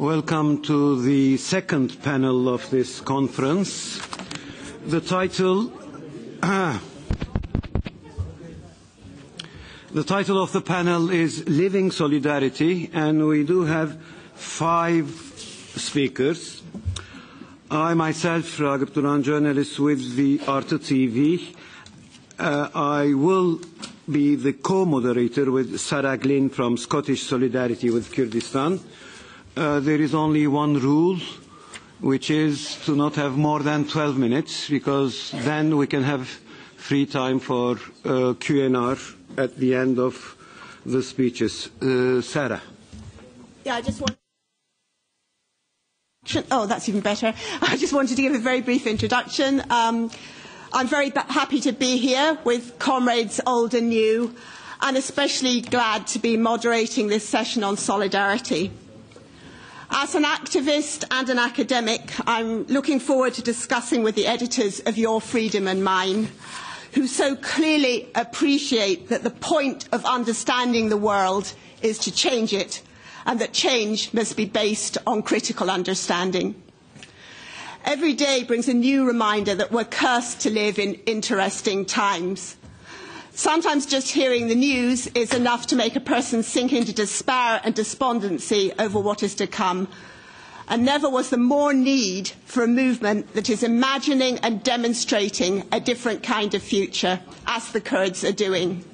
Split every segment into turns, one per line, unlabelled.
Welcome to the second panel of this conference. The title of the panel is Living Solidarity, and we do have 5 speakers. I myself, Ragip Duran, journalist with the Artı TV. I will be the co-moderator with Sarah Glynn from Scottish Solidarity with Kurdistan. There is only one rule, which is to not have more than 12 minutes, because then we can have free time for Q&R at the end of the speeches. Sarah.
Yeah, I just want. Oh, that's even better. I just wanted to give a very brief introduction. I'm very happy to be here with comrades old and new, and especially glad to be moderating this session on solidarity. As an activist and an academic, I'm looking forward to discussing with the editors of Your Freedom and Mine, who so clearly appreciate that the point of understanding the world is to change it, and that change must be based on critical understanding. Every day brings a new reminder that we're cursed to live in interesting times. Sometimes just hearing the news is enough to make a person sink into despair and despondency over what is to come. And never was there more need for a movement that is imagining and demonstrating a different kind of future, as the Kurds are doing.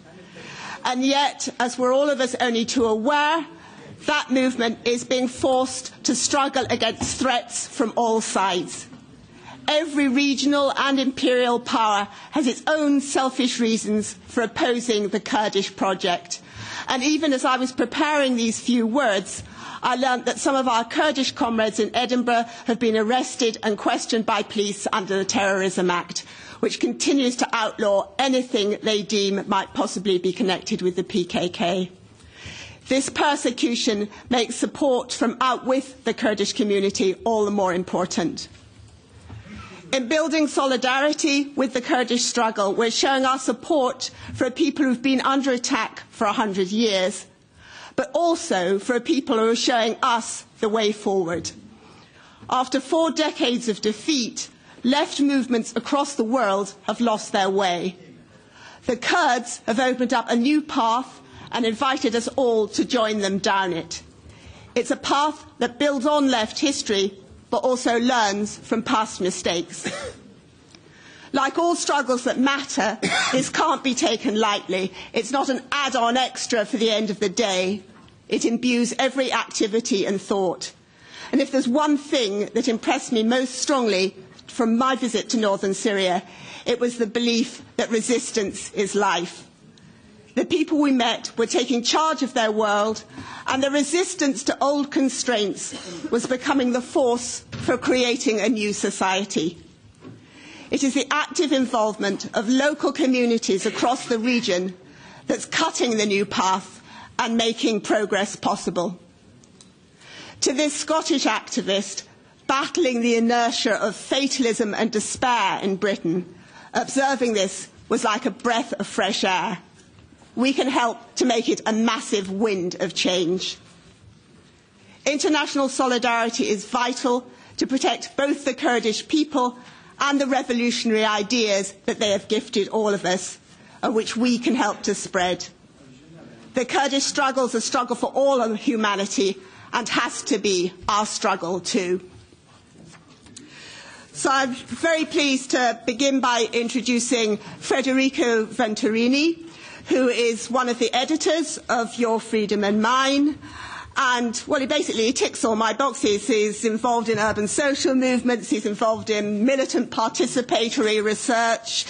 And yet, as we're all of us only too aware, that movement is being forced to struggle against threats from all sides. Every regional and imperial power has its own selfish reasons for opposing the Kurdish project. And even as I was preparing these few words, I learnt that some of our Kurdish comrades in Edinburgh have been arrested and questioned by police under the Terrorism Act, which continues to outlaw anything they deem might possibly be connected with the PKK. This persecution makes support from out with the Kurdish community all the more important. In building solidarity with the Kurdish struggle, we're showing our support for a people who've been under attack for 100 years, but also for a people who are showing us the way forward. After 4 decades of defeat, left movements across the world have lost their way. The Kurds have opened up a new path and invited us all to join them down it. It's a path that builds on left history, but also learns from past mistakes. Like all struggles that matter, this can't be taken lightly. It's not an add-on extra for the end of the day. It imbues every activity and thought. And if there's one thing that impressed me most strongly from my visit to northern Syria, it was the belief that resistance is life. The people we met were taking charge of their world, and the resistance to old constraints was becoming the force for creating a new society. It is the active involvement of local communities across the region that's cutting the new path and making progress possible. To this Scottish activist, battling the inertia of fatalism and despair in Britain, observing this was like a breath of fresh air. We can help to make it a massive wind of change. International solidarity is vital to protect both the Kurdish people and the revolutionary ideas that they have gifted all of us, and which we can help to spread. The Kurdish struggle is a struggle for all of humanity and has to be our struggle too. So I'm very pleased to begin by introducing Federico Venturini, who is one of the editors of Your Freedom and Mine. And, well, he ticks all my boxes. He's involved in urban social movements, he's involved in militant participatory research,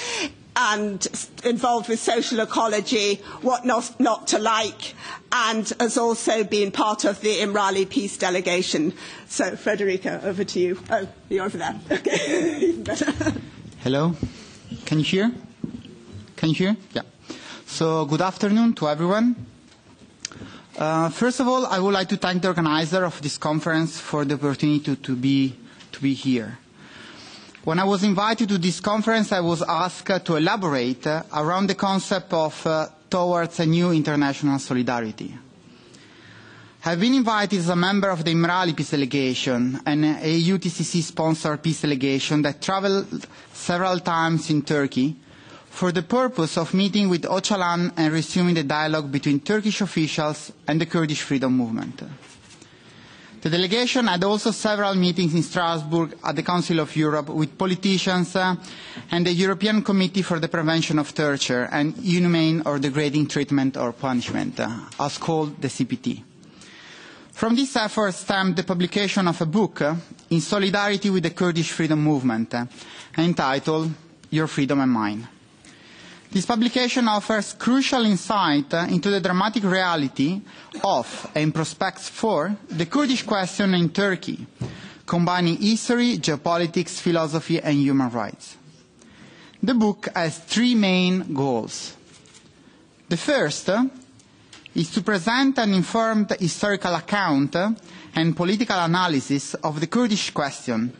and involved with social ecology, what not to like, and has also been part of the Imrali Peace Delegation. So, Federico, over to you. Oh, you're over there. Okay, even better.
Hello. Can you hear? Can you hear? Yeah. So, good afternoon to everyone. First of all, I would like to thank the organizer of this conference for the opportunity to be here. When I was invited to this conference, I was asked to elaborate around the concept of towards a new international solidarity. I've been invited as a member of the Imrali peace delegation, an EUTCC-sponsored peace delegation that traveled several times in Turkey for the purpose of meeting with ÖCALAN and resuming the dialogue between Turkish officials and the Kurdish freedom movement. The delegation had also several meetings in Strasbourg at the Council of Europe with politicians and the European Committee for the Prevention of Torture and Inhumane or Degrading Treatment or Punishment, as called the CPT. From this effort stemmed the publication of a book in solidarity with the Kurdish freedom movement, entitled Your Freedom and Mine. This publication offers crucial insight into the dramatic reality of and prospects for the Kurdish question in Turkey, combining history, geopolitics, philosophy and human rights. The book has three main goals. The first is to present an informed historical account and political analysis of the Kurdish question,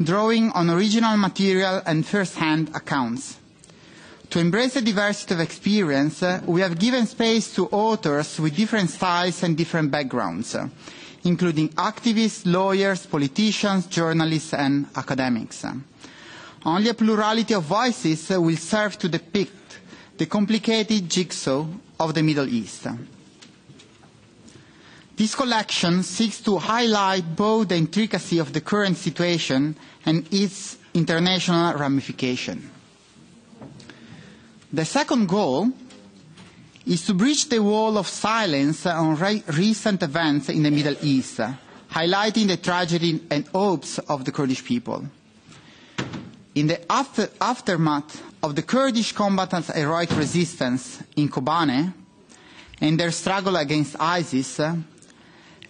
drawing on original material and first-hand accounts. To embrace the diversity of experience, we have given space to authors with different styles and different backgrounds, including activists, lawyers, politicians, journalists and academics. Only a plurality of voices will serve to depict the complicated jigsaw of the Middle East. This collection seeks to highlight both the intricacy of the current situation and its international ramification. The second goal is to breach the wall of silence on recent events in the Middle East, highlighting the tragedy and hopes of the Kurdish people. In the aftermath of the Kurdish combatants' heroic resistance in Kobane and their struggle against ISIS,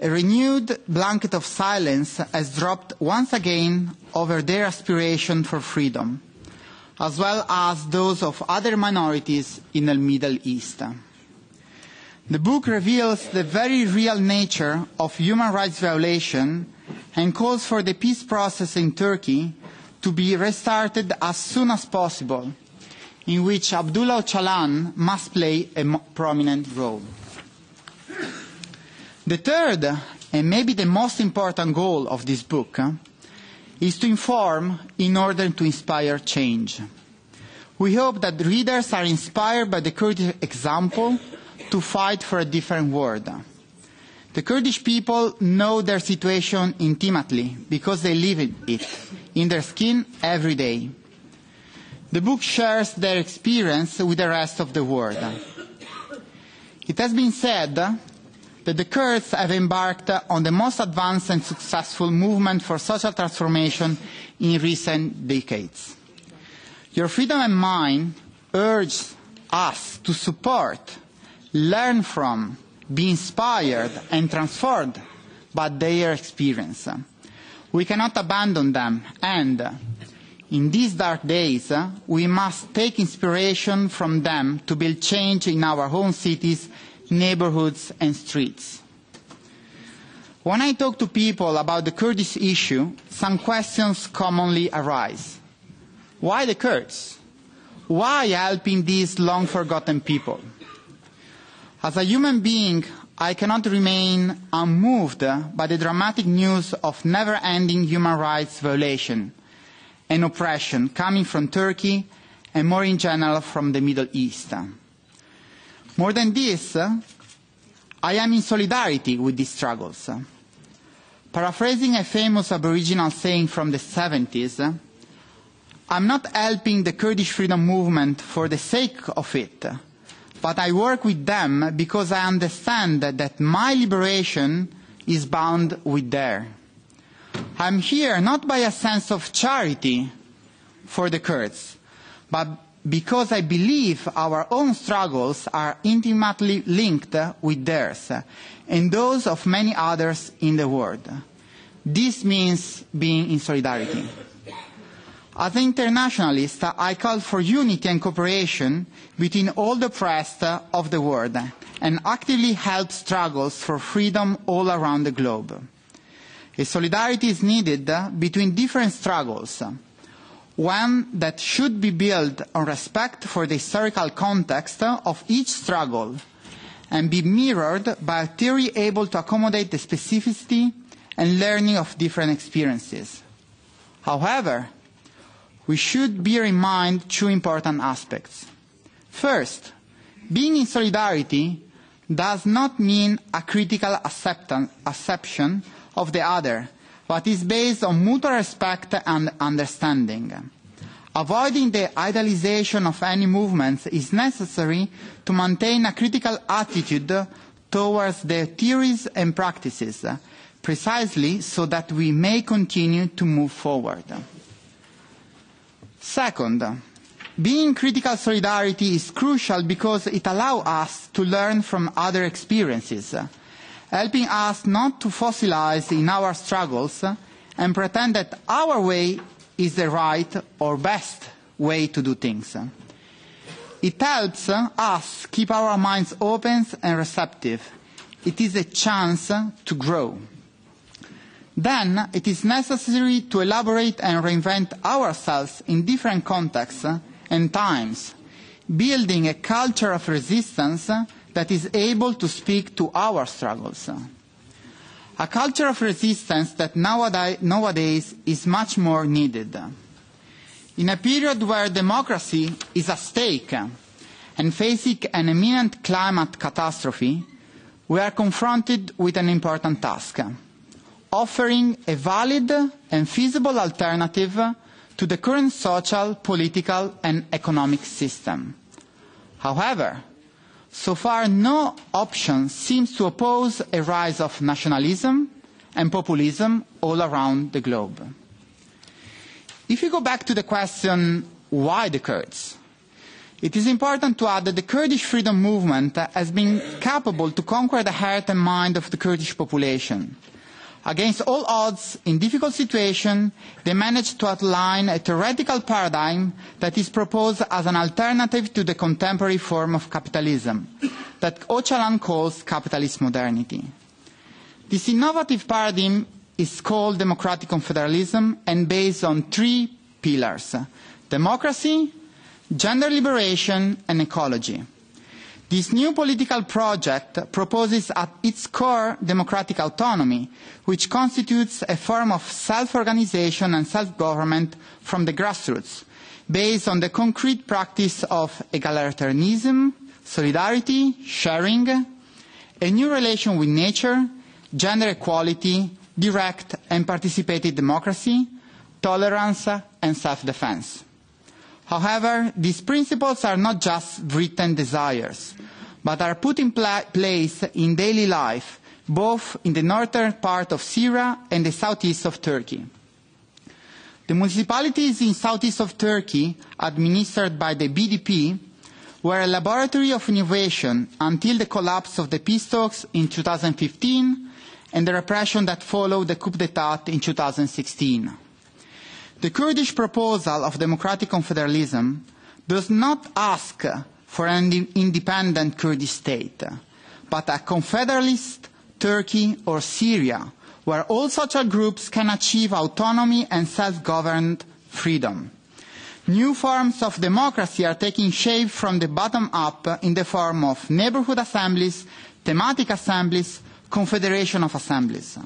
a renewed blanket of silence has dropped once again over their aspiration for freedom, as well as those of other minorities in the Middle East. The book reveals the very real nature of human rights violation and calls for the peace process in Turkey to be restarted as soon as possible, in which Abdullah Öcalan must play a prominent role. The third, and maybe the most important goal of this book, is to inform in order to inspire change. We hope that readers are inspired by the Kurdish example to fight for a different world. The Kurdish people know their situation intimately because they live in it, in their skin every day. The book shares their experience with the rest of the world. It has been said that the Kurds have embarked on the most advanced and successful movement for social transformation in recent decades. Your Freedom and Mine urges us to support, learn from, be inspired and transformed by their experience. We cannot abandon them, and in these dark days, we must take inspiration from them to build change in our own cities, neighborhoods and streets. When I talk to people about the Kurdish issue, some questions commonly arise. Why the Kurds? Why helping these long-forgotten people? As a human being, I cannot remain unmoved by the dramatic news of never-ending human rights violation and oppression coming from Turkey and more in general from the Middle East. More than this, I am in solidarity with these struggles. Paraphrasing a famous Aboriginal saying from the 70s, I'm not helping the Kurdish freedom movement for the sake of it, but I work with them because I understand that my liberation is bound with theirs. I'm here not by a sense of charity for the Kurds, but because I believe our own struggles are intimately linked with theirs and those of many others in the world. This means being in solidarity. As an internationalist, I call for unity and cooperation between all the oppressed of the world and actively help struggles for freedom all around the globe. A solidarity is needed between different struggles, one that should be built on respect for the historical context of each struggle and be mirrored by a theory able to accommodate the specificity and learning of different experiences. However, we should bear in mind two important aspects. First, being in solidarity does not mean a critical acceptance of the other, but is based on mutual respect and understanding. Avoiding the idealization of any movements is necessary to maintain a critical attitude towards their theories and practices, precisely so that we may continue to move forward. Second, being in critical solidarity is crucial because it allows us to learn from other experiences, helping us not to fossilize in our struggles and pretend that our way is the right or best way to do things. It helps us keep our minds open and receptive. It is a chance to grow. Then it is necessary to elaborate and reinvent ourselves in different contexts and times, building a culture of resistance that is able to speak to our struggles. A culture of resistance that nowadays is much more needed. In a period where democracy is at stake and facing an imminent climate catastrophe, we are confronted with an important task: offering a valid and feasible alternative to the current social, political and economic system. However, so far no option seems to oppose a rise of nationalism and populism all around the globe. If you go back to the question, why the Kurds? It is important to add that the Kurdish freedom movement has been capable to conquer the heart and mind of the Kurdish population. Against all odds, in difficult situations, they managed to outline a theoretical paradigm that is proposed as an alternative to the contemporary form of capitalism, that ÖCALAN calls capitalist modernity. This innovative paradigm is called democratic confederalism and based on three pillars: democracy, gender liberation, and ecology. This new political project proposes at its core democratic autonomy, which constitutes a form of self-organization and self-government from the grassroots, based on the concrete practice of egalitarianism, solidarity, sharing, a new relation with nature, gender equality, direct and participative democracy, tolerance, and self-defense. However, these principles are not just written desires, but are put in place in daily life, both in the northern part of Syria and the southeast of Turkey. The municipalities in southeast of Turkey, administered by the BDP, were a laboratory of innovation until the collapse of the peace talks in 2015 and the repression that followed the coup d'état in 2016. The Kurdish proposal of democratic confederalism does not ask for an independent Kurdish state, but a confederalist Turkey or Syria, where all social groups can achieve autonomy and self-governed freedom. New forms of democracy are taking shape from the bottom up in the form of neighborhood assemblies, thematic assemblies, confederation of assemblies.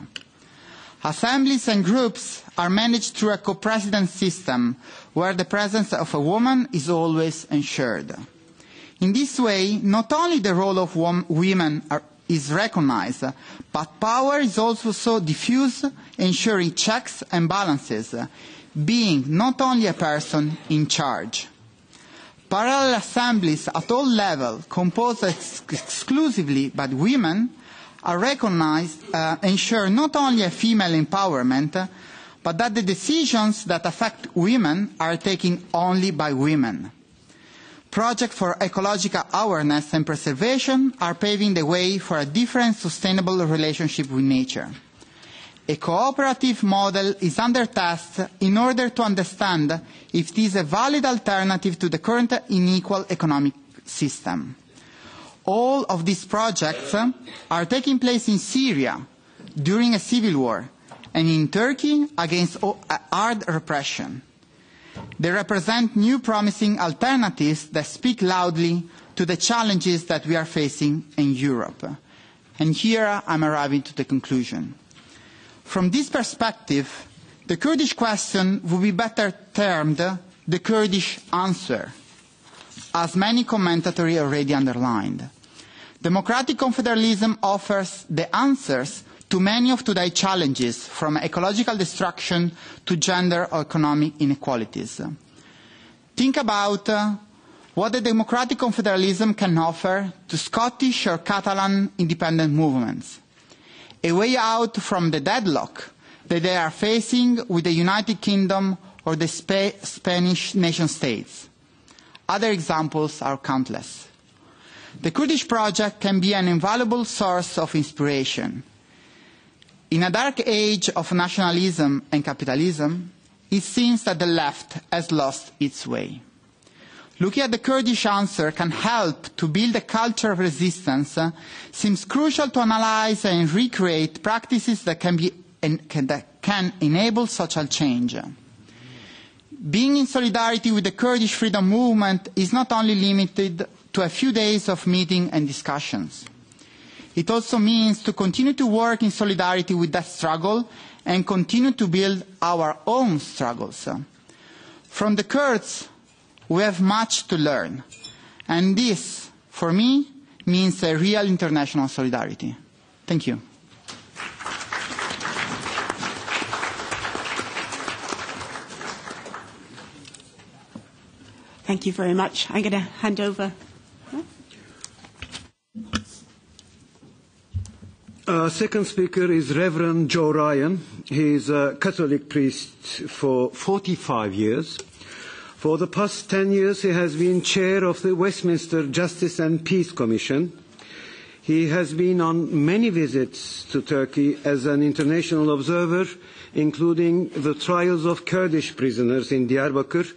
Assemblies and groups are managed through a co-president system where the presence of a woman is always ensured. In this way, not only the role of women is recognized, but power is also so diffused, ensuring checks and balances, being not only a person in charge. Parallel assemblies at all levels, composed exclusively by women, are recognized, ensure not only a female empowerment, but that the decisions that affect women are taken only by women. Projects for ecological awareness and preservation are paving the way for a different sustainable relationship with nature. A cooperative model is under test in order to understand if it is a valid alternative to the current unequal economic system. All of these projects are taking place in Syria during a civil war and in Turkey against hard repression. They represent new promising alternatives that speak loudly to the challenges that we are facing in Europe. And here I'm arriving to the conclusion. From this perspective, the Kurdish question would be better termed the Kurdish answer, as many commentators already underlined. Democratic confederalism offers the answers to many of today's challenges, from ecological destruction to gender or economic inequalities. Think about what the democratic confederalism can offer to Scottish or Catalan independent movements. A way out from the deadlock that they are facing with the United Kingdom or the Spanish nation-states. Other examples are countless. The Kurdish project can be an invaluable source of inspiration. In a dark age of nationalism and capitalism, it seems that the left has lost its way. Looking at the Kurdish answer can help to build a culture of resistance seems crucial to analyze and recreate practices that can enable social change. Being in solidarity with the Kurdish freedom movement is not only limited to a few days of meeting and discussions. It also means to continue to work in solidarity with that struggle and continue to build our own struggles. From the Kurds, we have much to learn. And this, for me, means a real international solidarity. Thank you.
Thank you very much. I'm going to hand over.
Our second speaker is Reverend Joe Ryan. He is a Catholic priest for 45 years. For the past 10 years, he has been chair of the Westminster Justice and Peace Commission. He has been on many visits to Turkey as an international observer, including the trials of Kurdish prisoners in Diyarbakir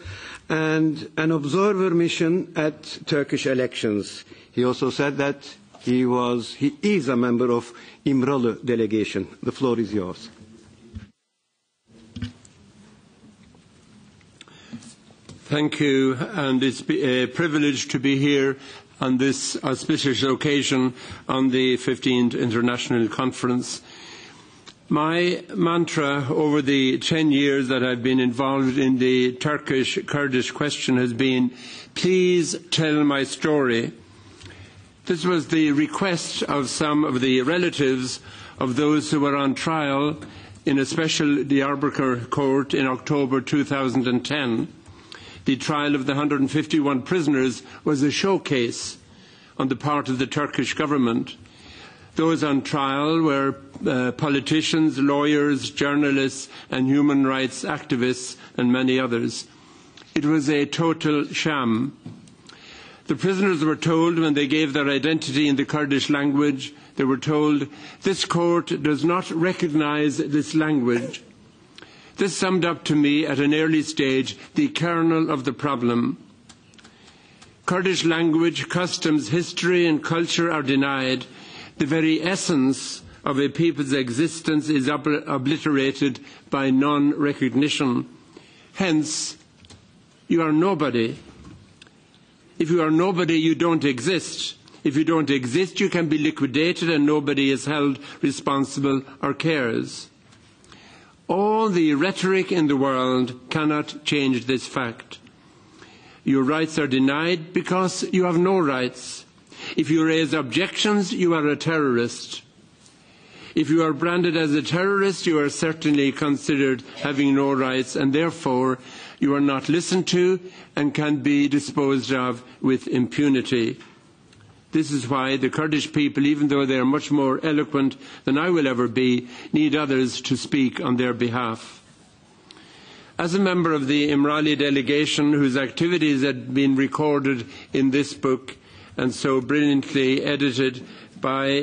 and an observer mission at Turkish elections. He also said that he is a member of İmralı delegation. The floor is yours.
Thank you, and it's a privilege to be here on this auspicious occasion on the 15th International Conference. My mantra over the 10 years that I've been involved in the Turkish-Kurdish question has been, please tell my story. This was the request of some of the relatives of those who were on trial in a special Diyarbakir court in October 2010. The trial of the 151 prisoners was a showcase on the part of the Turkish government. Those on trial were politicians, lawyers, journalists and human rights activists and many others. It was a total sham. The prisoners were told when they gave their identity in the Kurdish language, they were told, this court does not recognize this language. This summed up to me at an early stage the kernel of the problem. Kurdish language, customs, history and culture are denied. The very essence of a people's existence is obliterated by non-recognition. Hence, you are nobody. If you are nobody, you don't exist. If you don't exist, you can be liquidated and nobody is held responsible or cares. All the rhetoric in the world cannot change this fact. Your rights are denied because you have no rights. If you raise objections, you are a terrorist. If you are branded as a terrorist, you are certainly considered having no rights, and therefore you are not listened to and can be disposed of with impunity. This is why the Kurdish people, even though they are much more eloquent than I will ever be, need others to speak on their behalf. As a member of the İmralı delegation, whose activities had been recorded in this book and so brilliantly edited by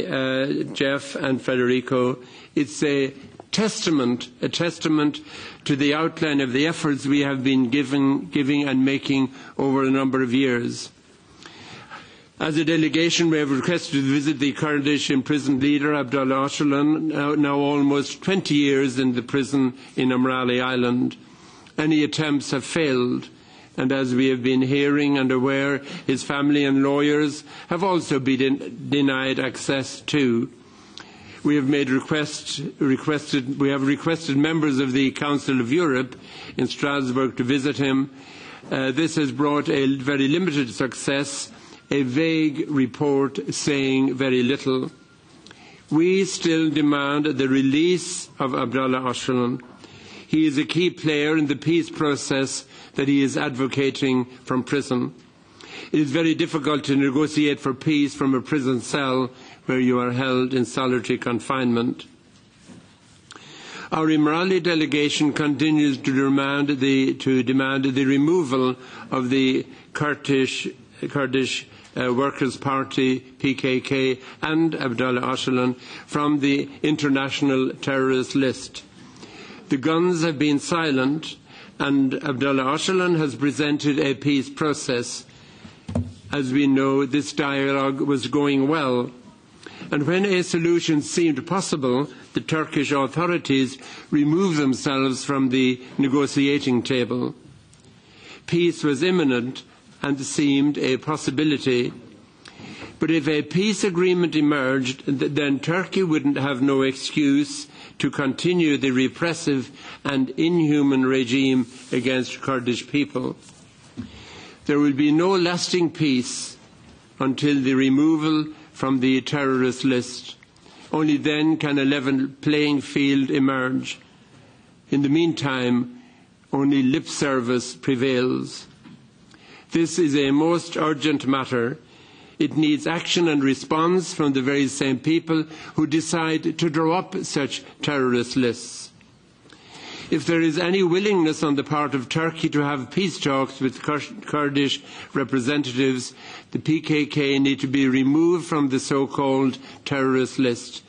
Jeff and Federico, it's a testament to the outline of the efforts we have been giving and making over a number of years. As a delegation, we have requested to visit the Kurdish imprisoned leader, ABDULLAH Öcalan, now almost 20 years in the prison in İmralı Island. Any attempts have failed, and as we have been hearing and aware, his family and lawyers have also been denied access to. We have requested members of the Council of Europe in Strasbourg to visit him. This has brought a very limited success, a vague report saying very little. We still demand the release of Abdullah Öcalan. He is a key player in the peace process that he is advocating from prison. It is very difficult to negotiate for peace from a prison cell where you are held in solitary confinement. Our Imrali delegation continues to demand the removal of the Kurdish Workers' Party, PKK, and Abdullah Öcalan from the international terrorist list. The guns have been silent, and Abdullah Öcalan has presented a peace process. As we know, this dialogue was going well, and when a solution seemed possible, the Turkish authorities removed themselves from the negotiating table. Peace was imminent and seemed a possibility. But if a peace agreement emerged, then Turkey wouldn't have no excuse to continue the repressive and inhuman regime against Kurdish people. There will be no lasting peace until the removal from the terrorist list. Only then can a level playing field emerge. In the meantime, only lip service prevails. This is a most urgent matter. It needs action and response from the very same people who decide to draw up such terrorist lists. If there is any willingness on the part of Turkey to have peace talks with Kurdish representatives, the PKK need to be removed from the so-called terrorist list.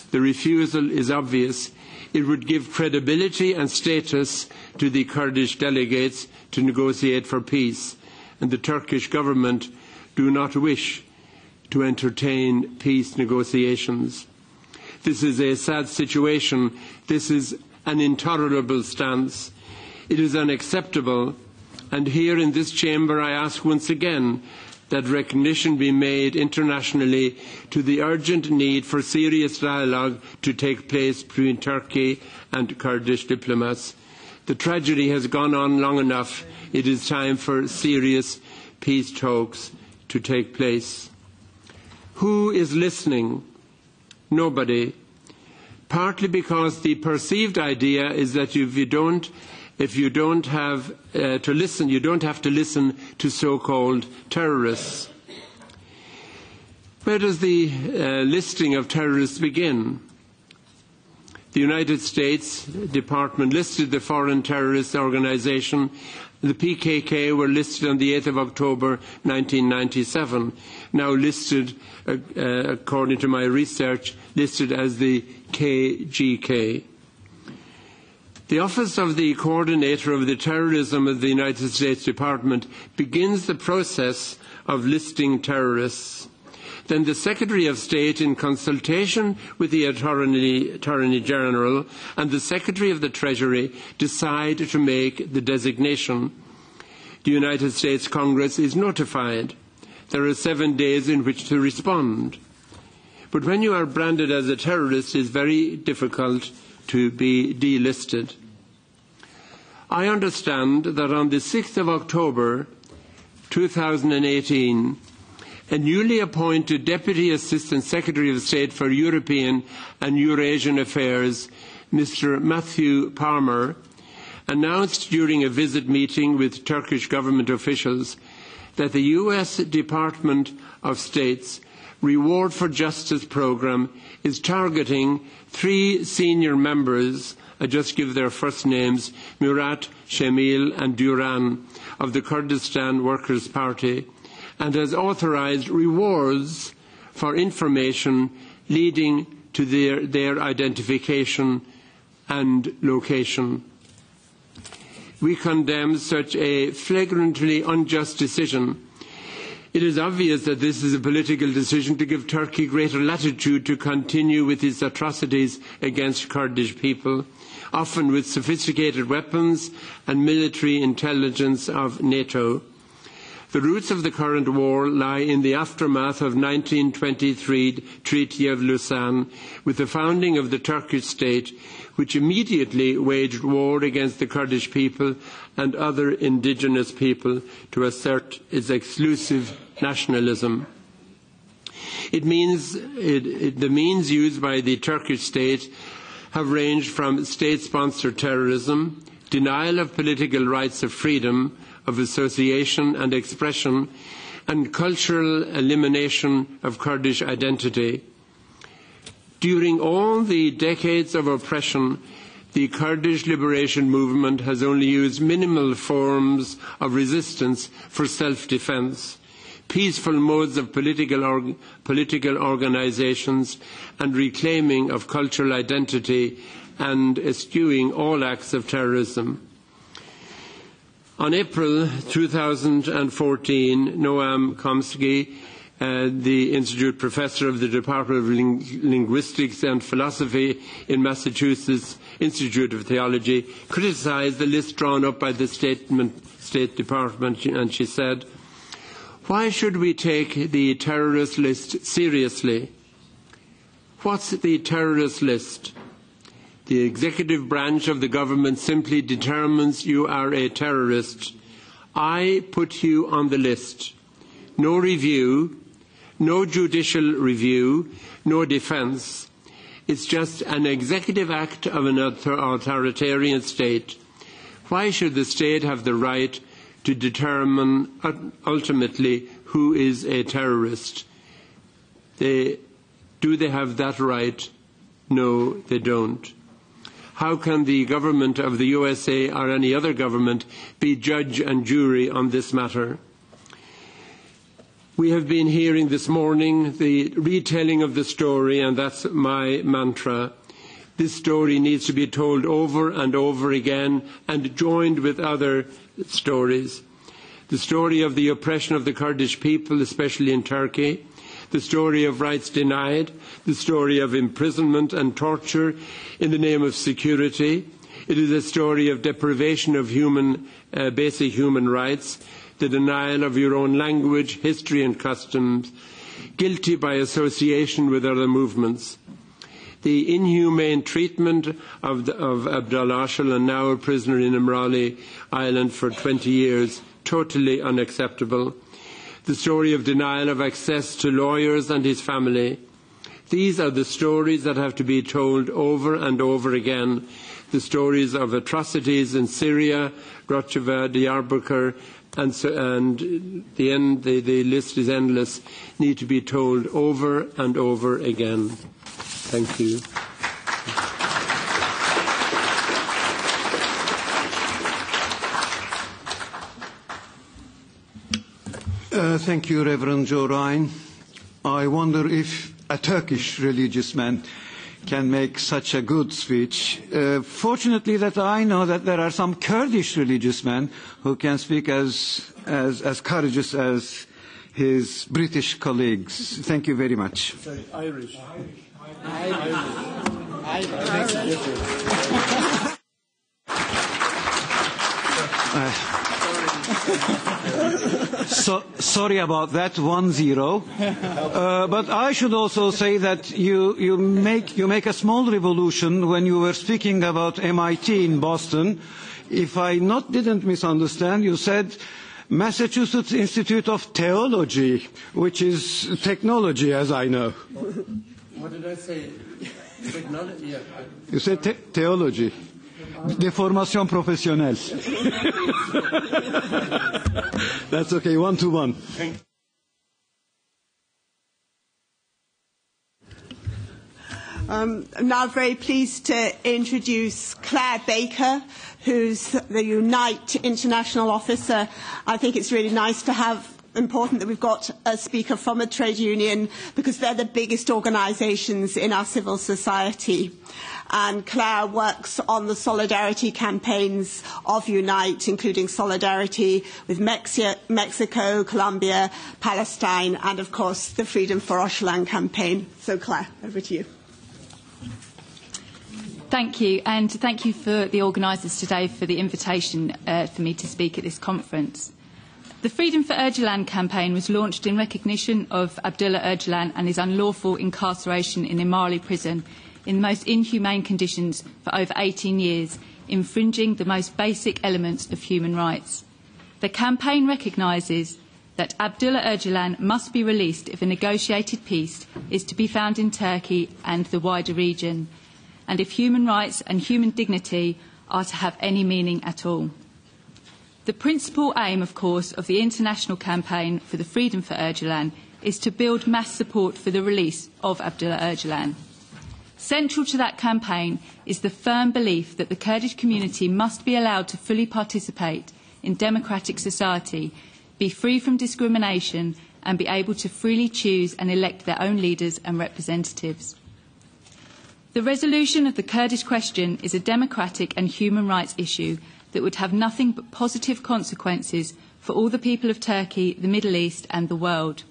The refusal is obvious. It would give credibility and status to the Kurdish delegates to negotiate for peace, and the Turkish government do not wish to entertain peace negotiations. This is a sad situation. This is an intolerable stance. It is unacceptable, and here in this chamber I ask once again that recognition be made internationally to the urgent need for serious dialogue to take place between Turkey and Kurdish diplomats. The tragedy has gone on long enough. It is time for serious peace talks to take place. Who is listening? Nobody. Partly because the perceived idea is that if you don't have to listen, you don't have to listen to so-called terrorists. Where does the listing of terrorists begin? The United States Department listed the foreign terrorist organization. The PKK were listed on the 8th of October 1997, now listed, according to my research, listed as the KGK. The Office of the Coordinator of the Terrorism of the United States Department begins the process of listing terrorists. Then the Secretary of State, in consultation with the Attorney General and the Secretary of the Treasury, decide to make the designation. The United States Congress is notified. There are 7 days in which to respond. But when you are branded as a terrorist, it is very difficult to be delisted. I understand that on the 6th of October 2018, a newly appointed Deputy Assistant Secretary of State for European and Eurasian Affairs, Mr. Matthew Palmer, announced during a visit meeting with Turkish government officials that the US Department of State's Reward for Justice program is targeting 3 senior members, I just give their first names, Murat, Şemil and Duran, of the Kurdistan Workers' Party, and has authorized rewards for information leading to their identification and location. We condemn such a flagrantly unjust decision. It is obvious that this is a political decision to give Turkey greater latitude to continue with its atrocities against Kurdish people, often with sophisticated weapons and military intelligence of NATO. The roots of the current war lie in the aftermath of the 1923 Treaty of Lausanne, with the founding of the Turkish state, which immediately waged war against the Kurdish people and other indigenous people to assert its exclusive nationalism. The means used by the Turkish state have ranged from state-sponsored terrorism, denial of political rights of freedom, of association and expression, and cultural elimination of Kurdish identity. During all the decades of oppression, the Kurdish liberation movement has only used minimal forms of resistance for self-defense, peaceful modes of political organizations, and reclaiming of cultural identity, and eschewing all acts of terrorism. On April 2014, Noam Chomsky, the Institute Professor of the Department of Linguistics and Philosophy in Massachusetts Institute of Theology, criticized the list drawn up by the State Department, and she said, "Why should we take the terrorist list seriously? What's the terrorist list? The executive branch of the government simply determines you are a terrorist. I put you on the list. No review, no judicial review, no defense. It's just an executive act of an authoritarian state. Why should the state have the right to determine ultimately who is a terrorist? Do they have that right? No, they don't. How can the government of the USA or any other government be judge and jury on this matter?" We have been hearing this morning the retelling of the story, and that's my mantra. This story needs to be told over and over again and joined with other stories. The story of the oppression of the Kurdish people, especially in Turkey, the story of rights denied, the story of imprisonment and torture in the name of security. It is a story of deprivation of basic human rights, the denial of your own language, history and customs, guilty by association with other movements. The inhumane treatment of ABDULLAH Öcalan, now a prisoner in Imrali Island for 20 years, totally unacceptable. The story of denial of access to lawyers and his family. These are the stories that have to be told over and over again. The stories of atrocities in Syria, Rojava, Diyarbakir, and the list is endless, need to be told over and over again. Thank you.
Thank you, Reverend Joe Ryan. I wonder if a Turkish religious man can make such a good speech. Fortunately, that I know that there are some Kurdish religious men who can speak as courageous as his British colleagues. Thank you very much.
Sorry, Irish.
Sorry about that, 1-0. But I should also say that you make a small revolution when you were speaking about MIT in Boston. If I didn't misunderstand, you said Massachusetts Institute of Theology, which is technology, as I know.
What did I say? Technology? Yeah.
You said theology. Deformation professionnelle. That's okay, 1-1.
I'm now very pleased to introduce Clare Baker, who's the Unite International Officer. I think it's really nice to have important that we've got a speaker from a trade union because they're the biggest organisations in our civil society. And Clare works on the solidarity campaigns of Unite, including solidarity with Mexico, Colombia, Palestine, and of course the Freedom for ÖCALAN campaign. So Clare, over to you.
Thank you, and thank you for the organisers today for the invitation for me to speak at this conference. The Freedom for ÖCALAN campaign was launched in recognition of Abdullah Öcalan and his unlawful incarceration in Imali prison in the most inhumane conditions for over 18 years, infringing the most basic elements of human rights. The campaign recognises that Abdullah Öcalan must be released if a negotiated peace is to be found in Turkey and the wider region, and if human rights and human dignity are to have any meaning at all. The principal aim, of course, of the international campaign for the Freedom for Öcalan is to build mass support for the release of Abdullah Öcalan. Central to that campaign is the firm belief that the Kurdish community must be allowed to fully participate in democratic society, be free from discrimination, and be able to freely choose and elect their own leaders and representatives. The resolution of the Kurdish question is a democratic and human rights issue that would have nothing but positive consequences for all the people of Turkey, the Middle East and the world.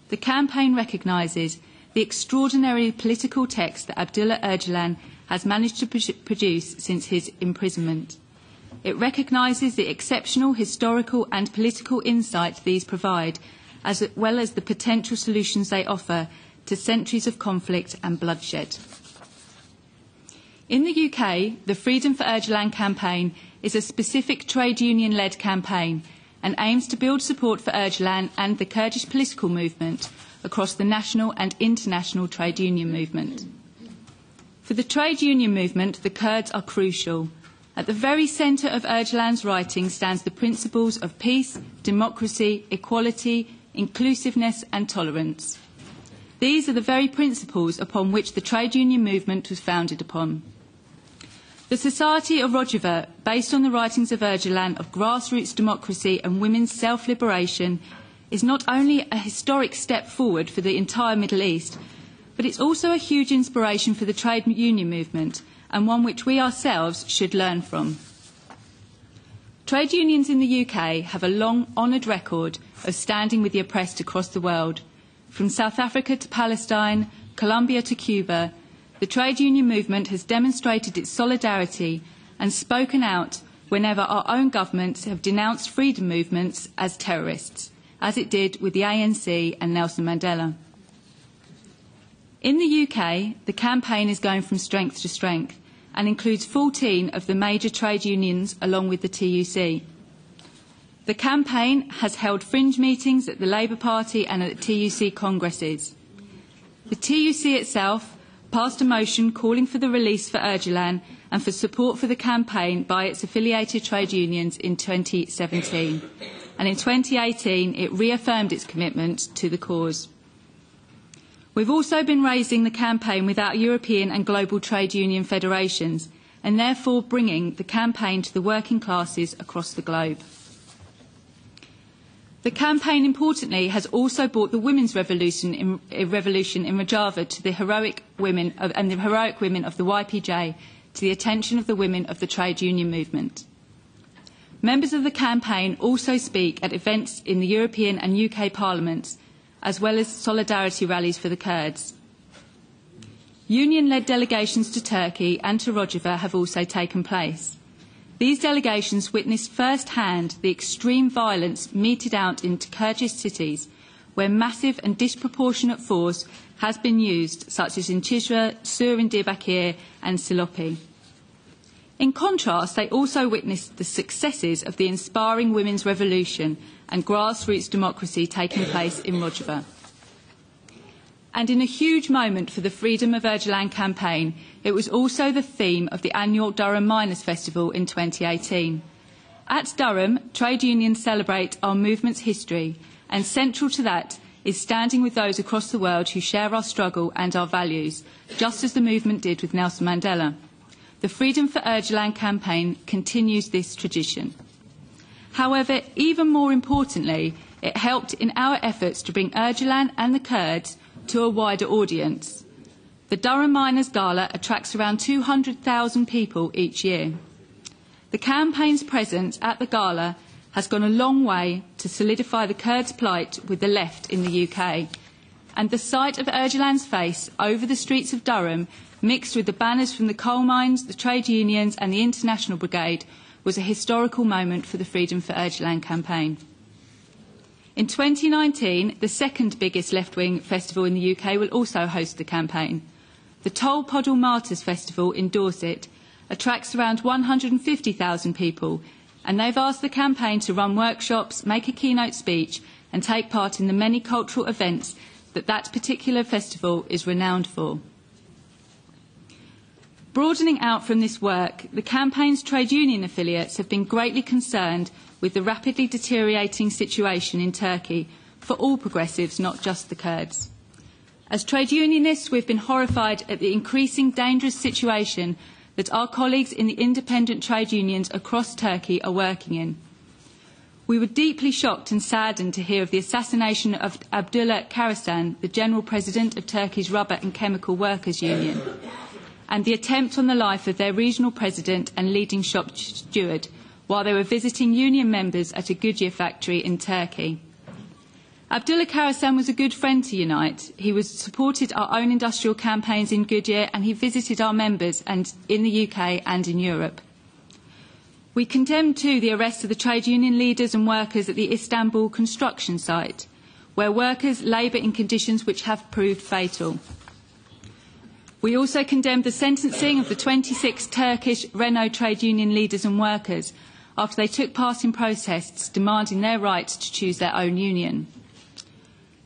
The campaign recognises the extraordinary political text that Abdullah Öcalan has managed to produce since his imprisonment. It recognises the exceptional historical and political insight these provide, as well as the potential solutions they offer to centuries of conflict and bloodshed. In the UK, the Freedom for Öcalan campaign is a specific trade union-led campaign and aims to build support for Öcalan and the Kurdish political movement across the national and international trade union movement. For the trade union movement, the Kurds are crucial. At the very centre of Öcalan's writing stands the principles of peace, democracy, equality, inclusiveness and tolerance. These are the very principles upon which the trade union movement was founded upon. The Society of Rojava, based on the writings of Öcalan of grassroots democracy and women's self-liberation, is not only a historic step forward for the entire Middle East, but it's also a huge inspiration for the trade union movement and one which we ourselves should learn from. Trade unions in the UK have a long honoured record of standing with the oppressed across the world. From South Africa to Palestine, Colombia to Cuba, the trade union movement has demonstrated its solidarity and spoken out whenever our own governments have denounced freedom movements as terrorists, as it did with the ANC and Nelson Mandela. In the UK, the campaign is going from strength to strength and includes 14 of the major trade unions along with the TUC. The campaign has held fringe meetings at the Labour Party and at the TUC congresses. The TUC itself passed a motion calling for the release for Öcalan and for support for the campaign by its affiliated trade unions in 2017. And in 2018, it reaffirmed its commitment to the cause. We've also been raising the campaign with our European and global trade union federations and therefore bringing the campaign to the working classes across the globe. The campaign, importantly, has also brought the women's revolution in Rojava to the heroic women of the YPJ to the attention of the women of the trade union movement. Members of the campaign also speak at events in the European and UK parliaments, as well as solidarity rallies for the Kurds. Union-led delegations to Turkey and to Rojava have also taken place. These delegations witnessed first-hand the extreme violence meted out in Kurdish cities, where massive and disproportionate force has been used, such as in Cizre, Sur in Diyarbakir and Silopi. In contrast, they also witnessed the successes of the inspiring women's revolution and grassroots democracy taking place in Rojava. And in a huge moment for the Freedom of Öcalan campaign, it was also the theme of the annual Durham Miners Festival in 2018. At Durham, trade unions celebrate our movement's history, and central to that is standing with those across the world who share our struggle and our values, just as the movement did with Nelson Mandela. The Freedom for Öcalan campaign continues this tradition. However, even more importantly, It helped in our efforts to bring ÖCALAN and the Kurds to a wider audience. The Durham Miners Gala attracts around 200,000 people each year. The campaign's presence at the gala has gone a long way to solidify the Kurds' plight with the left in the UK, and the sight of ÖCALAN's face over the streets of Durham, mixed with the banners from the coal mines, the trade unions and the International Brigade, was a historical moment for the Freedom for ÖCALAN campaign. In 2019, the second biggest left-wing festival in the UK will also host the campaign. The Tolpodal Martyrs Festival in Dorset attracts around 150,000 people, and they've asked the campaign to run workshops, make a keynote speech and take part in the many cultural events that particular festival is renowned for. Broadening out from this work, the campaign's trade union affiliates have been greatly concerned with the rapidly deteriorating situation in Turkey for all progressives, not just the Kurds. As trade unionists, we've been horrified at the increasing dangerous situation that our colleagues in the independent trade unions across Turkey are working in. We were deeply shocked and saddened to hear of the assassination of Abdullah Karasan, the General President of Turkey's Rubber and Chemical Workers Union, and the attempt on the life of their regional president and leading shop steward while they were visiting union members at a Goodyear factory in Turkey. Abdullah Karasan was a good friend to Unite. He supported our own industrial campaigns in Goodyear, and he visited our members in the UK and in Europe. We condemn too the arrest of the trade union leaders and workers at the Istanbul construction site, where workers labour in conditions which have proved fatal. We also condemned the sentencing of the 26 Turkish Renault trade union leaders and workers after they took part in protests demanding their right to choose their own union.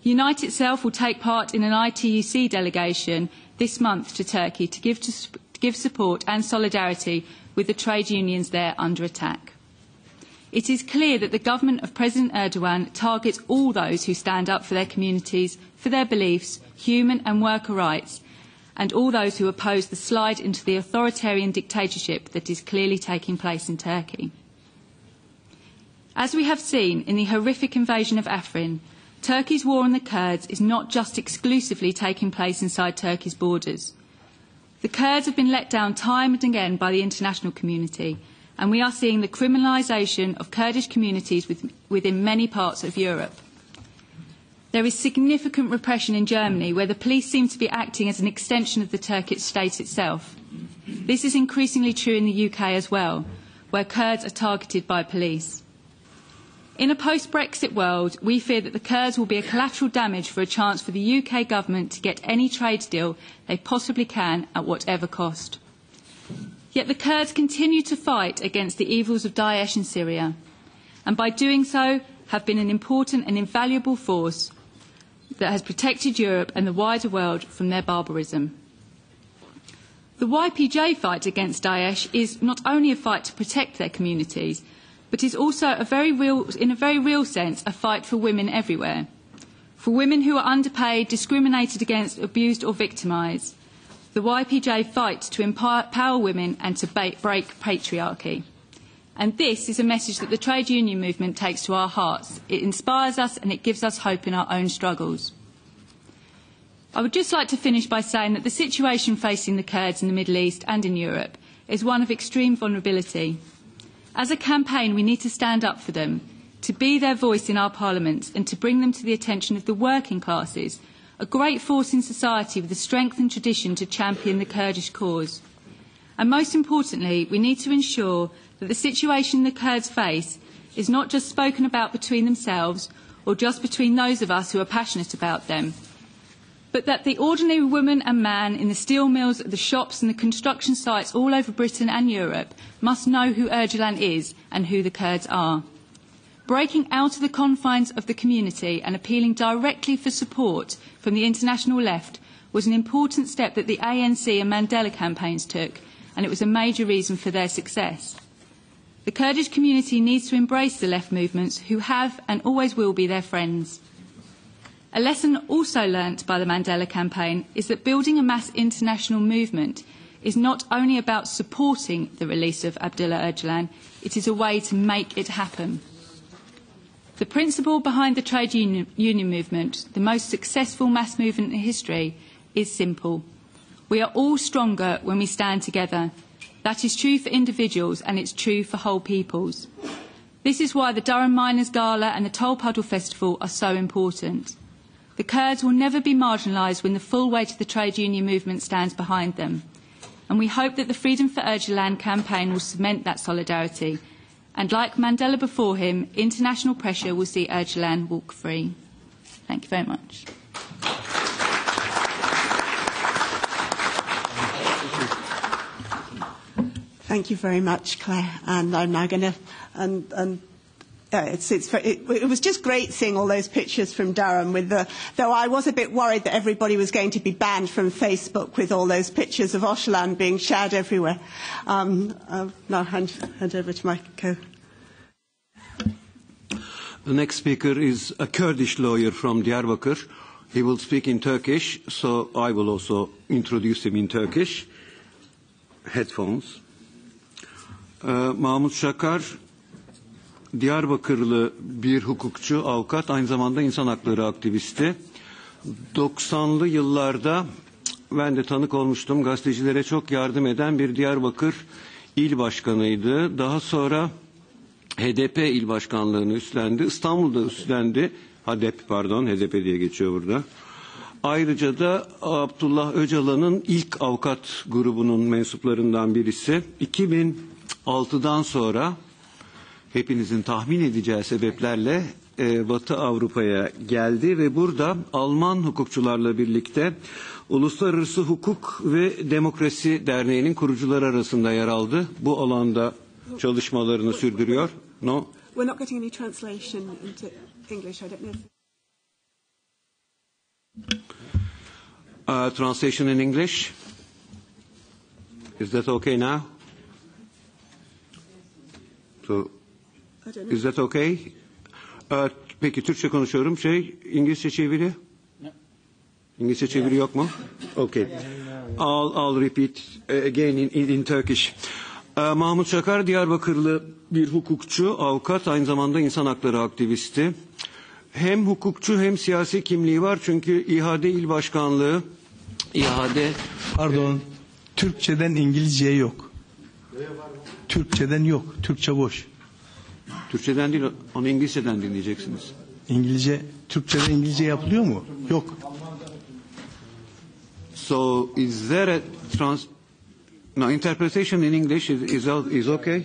Unite itself will take part in an ITUC delegation this month to Turkey to give support and solidarity with the trade unions there under attack. It is clear that the government of President Erdogan targets all those who stand up for their communities, for their beliefs, human and worker rights, and all those who oppose the slide into the authoritarian dictatorship that is clearly taking place in Turkey. As we have seen in the horrific invasion of Afrin, Turkey's war on the Kurds is not just exclusively taking place inside Turkey's borders. The Kurds have been let down time and again by the international community, and we are seeing the criminalisation of Kurdish communities within many parts of Europe. There is significant repression in Germany, where the police seem to be acting as an extension of the Turkish state itself. This is increasingly true in the UK as well, where Kurds are targeted by police. In a post-Brexit world, we fear that the Kurds will be a collateral damage for a chance for the UK government to get any trade deal they possibly can at whatever cost. Yet the Kurds continue to fight against the evils of Daesh in Syria, and by doing so have been an important and invaluable force that has protected Europe and the wider world from their barbarism. The YPJ fight against Daesh is not only a fight to protect their communities, but is also in a very real sense, a fight for women everywhere. For women who are underpaid, discriminated against, abused or victimised. The YPJ fights to empower women and to break patriarchy. And this is a message that the trade union movement takes to our hearts. It inspires us and it gives us hope in our own struggles. I would just like to finish by saying that the situation facing the Kurds in the Middle East and in Europe is one of extreme vulnerability. As a campaign, we need to stand up for them, to be their voice in our parliaments and to bring them to the attention of the working classes, a great force in society with the strength and tradition to champion the Kurdish cause. And most importantly, we need to ensure that the situation the Kurds face is not just spoken about between themselves or just between those of us who are passionate about them, but that the ordinary woman and man in the steel mills, the shops and the construction sites all over Britain and Europe must know who ÖCALAN is and who the Kurds are. Breaking out of the confines of the community and appealing directly for support from the international left was an important step that the ANC and Mandela campaigns took, and it was a major reason for their success. The Kurdish community needs to embrace the left movements who have and always will be their friends. A lesson also learnt by the Mandela campaign is that building a mass international movement is not only about supporting the release of Abdullah Öcalan, it is a way to make it happen. The principle behind the trade union movement, the most successful mass movement in history, is simple. We are all stronger when we stand together. That is true for individuals and it's true for whole peoples. This is why the Durham Miners Gala and the Tolpuddle Festival are so important. The Kurds will never be marginalised when the full weight of the trade union movement stands behind them. And we hope that the Freedom for ÖCALAN campaign will cement that solidarity. And like Mandela before him, international pressure will see ÖCALAN walk free. Thank you very much.
Thank you very much, Claire. And I'm now going to... it was just great seeing all those pictures from Durham. Though I was a bit worried that everybody was going to be banned from Facebook with all those pictures of ÖCALAN being shared everywhere. I'll now hand over to my co.
The next speaker is a Kurdish lawyer from Diyarbakir. He will speak in Turkish, so I will also introduce him in Turkish. Headphones. Mahmut Şakar, Diyarbakırlı bir hukukçu, avukat, aynı zamanda insan hakları aktivisti. 90'lı yıllarda ben de tanık olmuştum. Gazetecilere çok yardım eden bir Diyarbakır il başkanıydı. Daha sonra HDP il başkanlığını üstlendi. İstanbul'da üstlendi. HDP diye geçiyor burada. Ayrıca da Abdullah Öcalan'ın ilk avukat grubunun mensuplarından birisi. 2006'dan sonra hepinizin tahmin edeceği sebeplerle Batı Avrupa'ya geldi ve burada Alman hukukçularla birlikte Uluslararası Hukuk ve Demokrasi Derneği'nin kurucuları arasında yer aldı. Bu alanda çalışmalarını sürdürüyor. No?
We're not getting any translation into English, I don't know.
Translation in English. Is that okay now? So, is that okay? Peki Türkçe konuşuyorum. İngilizce çeviri? No. İngilizce çeviri yok mu? Okay. I'll repeat again in Turkish. Mahmut Şakar, Diyarbakırlı bir hukukçu, avukat, aynı zamanda insan hakları aktivisti. Hem hukukçu hem siyasi kimliği var çünkü İHAD İl Başkanlığı,
Pardon, Türkçeden İngilizceye yok. Türkçeden yok, Türkçe boş.
Türkçeden değil, onu İngilizceden dinleyeceksiniz.
Türkçeden İngilizce yapılıyor mu? Yok.
So, is there a interpretation in English is okay?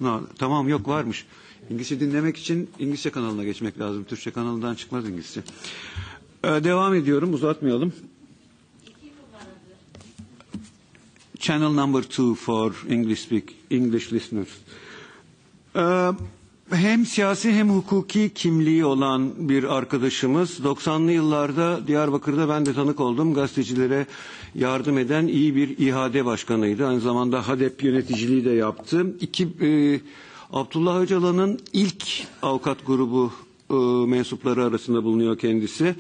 No, tamam yok varmış. İngilizce dinlemek için İngilizce kanalına geçmek lazım. Türkçe kanalından çıkmaz İngilizce. Devam ediyorum, uzatmayalım. Channel number 2 for English listeners. Hem siyasi hem hukuki kimliği olan bir arkadaşımız. 90'lı yıllarda Diyarbakır'da ben de tanık oldum. Gazetecilere yardım eden iyi bir İHAD başkanıydı. Aynı zamanda HDP yöneticiliği de yaptı. Abdullah Öcalan'ın ilk avukat grubu mensupları arasında bulunuyor kendisi.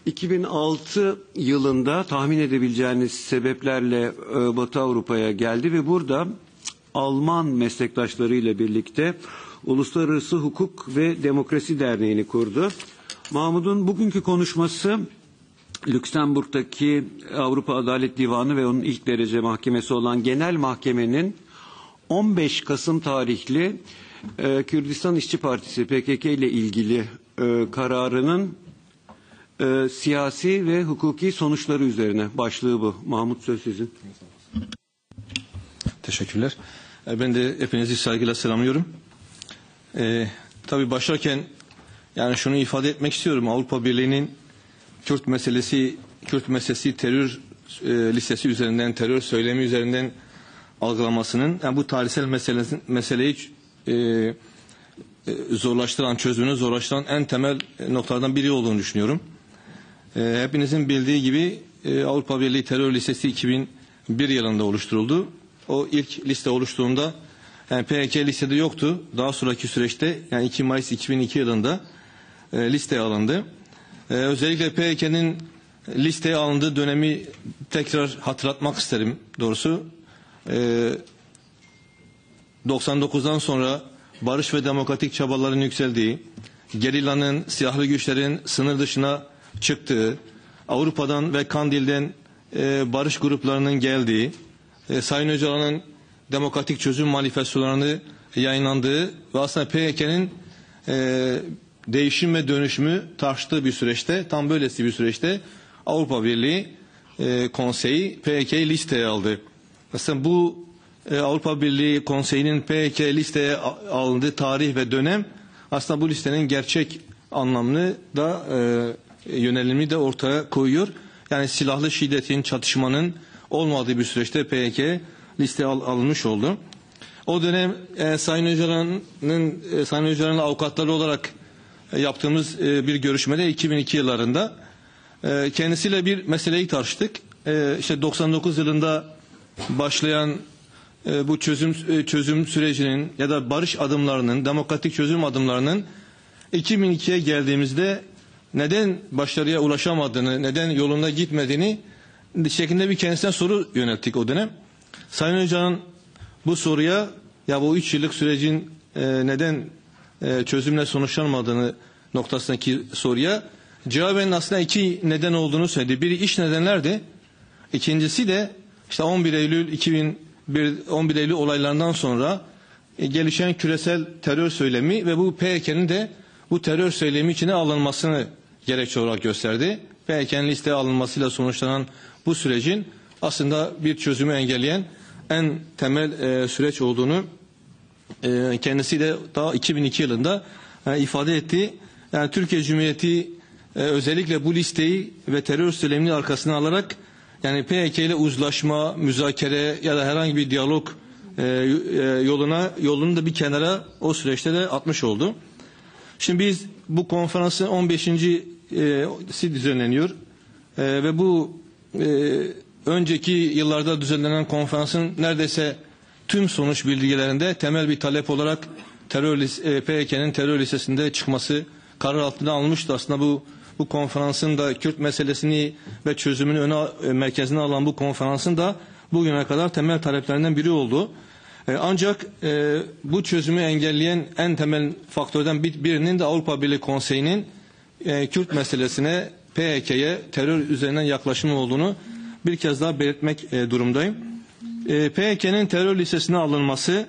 2006 yılında tahmin edebileceğiniz sebeplerle Batı Avrupa'ya geldi ve burada Alman meslektaşlarıyla birlikte Uluslararası Hukuk ve Demokrasi Derneği'ni kurdu. Mahmut'un bugünkü konuşması Lüksemburg'daki Avrupa Adalet Divanı ve onun ilk derece mahkemesi olan Genel Mahkemenin 15 Kasım tarihli Kürdistan İşçi Partisi PKK ile ilgili kararının siyasi ve hukuki sonuçları üzerine. Başlığı bu. Mahmut, söz sizin.
Teşekkürler. Ben de hepinizi saygıyla selamlıyorum. Tabii başlarken yani şunu ifade etmek istiyorum. Avrupa Birliği'nin Kürt meselesi terör listesi üzerinden, terör söylemi üzerinden algılamasının, yani bu tarihsel meseleyi çözümünü zorlaştıran en temel noktalardan biri olduğunu düşünüyorum. Hepinizin bildiği gibi Avrupa Birliği terör listesi 2001 yılında oluşturuldu. O ilk liste oluştuğunda yani PKK listede yoktu. Daha sonraki süreçte yani 2 Mayıs 2002 yılında listeye alındı. Özellikle PKK'nın listeye alındığı dönemi tekrar hatırlatmak isterim doğrusu. 99'dan sonra barış ve demokratik çabaların yükseldiği, gerillanın, silahlı güçlerin sınır dışına çıktığı, Avrupa'dan ve Kandil'den barış gruplarının geldiği, Sayın Öcalan'ın demokratik çözüm manifestolarını yayınlandığı ve aslında PKK'nın değişim ve dönüşümü tartıştığı bir süreçte, tam böylesi bir süreçte Avrupa Birliği Konseyi PKK'yı listeye aldı. Aslında bu Avrupa Birliği Konseyi'nin PKK listeye alındığı tarih ve dönem aslında bu listenin gerçek anlamını da yönelimi de ortaya koyuyor. Yani silahlı şiddetin, çatışmanın olmadığı bir süreçte PKK listeye alınmış oldu. O dönem Sayın Öcalan'ın avukatları olarak yaptığımız bir görüşmede 2002 yıllarında kendisiyle bir meseleyi tartıştık. İşte 99 yılında başlayan bu çözüm sürecinin ya da barış adımlarının, demokratik çözüm adımlarının 2002'ye geldiğimizde neden başarıya ulaşamadığını, neden yolunda gitmediğini şeklinde bir kendisine soru yönelttik o dönem. Sayın Öcalan bu soruya, ya bu 3 yıllık sürecin neden çözümle sonuçlanmadığını noktasındaki soruya cevaben aslında 2 neden olduğunu söyledi. Biri iş nedenlerdi. İkincisi de işte 11 Eylül olaylarından sonra gelişen küresel terör söylemi ve bu PKK'nın de bu terör söylemi içine alınmasını gerekçe olarak gösterdi. PKK'nın listeye alınmasıyla sonuçlanan bu sürecin aslında bir çözümü engelleyen en temel süreç olduğunu kendisi de daha 2002 yılında ifade etti. Yani Türkiye Cumhuriyeti özellikle bu listeyi ve terör söylemini arkasına alarak yani PKK ile uzlaşma, müzakere ya da herhangi bir diyalog yolunu da bir kenara o süreçte de atmış oldu. Şimdi biz bu konferansın 15.si düzenleniyor ve bu önceki yıllarda düzenlenen konferansın neredeyse tüm sonuç bildirgelerinde temel bir talep olarak PKK'nın terör listesinde çıkması karar altına almıştı. Aslında bu konferansın da Kürt meselesini ve çözümünü merkezine alan bu konferansın da bugüne kadar temel taleplerinden biri oldu. Ancak bu çözümü engelleyen en temel faktörden birinin de Avrupa Birliği Konseyi'nin Kürt meselesine, PKK'ye terör üzerinden yaklaşımı olduğunu bir kez daha belirtmek durumdayım. PKK'nın terör listesine alınması,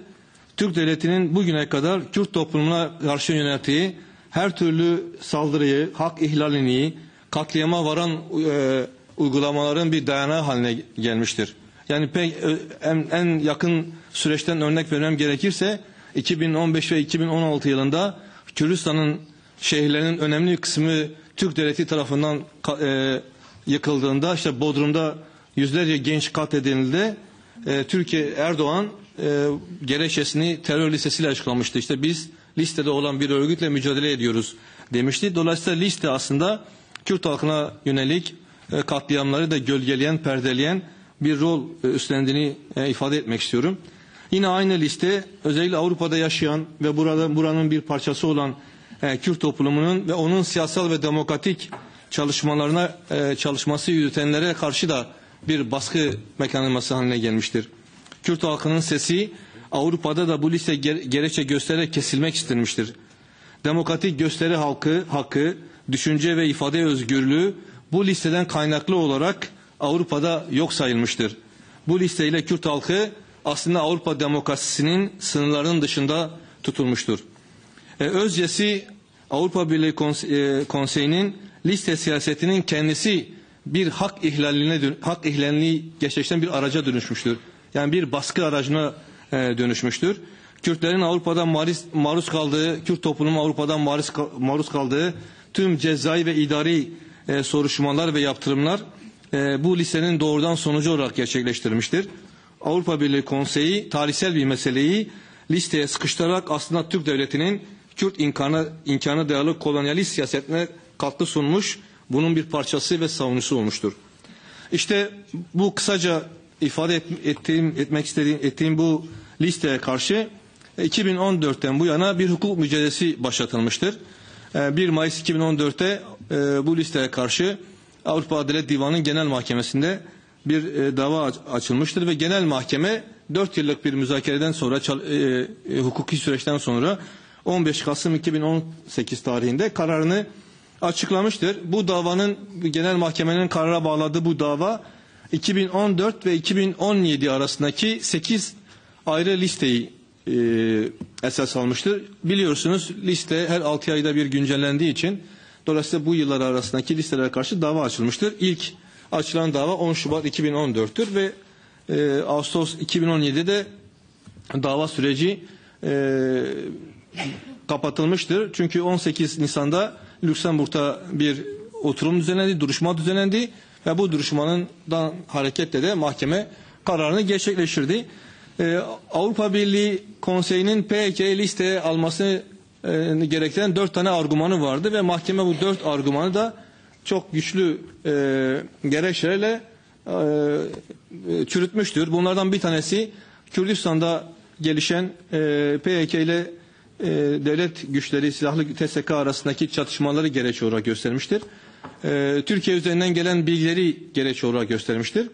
Türk Devleti'nin bugüne kadar Kürt toplumuna karşı yönelttiği her türlü saldırıyı, hak ihlalini, katliama varan uygulamaların bir dayanağı haline gelmiştir. Yani en yakın süreçten örnek vermem gerekirse 2015 ve 2016 yılında Kürdistan'ın şehirlerinin önemli bir kısmı Türk Devleti tarafından yıkıldığında, işte Bodrum'da yüzlerce genç katledildiğinde Türkiye Erdoğan gerekçesini terör listesiyle açıklamıştı. İşte biz listede olan bir örgütle mücadele ediyoruz demişti. Dolayısıyla liste aslında Kürt halkına yönelik katliamları da gölgeleyen, perdeleyen bir rol üstlendiğini ifade etmek istiyorum. Yine aynı liste özellikle Avrupa'da yaşayan ve buranın bir parçası olan Kürt toplumunun ve onun siyasal ve demokratik çalışması yürütenlere karşı da bir baskı mekanizması haline gelmiştir. Kürt halkının sesi Avrupa'da da bu liste gerekçe göstererek kesilmek istenmiştir. Demokratik gösteri hakkı, düşünce ve ifade özgürlüğü bu listeden kaynaklı olarak Avrupa'da yok sayılmıştır. Bu listeyle Kürt halkı aslında Avrupa demokrasisinin sınırlarının dışında tutulmuştur. Özyesi Avrupa Birliği Konseyi'nin liste siyasetinin kendisi bir hak ihlalini gerçekleştiren bir araca dönüşmüştür. Yani bir baskı aracına dönüşmüştür. Kürtlerin Avrupa'dan maruz kaldığı, Kürt toplumunun Avrupa'dan maruz kaldığı tüm cezai ve idari soruşturmalar ve yaptırımlar bu listenin doğrudan sonucu olarak gerçekleştirmiştir. Avrupa Birliği Konseyi tarihsel bir meseleyi listeye sıkıştırarak aslında Türk Devleti'nin Kürt imkanı dayalı kolonyalist siyasetine katkı sunmuş, bunun bir parçası ve savunucusu olmuştur. İşte bu kısaca ifade ettiğim bu listeye karşı 2014'ten bu yana bir hukuk mücadelesi başlatılmıştır. 1 Mayıs 2014'te bu listeye karşı Avrupa Adalet Divanı'nın Genel Mahkemesi'nde bir dava açılmıştır ve Genel Mahkeme 4 yıllık bir müzakereden sonra hukuki süreçten sonra 15 Kasım 2018 tarihinde kararını açıklamıştır. Bu davanın genel mahkemenin karara bağladığı bu dava 2014 ve 2017 arasındaki 8 ayrı listeyi esas almıştır. Biliyorsunuz liste her 6 ayda bir güncellendiği için dolayısıyla bu yıllar arasındaki listelere karşı dava açılmıştır. İlk açılan dava 10 Şubat 2014'tür ve Ağustos 2017'de dava süreci kapatılmıştır. Çünkü 18 Nisan'da Lüksemburg'da bir oturum düzenlendi, duruşma düzenlendi ve bu duruşmanından hareketle de mahkeme kararını gerçekleştirdi. Avrupa Birliği Konseyi'nin PKK'yi listeye alması gerektiren 4 tane argümanı vardı ve mahkeme bu 4 argümanı da çok güçlü gerekçelerle çürütmüştür. Bunlardan bir tanesi Kürdistan'da gelişen PKK ile devlet güçleri, silahlı TSK arasındaki çatışmaları gerekçe olarak göstermiştir. Türkiye üzerinden gelen bilgileri gerekçe olarak göstermiştir.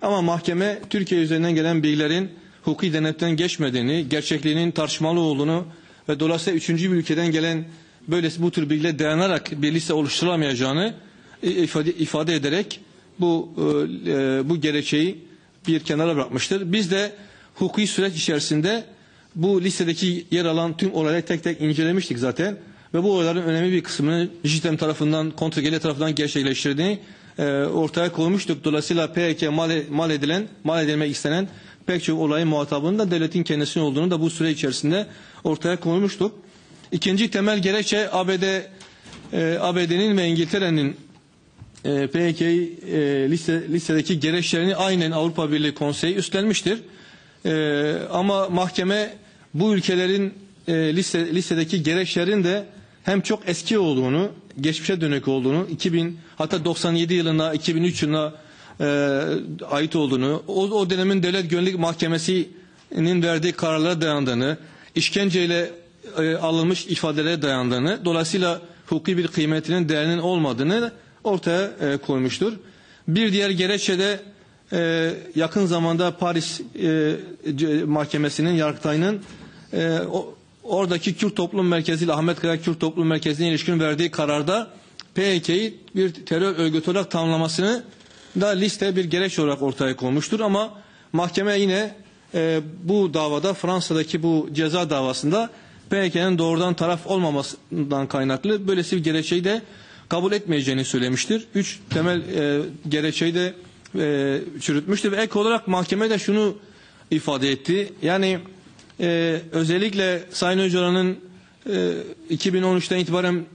Ama mahkeme Türkiye üzerinden gelen bilgilerin hukuki denetten geçmediğini, gerçekliğinin tartışmalı olduğunu ve dolayısıyla 3. bir ülkeden gelen böylesi bu tür bilgiler dayanarak bir liste oluşturulamayacağını ifade ederek bu gerekçeyi bir kenara bırakmıştır. Biz de hukuki süreç içerisinde bu listedeki yer alan tüm olayları tek tek incelemiştik zaten ve bu olayların önemli bir kısmını JITEM tarafından, kontrgele tarafından gerçekleştirdiğini ortaya koymuştuk. Dolayısıyla PKK mal edilmek istenen pek çok olayın muhatabının da devletin kendisinin olduğunu da bu süre içerisinde ortaya koymuştuk. İkinci temel gerekçe ABD'nin ve İngiltere'nin PKK'yi listedeki gerekçelerini aynen Avrupa Birliği Konseyi üstlenmiştir. Ama mahkeme bu ülkelerin listedeki gerekçelerin de hem çok eski olduğunu, geçmişe dönük olduğunu, 2000 hatta 97 yılına, 2003 yılına ait olduğunu, o dönemin Devlet Güvenlik Mahkemesi'nin verdiği kararlara dayandığını, işkenceyle alınmış ifadelere dayandığını, dolayısıyla hukuki bir kıymetinin, değerinin olmadığını ortaya koymuştur. Bir diğer gerekçe de yakın zamanda Paris Mahkemesi'nin, Yargıtay'ın oradaki Kürt Toplum Merkezi ile Ahmet Kaya Kürt Toplum Merkezi'ne ilişkin verdiği kararda PKK'yi bir terör örgütü olarak tanımlamasını da liste bir gerekçe olarak ortaya koymuştur. Ama mahkeme yine bu davada, Fransa'daki bu ceza davasında PKK'nın doğrudan taraf olmamasından kaynaklı böylesi bir gerekçeyi de kabul etmeyeceğini söylemiştir. 3 temel gerekçeyi de çürütmüştür ve ek olarak mahkeme de şunu ifade etti. Yani özellikle Sayın Öcalan'ın 2013'ten itibaren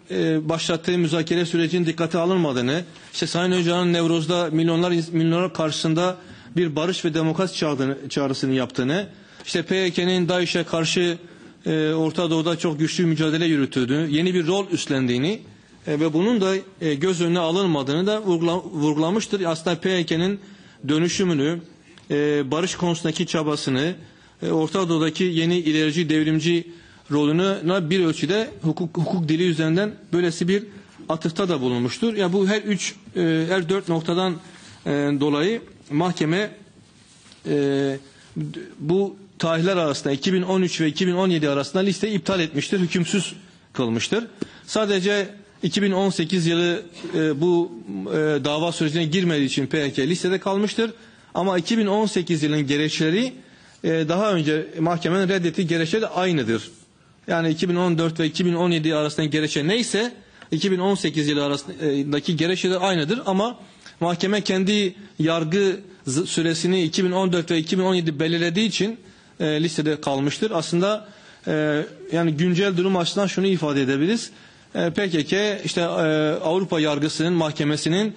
başlattığı müzakere sürecinin dikkate alınmadığını, işte Sayın Öcalan'ın Nevroz'da milyonlar karşısında bir barış ve demokrasi çağrısını yaptığını, işte PKK'nın DAEŞ'e karşı Orta Doğu'da çok güçlü mücadele yürüttüğünü, yeni bir rol üstlendiğini ve bunun da göz önüne alınmadığını da vurgulamıştır. Aslında PKK'nın dönüşümünü, barış konusundaki çabasını, Orta Doğu'daki yeni ilerici, devrimci rolünü bir ölçüde hukuk dili üzerinden böylesi bir atıfta da bulunmuştur. Ya bu her 4 noktadan dolayı mahkeme bu tarihler arasında 2013 ve 2017 arasında listeyi iptal etmiştir, hükümsüz kılmıştır. Sadece 2018 yılı bu dava sürecine girmediği için PKK listede kalmıştır. Ama 2018 yılının gerekçeleri daha önce mahkemenin reddettiği gerekçeleri aynıdır. Yani 2014 ve 2017 arasındaki gerekçe neyse 2018 yılı arasındaki gerekçeler aynıdır ama mahkeme kendi yargı süresini 2014 ve 2017 belirlediği için listede kalmıştır. Aslında yani güncel durum açısından şunu ifade edebiliriz. PKK işte Avrupa yargısının, mahkemesinin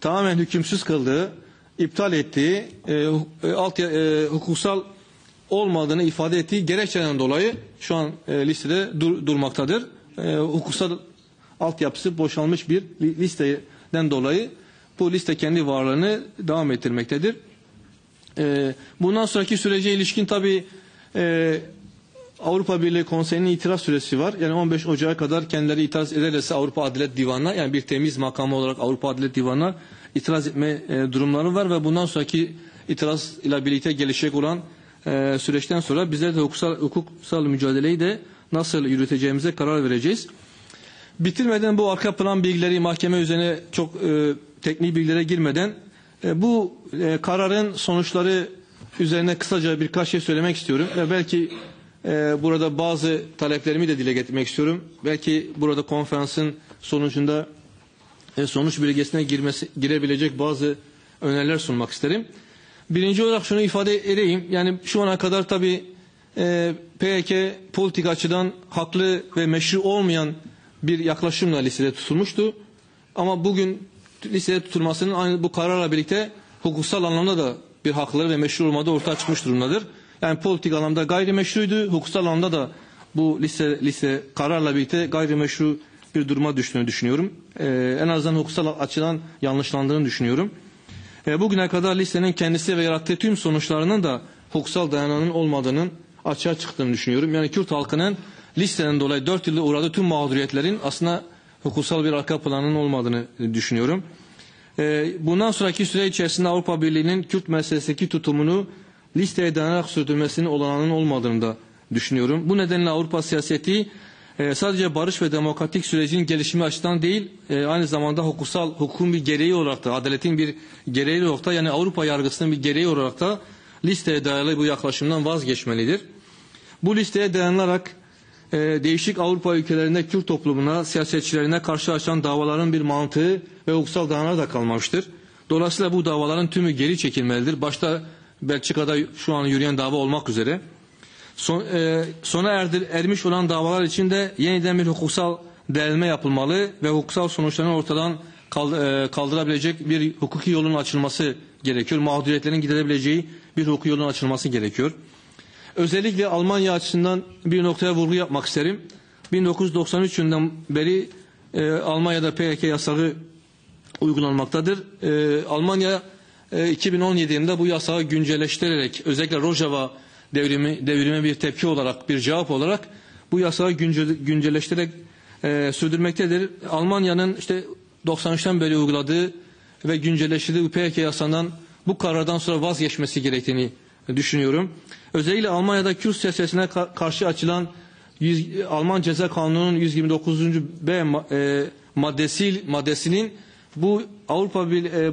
tamamen hükümsüz kıldığı, iptal ettiği, hukuksal olmadığını ifade ettiği gerekçeden dolayı şu an listede durmaktadır. Hukuksal altyapısı boşalmış bir listeden dolayı bu liste kendi varlığını devam ettirmektedir. Bundan sonraki sürece ilişkin tabii Avrupa Birliği Konseyi'nin itiraz süresi var. Yani 15 Ocak'a kadar kendileri itiraz ederlerse Avrupa Adalet Divanı'na, yani bir temiz makamı olarak Avrupa Adalet Divanı'na itiraz etme durumları var ve bundan sonraki itiraz ile birlikte gelişecek olan süreçten sonra bizler de hukuksal mücadeleyi de nasıl yürüteceğimize karar vereceğiz. Bitirmeden bu arka plan bilgileri, mahkeme üzerine çok teknik bilgilere girmeden bu kararın sonuçları üzerine kısaca birkaç şey söylemek istiyorum ve belki burada bazı taleplerimi de dile getirmek istiyorum. Belki burada konferansın sonucunda sonuç bilgisine girebilecek bazı öneriler sunmak isterim. Birinci olarak şunu ifade edeyim. Yani şu ana kadar tabii PKK politik açıdan haklı ve meşru olmayan bir yaklaşımla listede tutulmuştu. Ama bugün listede tutulmasının aynı bu kararla birlikte hukuksal anlamda da bir hakları ve meşru olmadığı ortaya çıkmış durumdadır. Yani politik anlamda gayrimeşruydu, hukuksal anlamda da bu liste kararla birlikte gayrimeşru bir duruma düştüğünü düşünüyorum. En azından hukuksal açıdan yanlışlandığını düşünüyorum. Bugüne kadar listenin kendisi ve yarattığı tüm sonuçlarının da hukuksal dayanağının olmadığının açığa çıktığını düşünüyorum. Yani Kürt halkının listeden dolayı 4 yılda uğradığı tüm mağduriyetlerin aslında hukuksal bir arka planının olmadığını düşünüyorum. Bundan sonraki süre içerisinde Avrupa Birliği'nin Kürt meselesindeki tutumunu listeye dayanarak sürdürmesinin olanağının olmadığını da düşünüyorum. Bu nedenle Avrupa siyaseti sadece barış ve demokratik sürecin gelişimi açısından değil, aynı zamanda hukukun bir gereği olarak da, adaletin bir gereği olarak da, yani Avrupa yargısının bir gereği olarak da listeye dayalı bu yaklaşımdan vazgeçmelidir. Bu listeye dayanarak değişik Avrupa ülkelerinde Kürt toplumuna, siyasetçilerine karşı açılan davaların bir mantığı ve hukuksal dayanağı da kalmamıştır. Dolayısıyla bu davaların tümü geri çekilmelidir. Başta Belçika'da şu an yürüyen dava olmak üzere. Sona ermiş olan davalar için de yeniden bir hukuksal değerlendirme yapılmalı ve hukuksal sonuçlarını ortadan kaldırabilecek bir hukuki yolun açılması gerekiyor. Mağduriyetlerin giderebileceği bir hukuki yolun açılması gerekiyor. Özellikle Almanya açısından bir noktaya vurgu yapmak isterim. 1993 yılından beri Almanya'da PKK yasağı uygulanmaktadır. Almanya 2017 yılında bu yasağı güncelleştirerek, özellikle Rojava devrime bir tepki olarak, bir cevap olarak bu yasağı güncelleştirerek sürdürmektedir. Almanya'nın işte 93'ten beri uyguladığı ve güncelleştirdiği PKK yasağından bu karardan sonra vazgeçmesi gerektiğini düşünüyorum. Özellikle Almanya'da Kürt siyasetine karşı açılan Alman Ceza Kanunu'nun 129. B maddesinin bu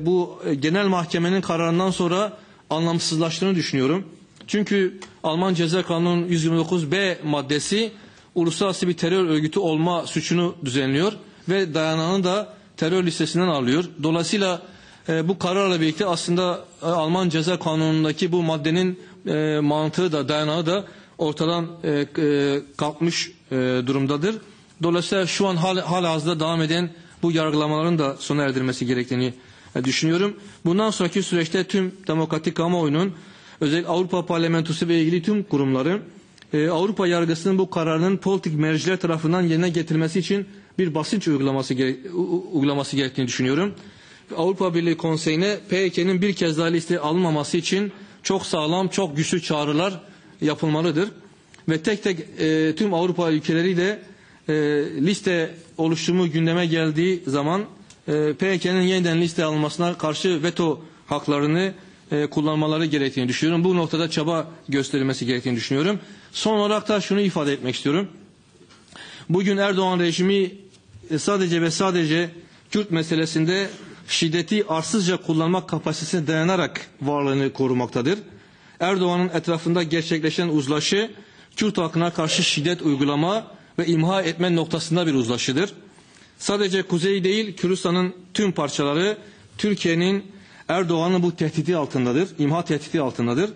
bu genel mahkemenin kararından sonra anlamsızlaştığını düşünüyorum. Çünkü Alman Ceza Kanunu'nun 129 B maddesi uluslararası bir terör örgütü olma suçunu düzenliyor ve dayanağını da terör listesinden alıyor. Dolayısıyla bu kararla birlikte aslında Alman Ceza Kanunu'ndaki bu maddenin mantığı da dayanağı da ortadan kalkmış durumdadır. Dolayısıyla şu an halihazırda devam eden bu yargılamaların da sona erdirilmesi gerektiğini düşünüyorum. Bundan sonraki süreçte tüm demokratik kamuoyunun, özellikle Avrupa Parlamentosu ve ilgili tüm kurumların Avrupa yargısının bu kararının politik merciler tarafından yerine getirilmesi için bir basınç uygulaması gerektiğini düşünüyorum. Avrupa Birliği Konseyi'ne PKK'nın bir kez daha listeye alınmaması için çok sağlam, çok güçlü çağrılar yapılmalıdır. Ve tek tek tüm Avrupa ülkeleri de liste oluşturumu gündeme geldiği zaman PKK'nın yeniden listeye alınmasına karşı veto haklarını kullanmaları gerektiğini düşünüyorum. Bu noktada çaba gösterilmesi gerektiğini düşünüyorum. Son olarak da şunu ifade etmek istiyorum. Bugün Erdoğan rejimi sadece ve sadece Kürt meselesinde şiddeti arsızca kullanmak kapasitesine dayanarak varlığını korumaktadır. Erdoğan'ın etrafında gerçekleşen uzlaşı Kürt halkına karşı şiddet uygulama ve imha etme noktasında bir uzlaşıdır. Sadece kuzey değil, Kürdistan'ın tüm parçaları Türkiye'nin Erdoğan'ın bu tehdidi altındadır, imha tehdidi altındadır.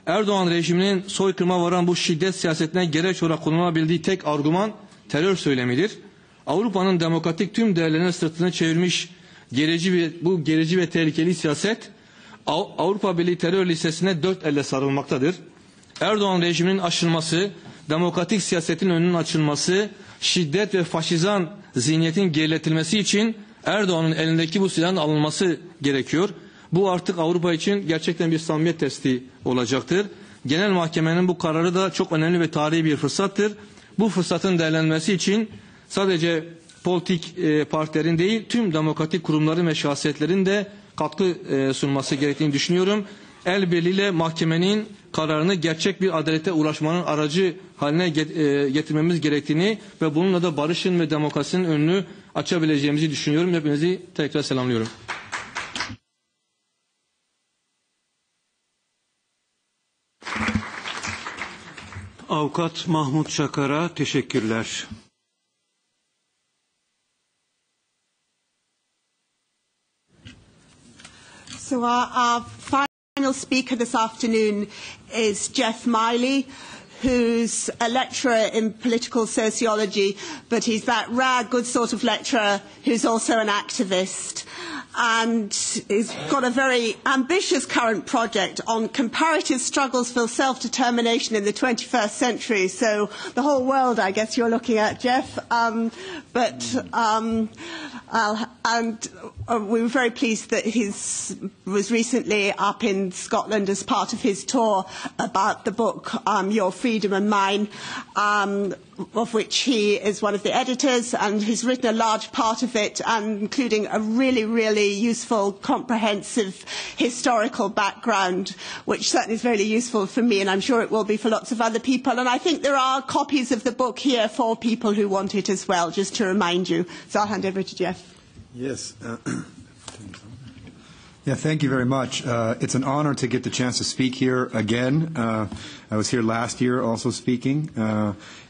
Erdoğan rejiminin soykırıma varan bu şiddet siyasetine gereç olarak kullanılabildiği tek argüman terör söylemidir. Avrupa'nın demokratik tüm değerlerine sırtını çevirmiş gerici ve tehlikeli siyaset Avrupa Birliği terör listesine dört elle sarılmaktadır. Erdoğan rejiminin aşılması, demokratik siyasetin önünün açılması, şiddet ve faşizan zihniyetin geriletilmesi için Erdoğan'ın elindeki bu silahın alınması gerekiyor. Bu artık Avrupa için gerçekten bir samimiyet testi olacaktır. Genel mahkemenin bu kararı da çok önemli ve tarihi bir fırsattır. Bu fırsatın değerlenmesi için sadece politik partilerin değil, tüm demokratik kurumların ve şahsiyetlerin de katkı sunması gerektiğini düşünüyorum. El birliğiyle mahkemenin kararını gerçek bir adalete ulaşmanın aracı haline getirmemiz gerektiğini ve bununla da barışın ve demokrasinin önünü açabileceğimizi düşünüyorum. Hepinizi tekrar selamlıyorum.
Avukat Mahmut Şakar'a teşekkürler.
So our final speaker this afternoon is Jeff Miley, who's a lecturer in political sociology, but he's that rare, good sort of lecturer who's also an activist. And he's got a very ambitious current project on comparative struggles for self-determination in the 21st century. So the whole world, I guess, you're looking at, Jeff. We were very pleased that he was recently up in Scotland as part of his tour about the book Your Freedom and Mine, of which he is one of the editors, and he's written a large part of it, including a really, really useful, comprehensive historical background, which certainly is very useful for me, and I'm sure it will be for lots of other people. And I think there are copies of the book here for people who want it as well, just to remind you. So I'll hand over to Jeff.
Yes. Yeah, thank you very much. It's an honor to get the chance to speak here again. I was here last year also speaking,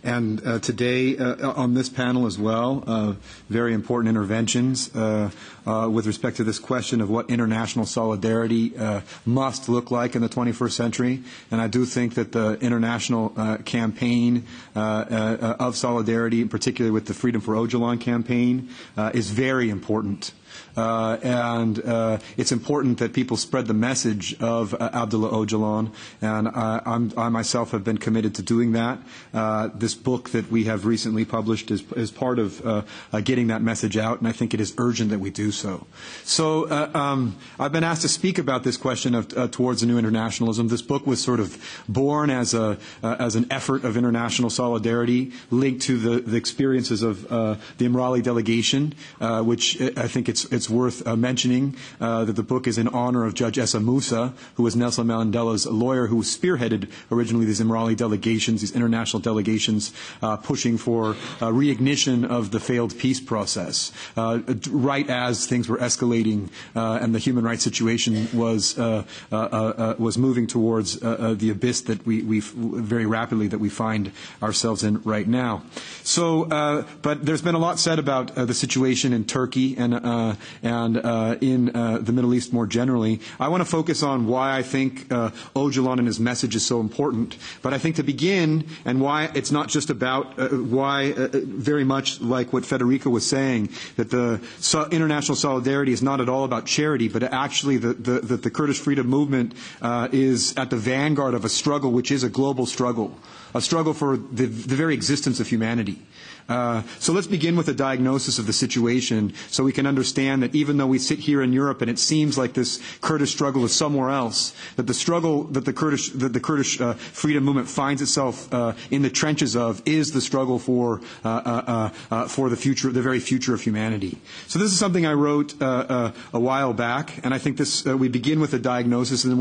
and today on this panel as well, very important interventions with respect to this question of what international solidarity must look like in the 21st century. And I do think that the international campaign of solidarity, particularly with the Freedom for Öcalan campaign, is very important. It's important that people spread the message of Abdullah Öcalan, and I myself have been committed to doing that. This book that we have recently published is part of getting that message out, and I think it is urgent that we do so. So I've been asked to speak about this question of towards a new internationalism. This book was sort of born as an effort of international solidarity linked to the experiences of the Imrali delegation, which I think it's worth mentioning that the book is in honor of Judge Essa Musa, who was Nelson Mandela's lawyer, who spearheaded originally these Imrali delegations, these international delegations, pushing for reignition of the failed peace process, right as things were escalating and the human rights situation was moving towards the abyss that we very rapidly that we find ourselves in right now. So, but there's been a lot said about the situation in Turkey and in the Middle East more generally. I want to focus on why I think Öcalan and his message is so important. But I think to begin, and why it's not just about why, very much like what Federico was saying, that the international solidarity is not at all about charity, but actually the Kurdish freedom movement is at the vanguard of a struggle which is a global struggle, a struggle for the very existence of humanity. So let's begin with a diagnosis of the situation so we can understand that even though we sit here in Europe and it seems like this Kurdish struggle is somewhere else, that the struggle that the Kurdish freedom movement finds itself in the trenches of is the struggle for the future, the very future of humanity. So this is something I wrote a while back, and I think this we begin with a diagnosis and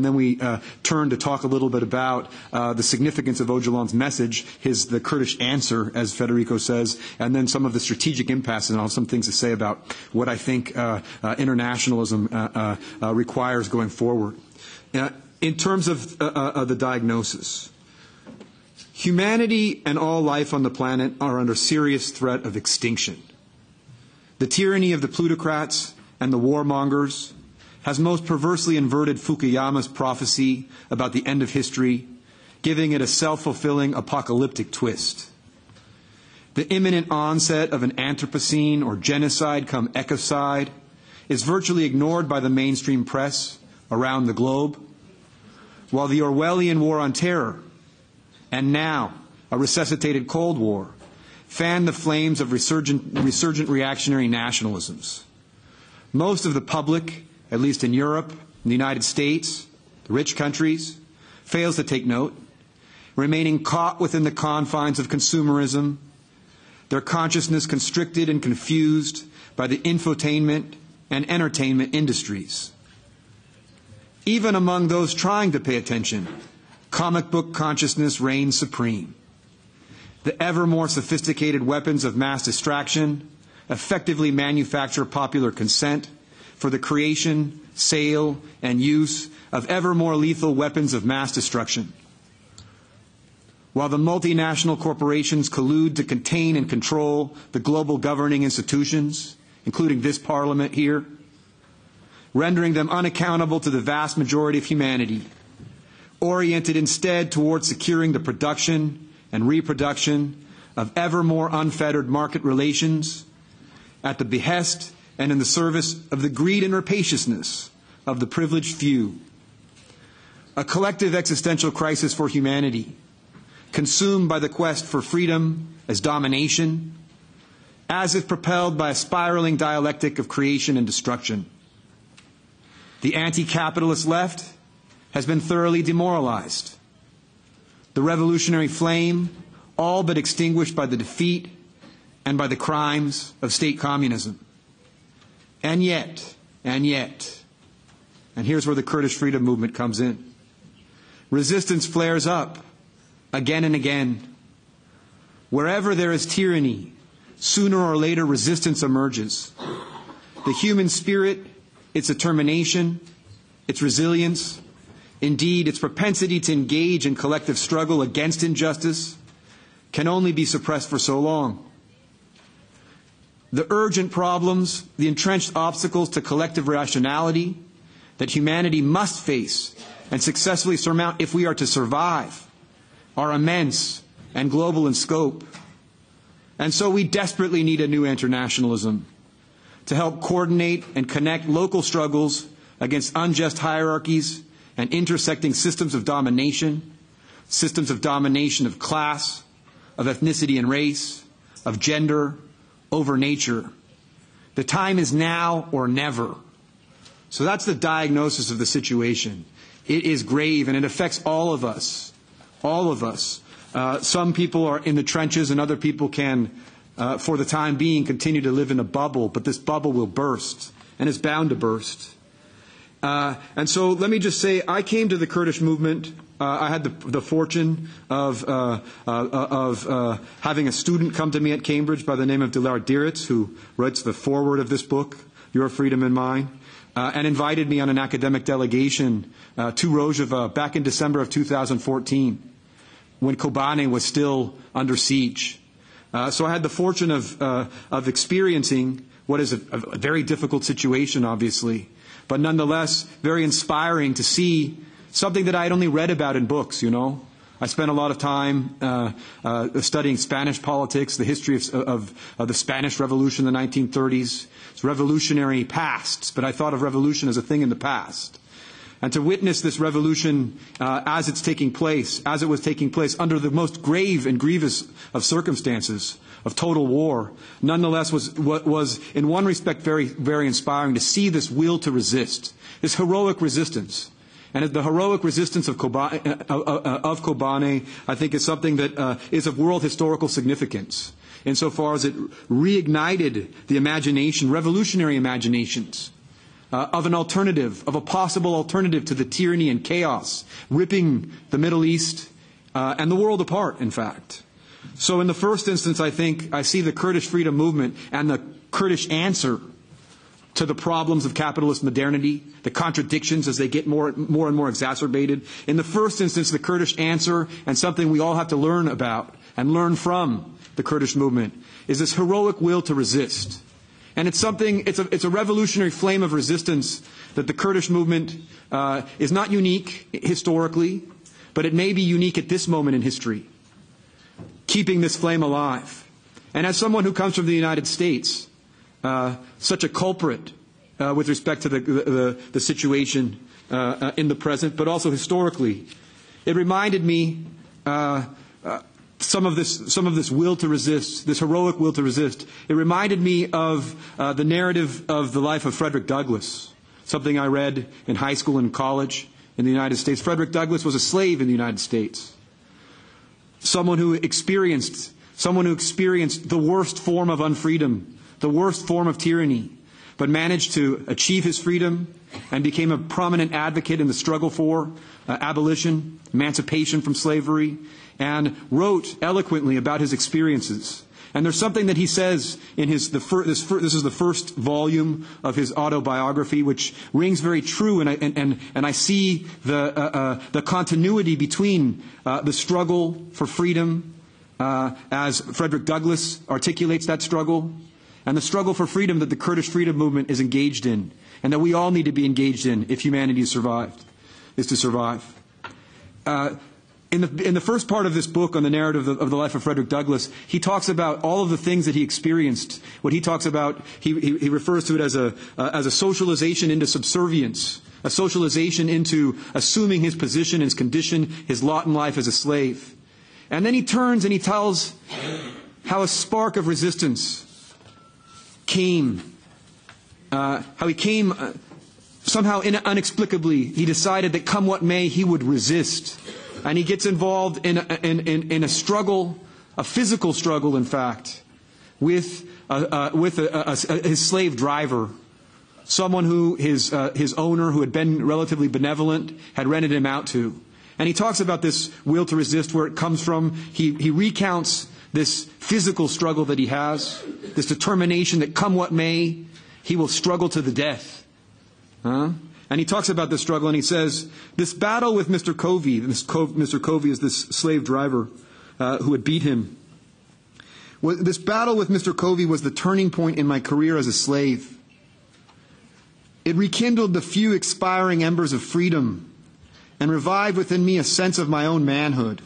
then we turn to talk a little bit about the significance of Öcalan's message, the Kurdish answer, as Federico says, and then some of the strategic impasses, and I'll have some things to say about what I think internationalism requires going forward. In terms of the diagnosis, humanity and all life on the planet are under serious threat of extinction. The tyranny of the plutocrats and the warmongers has most perversely inverted Fukuyama's prophecy about the end of history, giving it a self-fulfilling apocalyptic twist. The imminent onset of an Anthropocene or genocide come ecocide is virtually ignored by the mainstream press around the globe, while the Orwellian war on terror and now a resuscitated Cold War fan the flames of resurgent reactionary nationalisms. Most of the public, at least in Europe, in the United States, the rich countries, fails to take note, remaining caught within the confines of consumerism, their consciousness constricted and confused by the infotainment and entertainment industries. Even among those trying to pay attention, comic book consciousness reigns supreme. The ever more sophisticated weapons of mass distraction effectively manufacture popular consent for the creation, sale, and use of ever more lethal weapons of mass destruction. While the multinational corporations collude to contain and control the global governing institutions, including this Parliament here, rendering them unaccountable to the vast majority of humanity, oriented instead towards securing the production and reproduction of ever more unfettered market relations at the behest and in the service of the greed and rapaciousness of the privileged few. A collective existential crisis for humanity, consumed by the quest for freedom as domination, as if propelled by a spiraling dialectic of creation and destruction. The anti-capitalist left has been thoroughly demoralized. The revolutionary flame all but extinguished by the defeat and by the crimes of state communism. And yet, and here's where the Kurdish freedom movement comes in. Resistance flares up again and again. Wherever there is tyranny, sooner or later resistance emerges. The human spirit, its determination, its resilience, indeed its propensity to engage in collective struggle against injustice, can only be suppressed for so long. The urgent problems, the entrenched obstacles to collective rationality that humanity must face and successfully surmount if we are to survive are immense and global in scope. And so we desperately need a new internationalism to help coordinate and connect local struggles against unjust hierarchies and intersecting systems of domination of class, of ethnicity and race, of gender, over nature. The time is now or never. So that's the diagnosis of the situation. It is grave and it affects all of us. All of us. Some people are in the trenches and other people can, for the time being, continue to live in a bubble, but this bubble will burst and is bound to burst. And so let me just say, I came to the Kurdish movement. I had the fortune of having a student come to me at Cambridge by the name of Dilar Diritz, who writes the foreword of this book, Your Freedom and Mine, and invited me on an academic delegation to Rojava back in December of 2014, when Kobane was still under siege. So I had the fortune of experiencing what is a very difficult situation, obviously, but nonetheless very inspiring to see something that I had only read about in books, you know. I spent a lot of time studying Spanish politics, the history of the Spanish Revolution in the 1930s. It's revolutionary pasts, but I thought of revolution as a thing in the past. And to witness this revolution as it was taking place under the most grave and grievous of circumstances of total war, nonetheless was in one respect very, very inspiring to see this will to resist, this heroic resistance. And the heroic resistance of Kobane, I think, is something that is of world historical significance, insofar as it reignited the imagination, revolutionary imaginations, of an alternative, of a possible alternative to the tyranny and chaos, ripping the Middle East and the world apart, in fact. So in the first instance, I think I see the Kurdish freedom movement and the Kurdish answer to the problems of capitalist modernity, the contradictions as they get more and more exacerbated. In the first instance, the Kurdish answer, and something we all have to learn about and learn from the Kurdish movement, is this heroic will to resist. And it's a revolutionary flame of resistance that the Kurdish movement is not unique historically, but it may be unique at this moment in history, keeping this flame alive. And as someone who comes from the United States, such a culprit with respect to the situation in the present, but also historically, it reminded me some of this will to resist, this heroic will to resist. It reminded me of the narrative of the life of Frederick Douglass, something I read in high school and college in the United States. Frederick Douglass was a slave in the United States, someone who experienced the worst form of unfreedom, the worst form of tyranny, but managed to achieve his freedom and became a prominent advocate in the struggle for abolition, emancipation from slavery, and wrote eloquently about his experiences. And there's something that he says in this is the first volume of his autobiography, which rings very true, and I see the continuity between the struggle for freedom, as Frederick Douglass articulates that struggle, and the struggle for freedom that the Kurdish freedom movement is engaged in, and that we all need to be engaged in if humanity is to survive. In the first part of this book on the narrative of the life of Frederick Douglass, he talks about all of the things that he experienced. What he talks about, he refers to it as a socialization into subservience, a socialization into assuming his position, his condition, his lot in life as a slave. And then he turns and he tells how a spark of resistance came, how he came somehow inexplicably. He decided that come what may, he would resist. And he gets involved in a struggle, a physical struggle, in fact, with his slave driver, someone who his owner, who had been relatively benevolent, had rented him out to. And he talks about this will to resist, where it comes from. He recounts this physical struggle that he has, this determination that come what may, he will struggle to the death. And he talks about this struggle, and he says, this battle with Mr. Covey, Mr. Covey is this slave driver who had beat him. This battle with Mr. Covey was the turning point in my career as a slave. It rekindled the few expiring embers of freedom and revived within me a sense of my own manhood.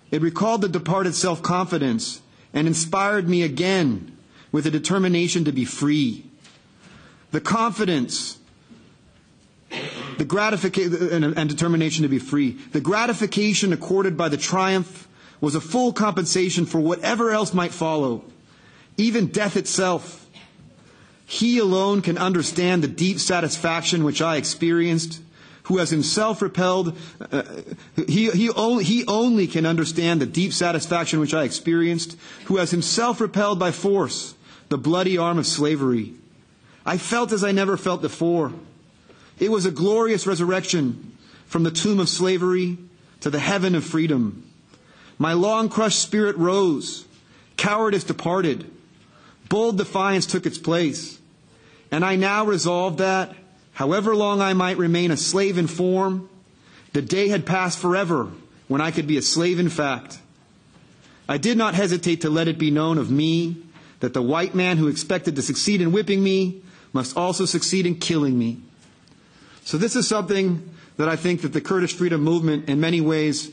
It recalled the departed self-confidence and inspired me again with a determination to be free. The confidence, the gratification, and determination to be free. The gratification accorded by the triumph was a full compensation for whatever else might follow, even death itself. He alone can understand the deep satisfaction which I experienced, who has himself repelled. He only can understand the deep satisfaction which I experienced, who has himself repelled by force the bloody arm of slavery. I felt as I never felt before. It was a glorious resurrection from the tomb of slavery to the heaven of freedom. My long crushed spirit rose. Cowardice departed. Bold defiance took its place. And I now resolved that, however long I might remain a slave in form, the day had passed forever when I could be a slave in fact. I did not hesitate to let it be known of me that the white man who expected to succeed in whipping me must also succeed in killing me. So this is something that I think that the Kurdish freedom movement in many ways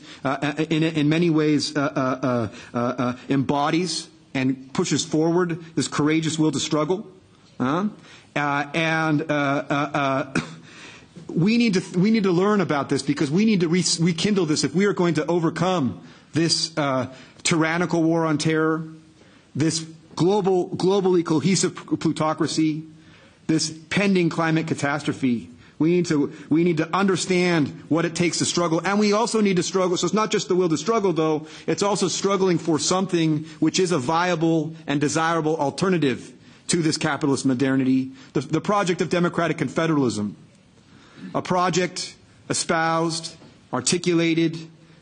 embodies and pushes forward this courageous will to struggle. We need to learn about this, because we need to rekindle this if we are going to overcome this tyrannical war on terror, this globally cohesive plutocracy, this pending climate catastrophe. We need to understand what it takes to struggle, and we also need to struggle. So it's not just the will to struggle, though. It's also struggling for something which is a viable and desirable alternative to this capitalist modernity, the project of democratic confederalism, a project espoused, articulated,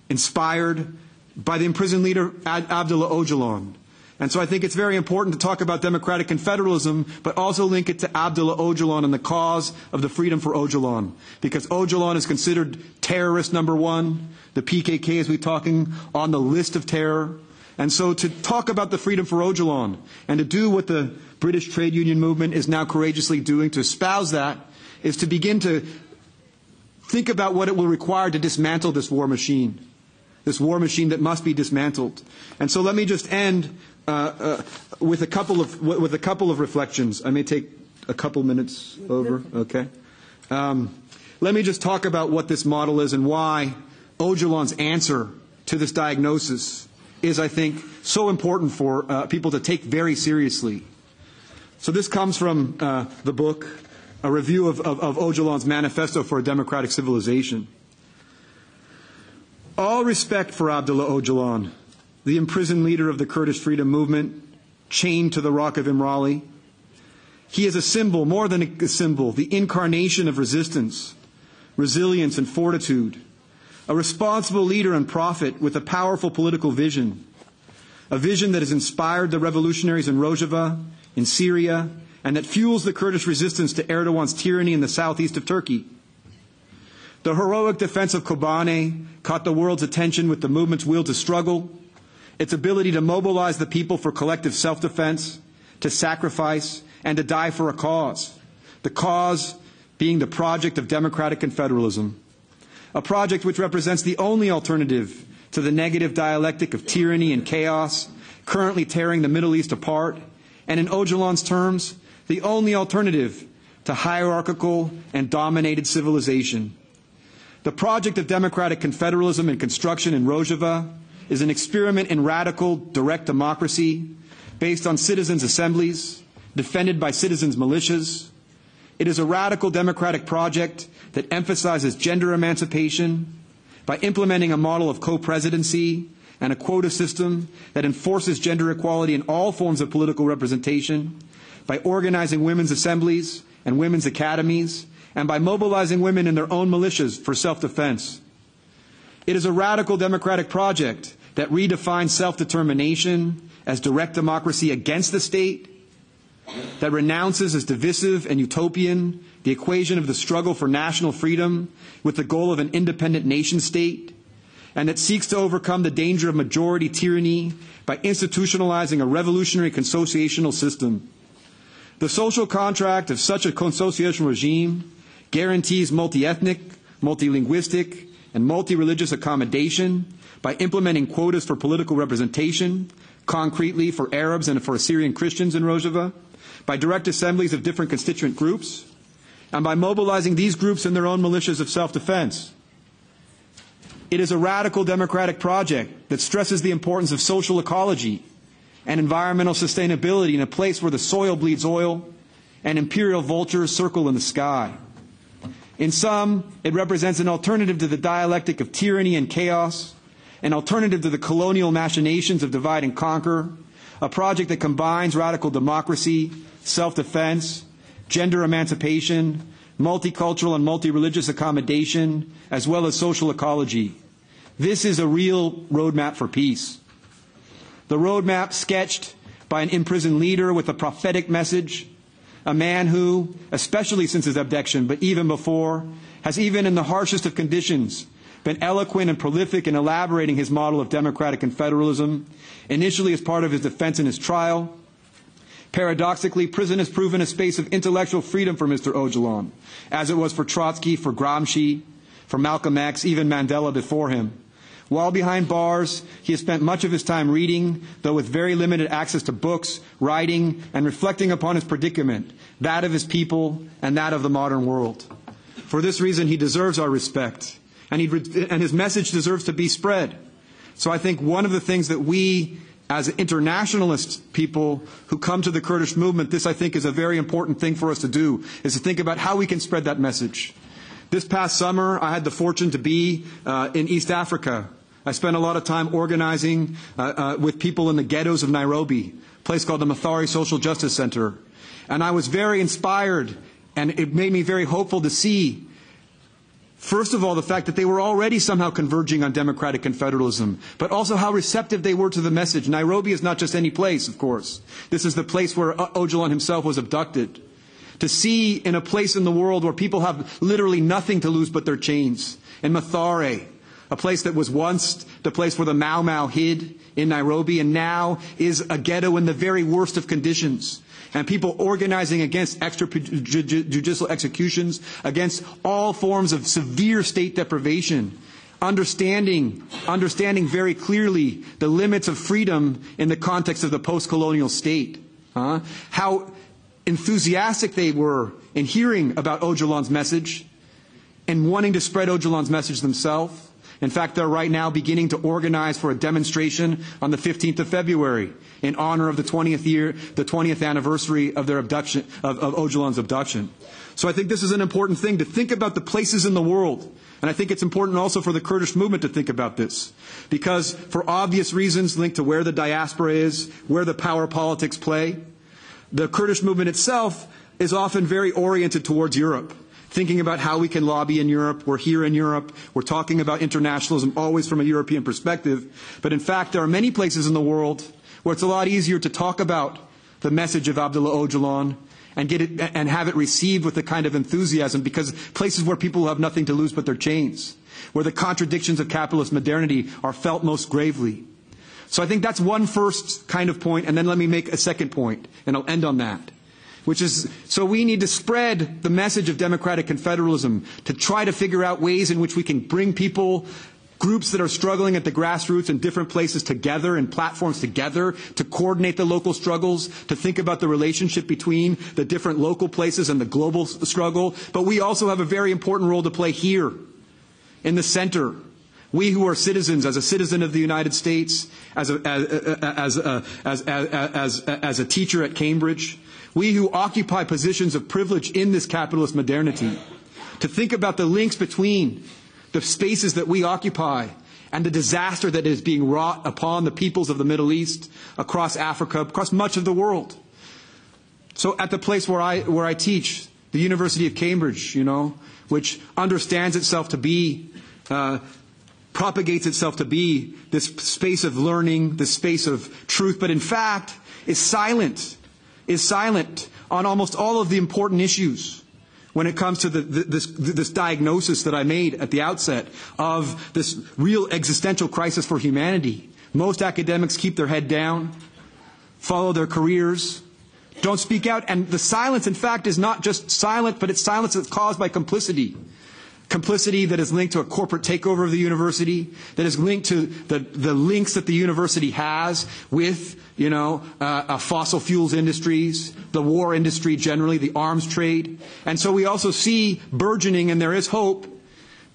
inspired by the imprisoned leader ABDULLAH Öcalan. And so I think it's very important to talk about democratic confederalism, but also link it to ABDULLAH Öcalan and the cause of the freedom for Öcalan. Because Öcalan is considered terrorist number one. The PKK is talking on the list of terror. And so to talk about the freedom for Öcalan and to do what the British trade union movement is now courageously doing, to espouse that, is to begin to think about what it will require to dismantle this war machine that must be dismantled. And so let me just end with a couple of reflections. I may take a couple minutes over. Okay. Let me just talk about what this model is and why Öcalan's answer to this diagnosis is, I think, so important for people to take very seriously. So this comes from the book, a review of Öcalan's Manifesto for a Democratic Civilization. All respect for Abdullah Öcalan, the imprisoned leader of the Kurdish freedom movement, chained to the rock of Imrali, He is a symbol, more than a symbol, the incarnation of resistance, resilience, and fortitude. A responsible leader and prophet with a powerful political vision. A vision that has inspired the revolutionaries in Rojava, in Syria, and that fuels the Kurdish resistance to Erdogan's tyranny in the southeast of Turkey. The heroic defense of Kobane caught the world's attention with the movement's will to struggle, its ability to mobilize the people for collective self-defense, to sacrifice, and to die for a cause. The cause being the project of democratic confederalism. A project which represents the only alternative to the negative dialectic of tyranny and chaos currently tearing the Middle East apart, and in Öcalan's terms, the only alternative to hierarchical and dominated civilization. The project of democratic confederalism and construction in Rojava is an experiment in radical, direct democracy based on citizens' assemblies, defended by citizens' militias. It is a radical democratic project that emphasizes gender emancipation by implementing a model of co-presidency and a quota system that enforces gender equality in all forms of political representation, by organizing women's assemblies and women's academies, and by mobilizing women in their own militias for self-defense. It is a radical democratic project that redefines self-determination as direct democracy against the state, that renounces as divisive and utopian the equation of the struggle for national freedom with the goal of an independent nation state, and that seeks to overcome the danger of majority tyranny by institutionalizing a revolutionary consociational system. The social contract of such a consociational regime guarantees multi-ethnic, multi-linguistic, and multi-religious accommodation by implementing quotas for political representation, concretely for Arabs and for Assyrian Christians in Rojava, by direct assemblies of different constituent groups, and by mobilizing these groups in their own militias of self-defense. It is a radical democratic project that stresses the importance of social ecology and environmental sustainability in a place where the soil bleeds oil and imperial vultures circle in the sky. In sum, it represents an alternative to the dialectic of tyranny and chaos, an alternative to the colonial machinations of divide and conquer, a project that combines radical democracy, self-defense, gender emancipation, multicultural and multi-religious accommodation, as well as social ecology. This is a real roadmap for peace. The roadmap sketched by an imprisoned leader with a prophetic message, a man who, especially since his abduction, but even before, has even in the harshest of conditions been eloquent and prolific in elaborating his model of democratic confederalism, initially as part of his defense in his trial. Paradoxically, prison has proven a space of intellectual freedom for Mr. Öcalan, as it was for Trotsky, for Gramsci, for Malcolm X, even Mandela before him. While behind bars, he has spent much of his time reading, though with very limited access to books, writing, and reflecting upon his predicament, that of his people and that of the modern world. For this reason, he deserves our respect, and his message deserves to be spread. So I think one of the things that we, as internationalist people who come to the Kurdish movement, this I think is a very important thing for us to do, is to think about how we can spread that message. This past summer, I had the fortune to be in East Africa. I spent a lot of time organizing with people in the ghettos of Nairobi, a place called the Mathare Social Justice Center. And I was very inspired, and it made me very hopeful to see, first of all, the fact that they were already somehow converging on democratic confederalism, but also how receptive they were to the message. Nairobi is not just any place, of course. This is the place where Öcalan himself was abducted. To see in a place in the world where people have literally nothing to lose but their chains, in Mathare, a place that was once the place where the Mau Mau hid in Nairobi and now is a ghetto in the very worst of conditions. And people organizing against extrajudicial executions, against all forms of severe state deprivation, understanding very clearly the limits of freedom in the context of the post-colonial state. How enthusiastic they were in hearing about Öcalan's message and wanting to spread Öcalan's message themselves. In fact, they're right now beginning to organize for a demonstration on the 15th of February in honor of the 20th anniversary of their abduction, of Öcalan's abduction. So I think this is an important thing to think about the places in the world. And I think it's important also for the Kurdish movement to think about this. Because for obvious reasons linked to where the diaspora is, where the power politics play, The Kurdish movement itself is often very oriented towards Europe, thinking about how we can lobby in Europe. We're here in Europe. We're talking about internationalism always from a European perspective. But in fact, there are many places in the world where it's a lot easier to talk about the message of Abdullah Öcalan and get it and have it received with a kind of enthusiasm, because places where people have nothing to lose but their chains, where the contradictions of capitalist modernity are felt most gravely. So I think that's one first kind of point, and then let me make a second point, and I'll end on that, which is, so we need to spread the message of democratic confederalism, to try to figure out ways in which we can bring people, groups that are struggling at the grassroots in different places together and platforms together, to coordinate the local struggles, to think about the relationship between the different local places and the global struggle. But we also have a very important role to play here in the center. We who are citizens, as a citizen of the United States, as a teacher at Cambridge, we who occupy positions of privilege in this capitalist modernity, to think about the links between the spaces that we occupy and the disaster that is being wrought upon the peoples of the Middle East, across Africa, across much of the world. So at the place where I teach, the University of Cambridge, which understands itself to be, propagates itself to be this space of learning, this space of truth, but in fact is silent on almost all of the important issues when it comes to this diagnosis that I made at the outset of this real existential crisis for humanity. Most academics keep their head down, follow their careers, don't speak out, and the silence, in fact, is not just silent, but it's silence that's caused by complicity. Complicity that is linked to a corporate takeover of the university, that is linked to the links that the university has with, fossil fuels industries, the war industry generally, the arms trade. And so we also see burgeoning, and there is hope,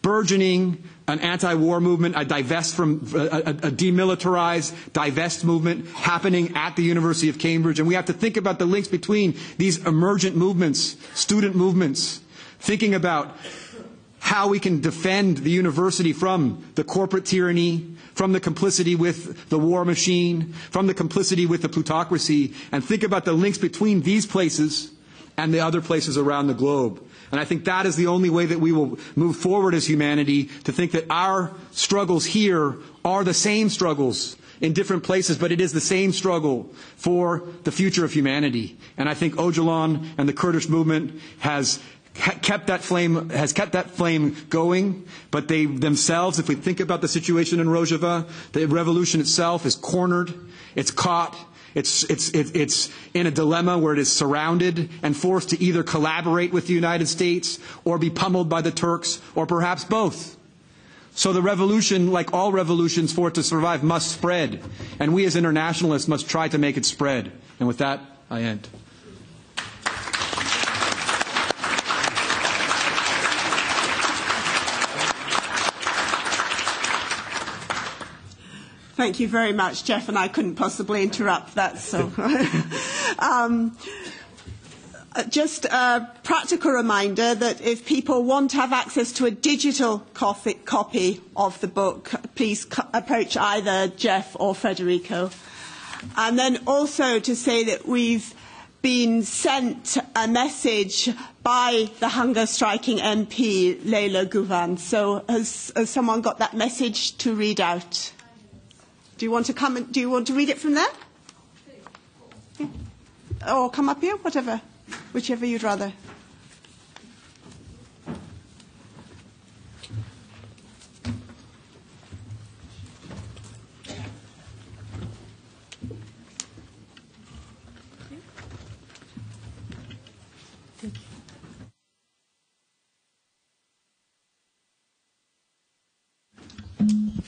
burgeoning an anti-war movement, a demilitarized, divest movement happening at the University of Cambridge. And we have to think about the links between these emergent movements, student movements, thinking about how we can defend the university from the corporate tyranny, from the complicity with the war machine, from the complicity with the plutocracy, and think about the links between these places and the other places around the globe. And I think that is the only way that we will move forward as humanity, to think that our struggles here are the same struggles in different places, but it is the same struggle for the future of humanity. And I think Öcalan and the Kurdish movement has kept that flame going, but they themselves, if we think about the situation in Rojava, the revolution itself is cornered, it's caught, it's in a dilemma where it is surrounded and forced to either collaborate with the United States or be pummeled by the Turks, or perhaps both. So the revolution, like all revolutions, for it to survive, must spread, and we as internationalists must try to make it spread. And with that, I end.
Thank you very much, Jeff, and I couldn't possibly interrupt that. So, just a practical reminder that if people want to have access to a digital copy of the book, please approach either Jeff or Federico. And then also to say that we've been sent a message by the hunger striking MP, Leyla Guven. So has someone got that message to read out? Do you want to read it from there? Yeah. Or come up here, whatever, whichever you'd rather.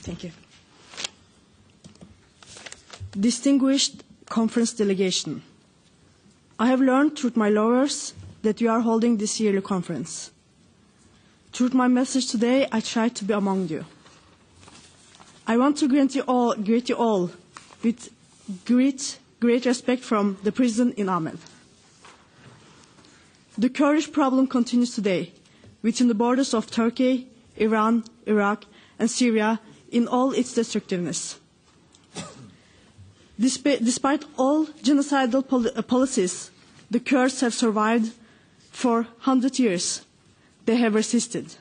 Thank you. Distinguished conference delegation, I have learned through my lawyers that you are holding this yearly conference. Through my message today, I try to be among you. I want to greet you all with great respect from the prison in Amen. The Kurdish problem continues today within the borders of Turkey, Iran, Iraq, and Syria in all its destructiveness. Despite all genocidal policies the Kurds have survived for 100 years. They have resisted.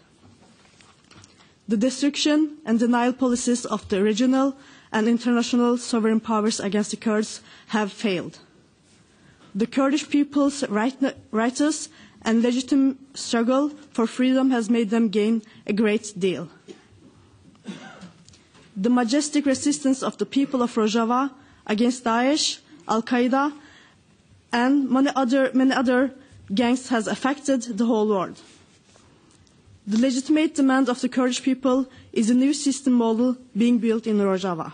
The destruction and denial policies of the regional and international sovereign powers against the Kurds have failed. The Kurdish people's righteous and legitimate struggle for freedom has made them gain a great deal. The majestic resistance of the people of Rojava against Daesh, Al-Qaeda, and many other gangs has affected the whole world. The legitimate demand of the Kurdish people is a new system model being built in Rojava.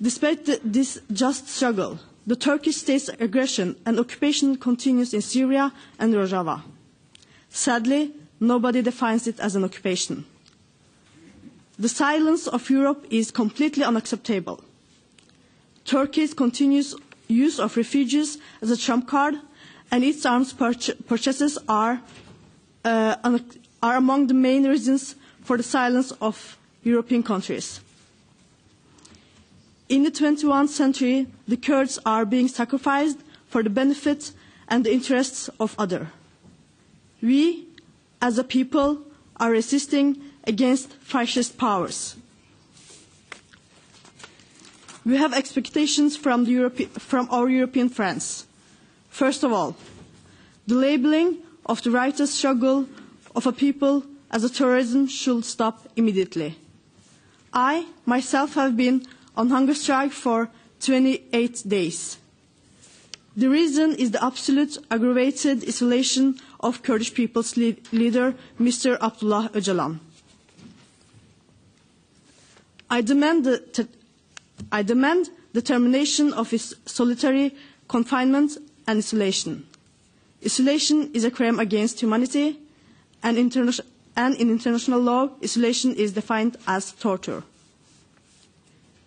Despite this just struggle, the Turkish state's aggression and occupation continues in Syria and Rojava. Sadly, nobody defines it as an occupation. The silence of Europe is completely unacceptable. Turkey's continuous use of refugees as a trump card and its arms purchases are among the main reasons for the silence of European countries. In the 21st century, the Kurds are being sacrificed for the benefit and the interests of others. We, as a people, are resisting against fascist powers. We have expectations from our European friends. First of all, the labeling of the righteous struggle of a people as a terrorism should stop immediately. I, myself, have been on hunger strike for 28 days. The reason is the absolute aggravated isolation of Kurdish people's leader, Mr. ABDULLAH ÖCALAN. I demand the termination of his solitary confinement and isolation. Isolation is a crime against humanity, and in international law, isolation is defined as torture.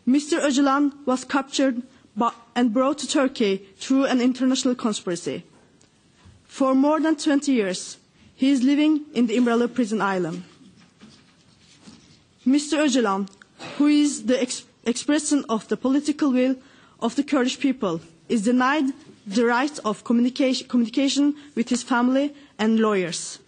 Mr. Öcalan was captured and brought to Turkey through an international conspiracy. For more than 20 years, he is living in the İmralı prison island. Mr. Öcalan, who is the expression of the political will of the Kurdish people, is denied the right of communication with his family and lawyers.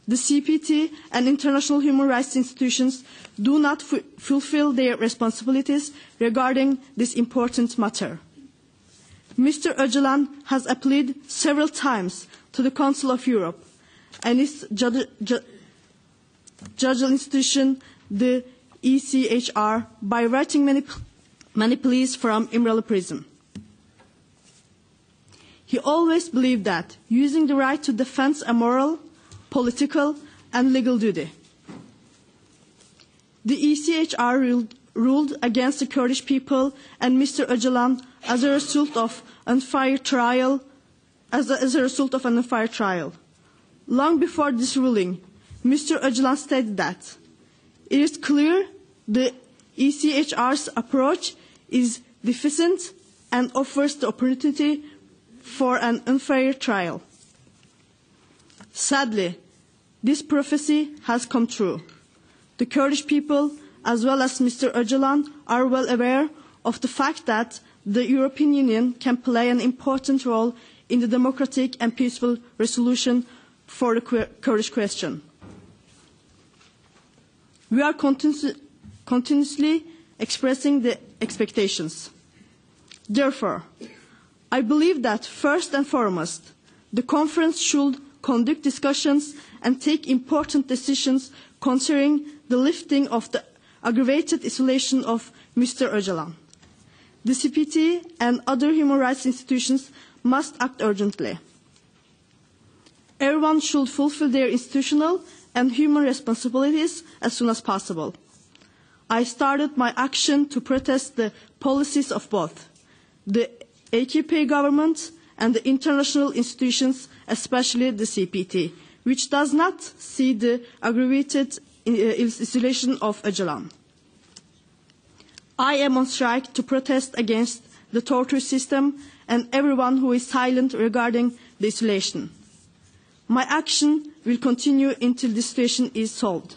The CPT and international human rights institutions do not fulfill their responsibilities regarding this important matter. Mr. Öcalan has appealed several times to the Council of Europe and its judicial institution, the ECHR, by writing many pleas from İmralı prison. He always believed that using the right to defend a moral, political and legal duty. The ECHR ruled against the Kurdish people and Mr. Öcalan as a result of an unfair trial. Long before this ruling, Mr. Öcalan stated that it is clear the ECHR's approach is deficient and offers the opportunity for an unfair trial. Sadly, this prophecy has come true. The Kurdish people, as well as Mr. Öcalan, are well aware of the fact that the European Union can play an important role in the democratic and peaceful resolution for the Kurdish question. We are continuously expressing the expectations. Therefore, I believe that first and foremost, the conference should conduct discussions and take important decisions concerning the lifting of the aggravated isolation of Mr. Öcalan. The CPT and other human rights institutions must act urgently. Everyone should fulfill their institutional and human responsibilities as soon as possible. I started my action to protest the policies of both the AKP government and the international institutions, especially the CPT, which does not see the aggravated isolation of Öcalan. I am on strike to protest against the torture system and everyone who is silent regarding the isolation. My action will continue until the situation is solved.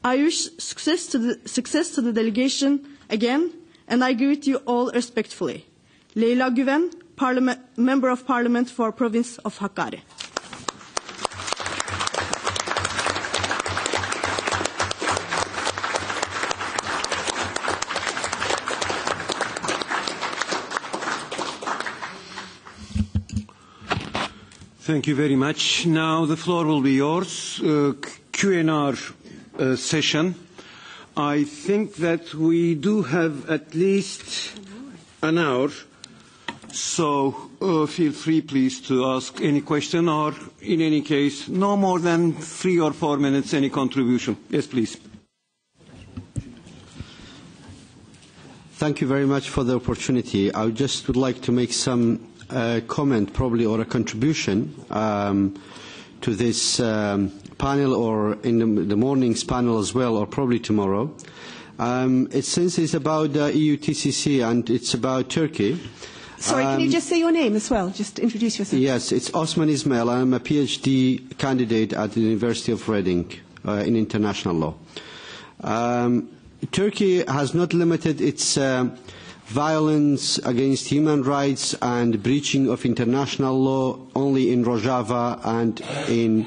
I wish success to the delegation again, and I greet you all respectfully. Leyla Güven, Member of Parliament for Province of Hakkari.
Thank you very much. Now the floor will be yours. Q&R session. I think that we do have at least an hour, so feel free, please, to ask any question, or in any case, no more than 3 or 4 minutes, any contribution. Yes, please.
Thank you very much for the opportunity. I just would like to make some comment, probably, or a contribution to this panel, or in the morning's panel as well, or probably tomorrow. Since it's about the EUTCC and it's about Turkey.
Sorry, can you just say your name as well? Just introduce yourself.
Yes, it's Osman Ismail. I'm a PhD candidate at the University of Reading in international law. Turkey has not limited its violence against human rights and breaching of international law only in Rojava and in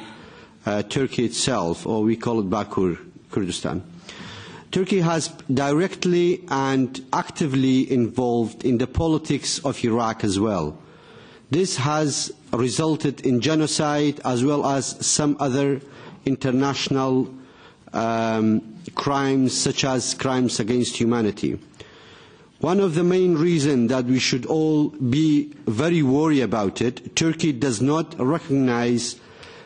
Turkey itself, or we call it Bakur, Kurdistan. Turkey has directly and actively involved in the politics of Iraq as well. This has resulted in genocide as well as some other international crimes, such as crimes against humanity. One of the main reasons that we should all be very worried about it, Turkey does not recognize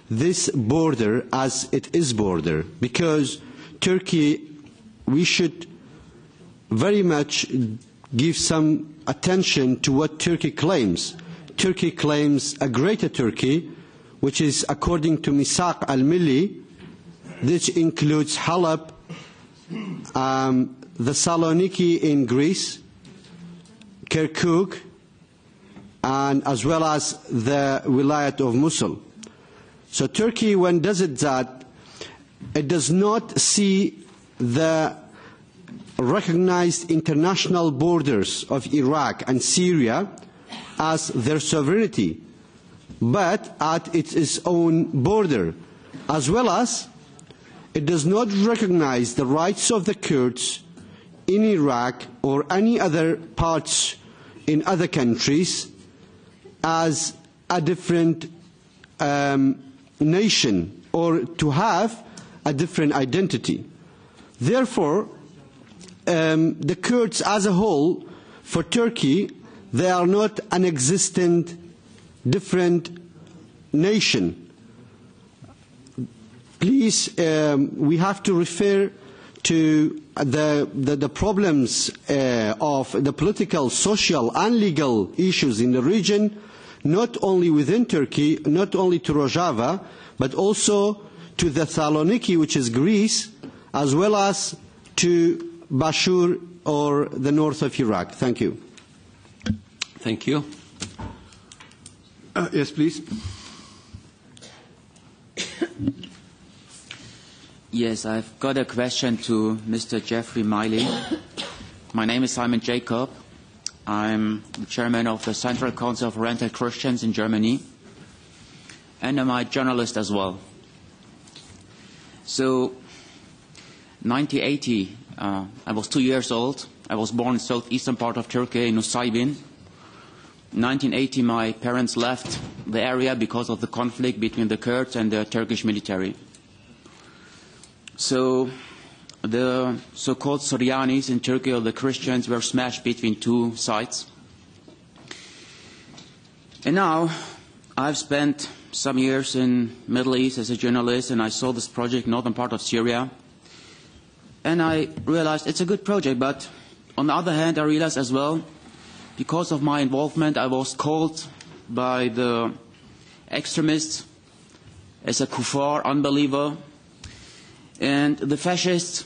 this border as it is border, because Turkey, we should very much give some attention to what Turkey claims. Turkey claims a greater Turkey, which is according to Misak al-Milli, this includes Halab, the Saloniki in Greece, Kirkuk, and as well as the Wilayat of Mosul. So Turkey, when does it that, it does not see the recognized international borders of Iraq and Syria as their sovereignty, but at its own border, as well as it does not recognize the rights of the Kurds in Iraq or any other parts in other countries as a different nation, or to have a different identity. Therefore, the Kurds as a whole, for Turkey, they are not an existent different nation. Please, we have to refer to the problems of the political, social and legal issues in the region, not only within Turkey, not only to Rojava, but also to the Thessaloniki, which is Greece, as well as to Bashur or the north of Iraq. Thank you.
Thank you.
Yes, please.
Yes, I've got a question to Mr. Jeffrey Miley. My name is Simon Jacob. I'm the chairman of the Central Council of Oriental Christians in Germany, and I'm a journalist as well. So, 1980, I was 2 years old. I was born in the southeastern part of Turkey, in Nusaybin. In 1980, my parents left the area because of the conflict between the Kurds and the Turkish military. So the so-called Suryanis in Turkey, or the Christians, were smashed between two sides. And now I've spent some years in Middle East as a journalist, and I saw this project, northern part of Syria. And I realized it's a good project, but on the other hand, I realized as well, because of my involvement, I was called by the extremists as a kuffar, unbeliever, and the fascists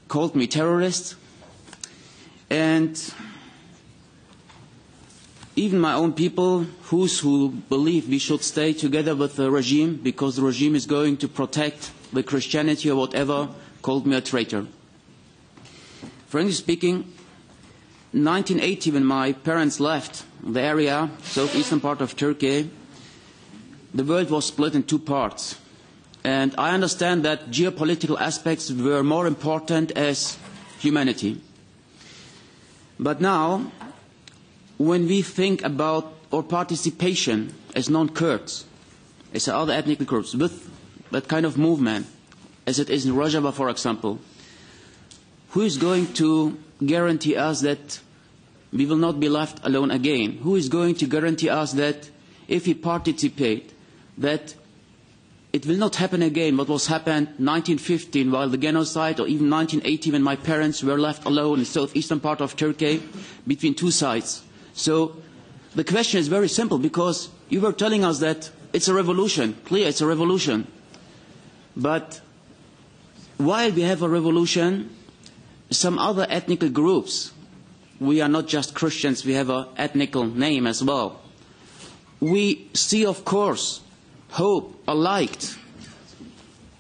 called me terrorist, and even my own people who believe we should stay together with the regime because the regime is going to protect the Christianity or whatever, called me a traitor. Frankly speaking, 1980, when my parents left the area, southeastern part of Turkey, the world was split in two parts. And I understand that geopolitical aspects were more important as humanity. But now, when we think about our participation as non-Kurds, as other ethnic groups, with that kind of movement, as it is in Rojava, for example, who is going to guarantee us that we will not be left alone again? Who is going to guarantee us that if we participate, that it will not happen again what was happened in 1915 while the genocide, or even 1980 when my parents were left alone in the southeastern part of Turkey between two sides? So the question is very simple, because you were telling us that it's a revolution. Clear, it's a revolution. But while we have a revolution, some other ethnic groups, we are not just Christians, we have an ethnic name as well. We see, of course, hope, a light.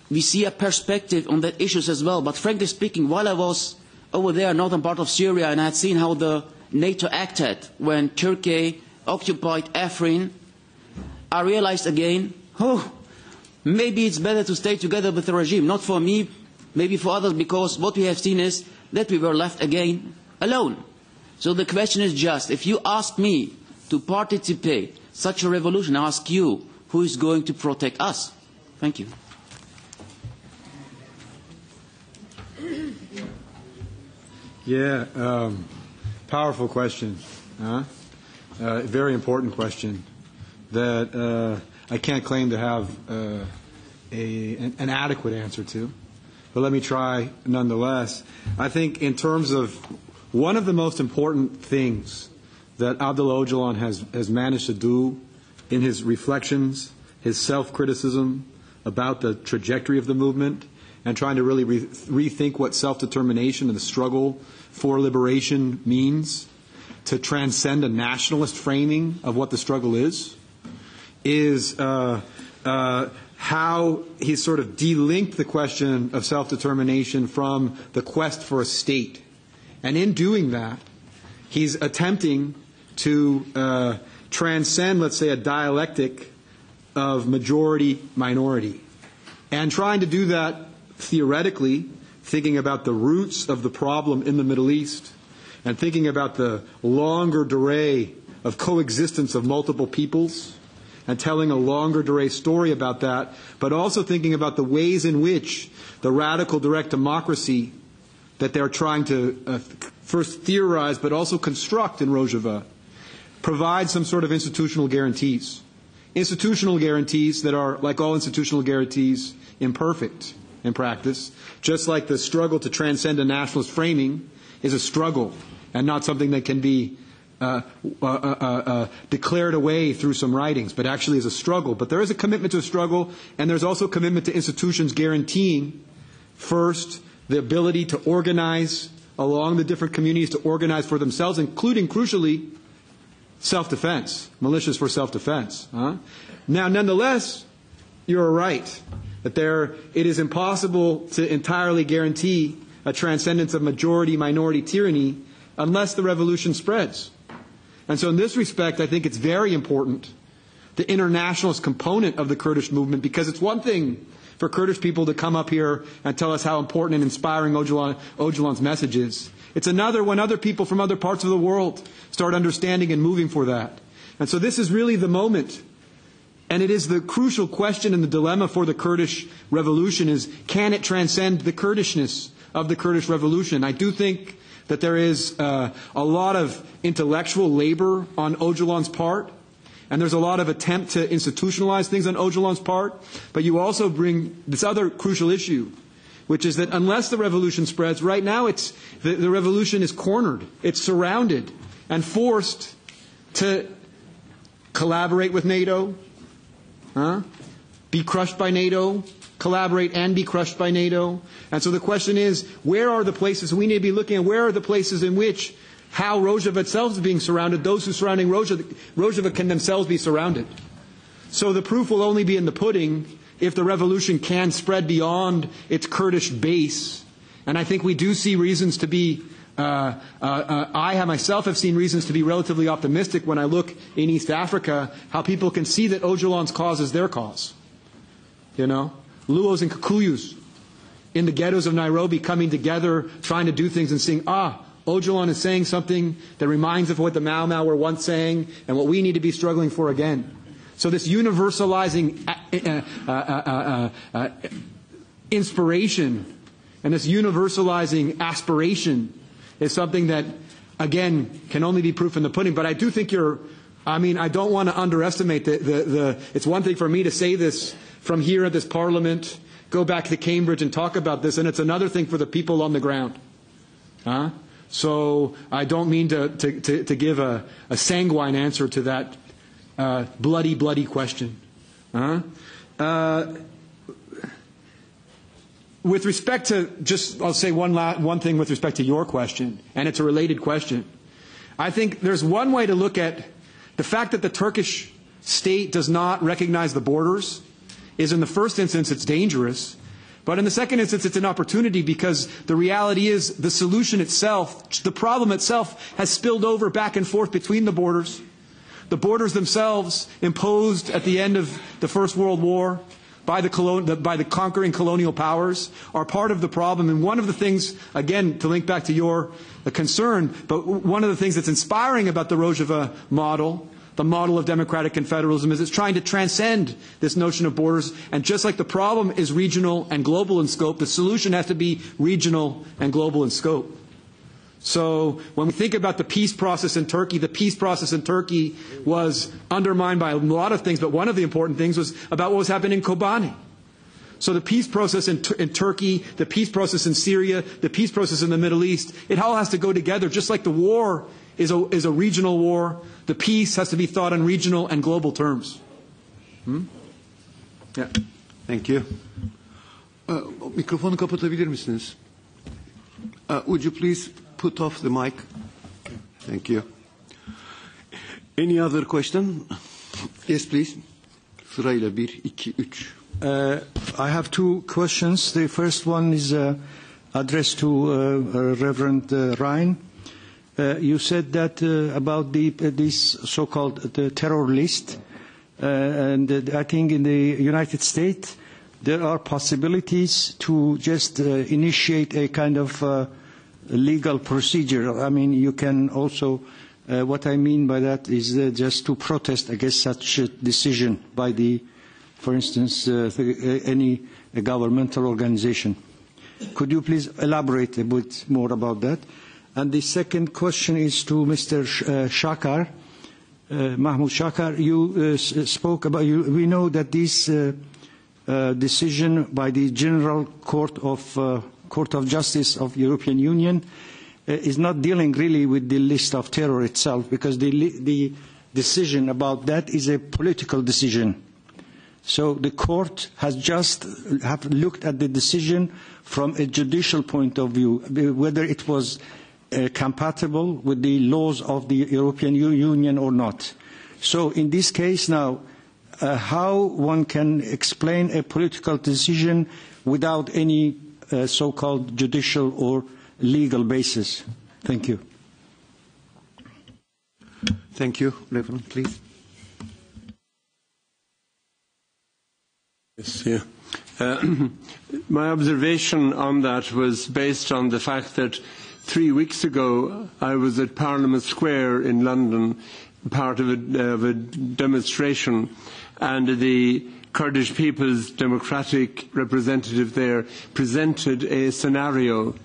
We see a perspective on that issues as well. But frankly speaking, while I was over there, northern part of Syria, and I had seen how the NATO acted when Turkey occupied Afrin, I realized again, maybe it's better to stay together with the regime. Not for me, maybe for others, because what we have seen is that we were left again alone. So the question is just, if you ask me to participate in such a revolution, I ask you, who is going to protect us? Thank you.
Yeah, powerful question. Very important question that I can't claim to have an adequate answer to. But let me try nonetheless. I think in terms of one of the most important things that Abdullah Öcalan has managed to do in his reflections, his self-criticism about the trajectory of the movement, and trying to really rethink what self-determination and the struggle for liberation means, to transcend a nationalist framing of what the struggle is how he sort of delinked the question of self-determination from the quest for a state. And in doing that, he's attempting to transcend, let's say, a dialectic of majority-minority. And trying to do that theoretically, thinking about the roots of the problem in the Middle East, and thinking about the longer durée of coexistence of multiple peoples, and telling a longer durée story about that, but also thinking about the ways in which the radical direct democracy that they're trying to first theorize but also construct in Rojava provides some sort of institutional guarantees. Institutional guarantees that are, like all institutional guarantees, imperfect in practice, just like the struggle to transcend a nationalist framing is a struggle and not something that can be declared away through some writings, but actually is a struggle. But there is a commitment to a struggle, and there's also a commitment to institutions guaranteeing, first, the ability to organize along the different communities, to organize for themselves, including, crucially, self-defense, militias for self-defense. Now, nonetheless, you're right that it is impossible to entirely guarantee a transcendence of majority-minority tyranny unless the revolution spreads. And so in this respect, I think it's very important, the internationalist component of the Kurdish movement, because it's one thing for Kurdish people to come up here and tell us how important and inspiring Öcalan's message is. It's another when other people from other parts of the world start understanding and moving for that. And so this is really the moment. And it is the crucial question and the dilemma for the Kurdish revolution is, can it transcend the Kurdishness of the Kurdish revolution? I do think that there is a lot of intellectual labor on Öcalan's part, and there's a lot of attempt to institutionalize things on Öcalan's part, but you also bring this other crucial issue, which is that unless the revolution spreads, right now the revolution is cornered, it's surrounded, and forced to collaborate with NATO, be crushed by NATO, collaborate and be crushed by NATO. And so the question is, where are the places we need to be looking at? Where are the places in which, how Rojava itself is being surrounded, those who are surrounding Rojava can themselves be surrounded. So the proof will only be in the pudding if the revolution can spread beyond its Kurdish base. And I think we do see reasons to be I myself have seen reasons to be relatively optimistic when I look in East Africa, how people can see that Öcalan's cause is their cause. You know, Luos and Kikuyus in the ghettos of Nairobi coming together, trying to do things and seeing, Öcalan is saying something that reminds of what the Mau Mau were once saying and what we need to be struggling for again. So this universalizing inspiration and this universalizing aspiration is something that, again, can only be proof in the pudding. But I do think I don't want to underestimate it's one thing for me to say this from here at this Parliament, go back to Cambridge and talk about this, and it's another thing for the people on the ground. So I don't mean to give a sanguine answer to that bloody question. With respect to, I'll say one thing with respect to your question, and it's a related question. I think there's one way to look at the fact that the Turkish state does not recognize the borders is, in the first instance, it's dangerous. But in the second instance, it's an opportunity, because the reality is the solution itself, the problem itself, has spilled over back and forth between the borders. The borders themselves, imposed at the end of the First World War by the conquering colonial powers, are part of the problem. And one of the things, again, to link back to your concern, but one of the things that's inspiring about the Rojava model, the model of democratic confederalism, is it's trying to transcend this notion of borders. And just like the problem is regional and global in scope, the solution has to be regional and global in scope. So when we think about the peace process in Turkey, the peace process in Turkey was undermined by a lot of things, but one of the important things was about what was happening in Kobani. So the peace process in Turkey, the peace process in Syria, the peace process in the Middle East, it all has to go together. Just like the war is a regional war, the peace has to be thought in regional and global terms.
Yeah. Thank you. Mikrofonu kapatabilir misiniz? Would you please put off the mic? Thank you. Any other question? Yes, please. Sırayla 1, 2, 3.
I have two questions. The first one is addressed to Reverend Ryan. You said that about this so-called terror list, and I think in the United States there are possibilities to just initiate a kind of legal procedure. I mean, you can also, what I mean by that is just to protest against such a decision by the, for instance, any governmental organization. Could you please elaborate a bit more about that? And the second question is to Mr. Şakar, Mahmut Şakar. You spoke about, we know that this decision by the General Court of Justice of European Union is not dealing really with the list of terror itself, because the decision about that is a political decision. So the court has just looked at the decision from a judicial point of view, whether it was compatible with the laws of the European Union or not. So in this case now, how one can explain a political decision without any so-called judicial or legal basis? Thank you.
Thank you. Reverend, please.
Yes, yeah. My observation on that was based on the fact that 3 weeks ago I was at Parliament Square in London, part of a demonstration, and the Kurdish People's Democratic representative there presented a scenario,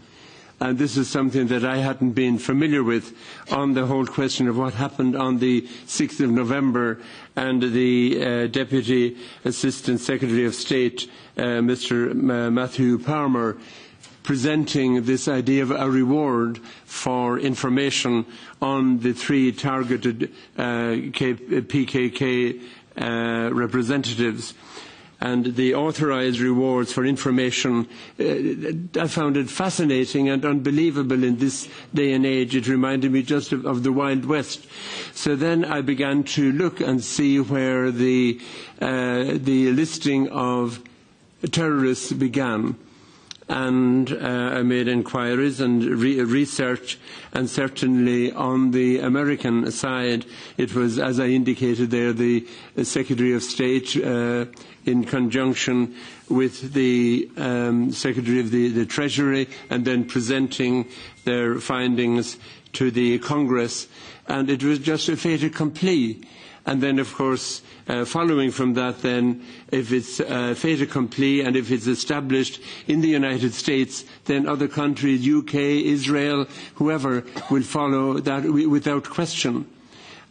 and this is something that I hadn't been familiar with, on the whole question of what happened on the 6th of November, and the Deputy Assistant Secretary of State, Mr. Matthew Palmer, presenting this idea of a reward for information on the 3 targeted PKK representatives. And the authorised rewards for information, I found it fascinating and unbelievable in this day and age. It reminded me just of the Wild West. So then I began to look and see where the listing of terrorists began. and I made inquiries and research, and certainly on the American side, it was, as I indicated there, the Secretary of State in conjunction with the Secretary of the Treasury, and then presenting their findings to the Congress, and it was just a fait accompli. And then, of course, following from that, then, if it's fait accompli and if it's established in the United States, then other countries, UK, Israel, whoever, will follow that without question.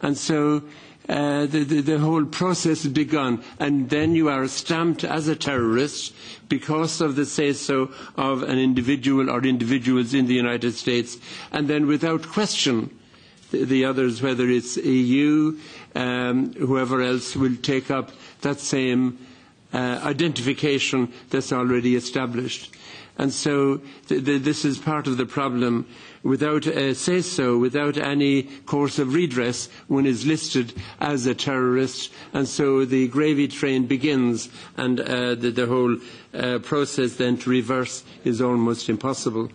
And so the whole process has begun. And then you are stamped as a terrorist because of the say-so of an individual or individuals in the United States. And then without question, the others, whether it's EU, whoever else, will take up that same identification that's already established. And so this is part of the problem. Without a say-so, without any course of redress, one is listed as a terrorist, and so the gravy train begins, and the whole process then to reverse is almost impossible.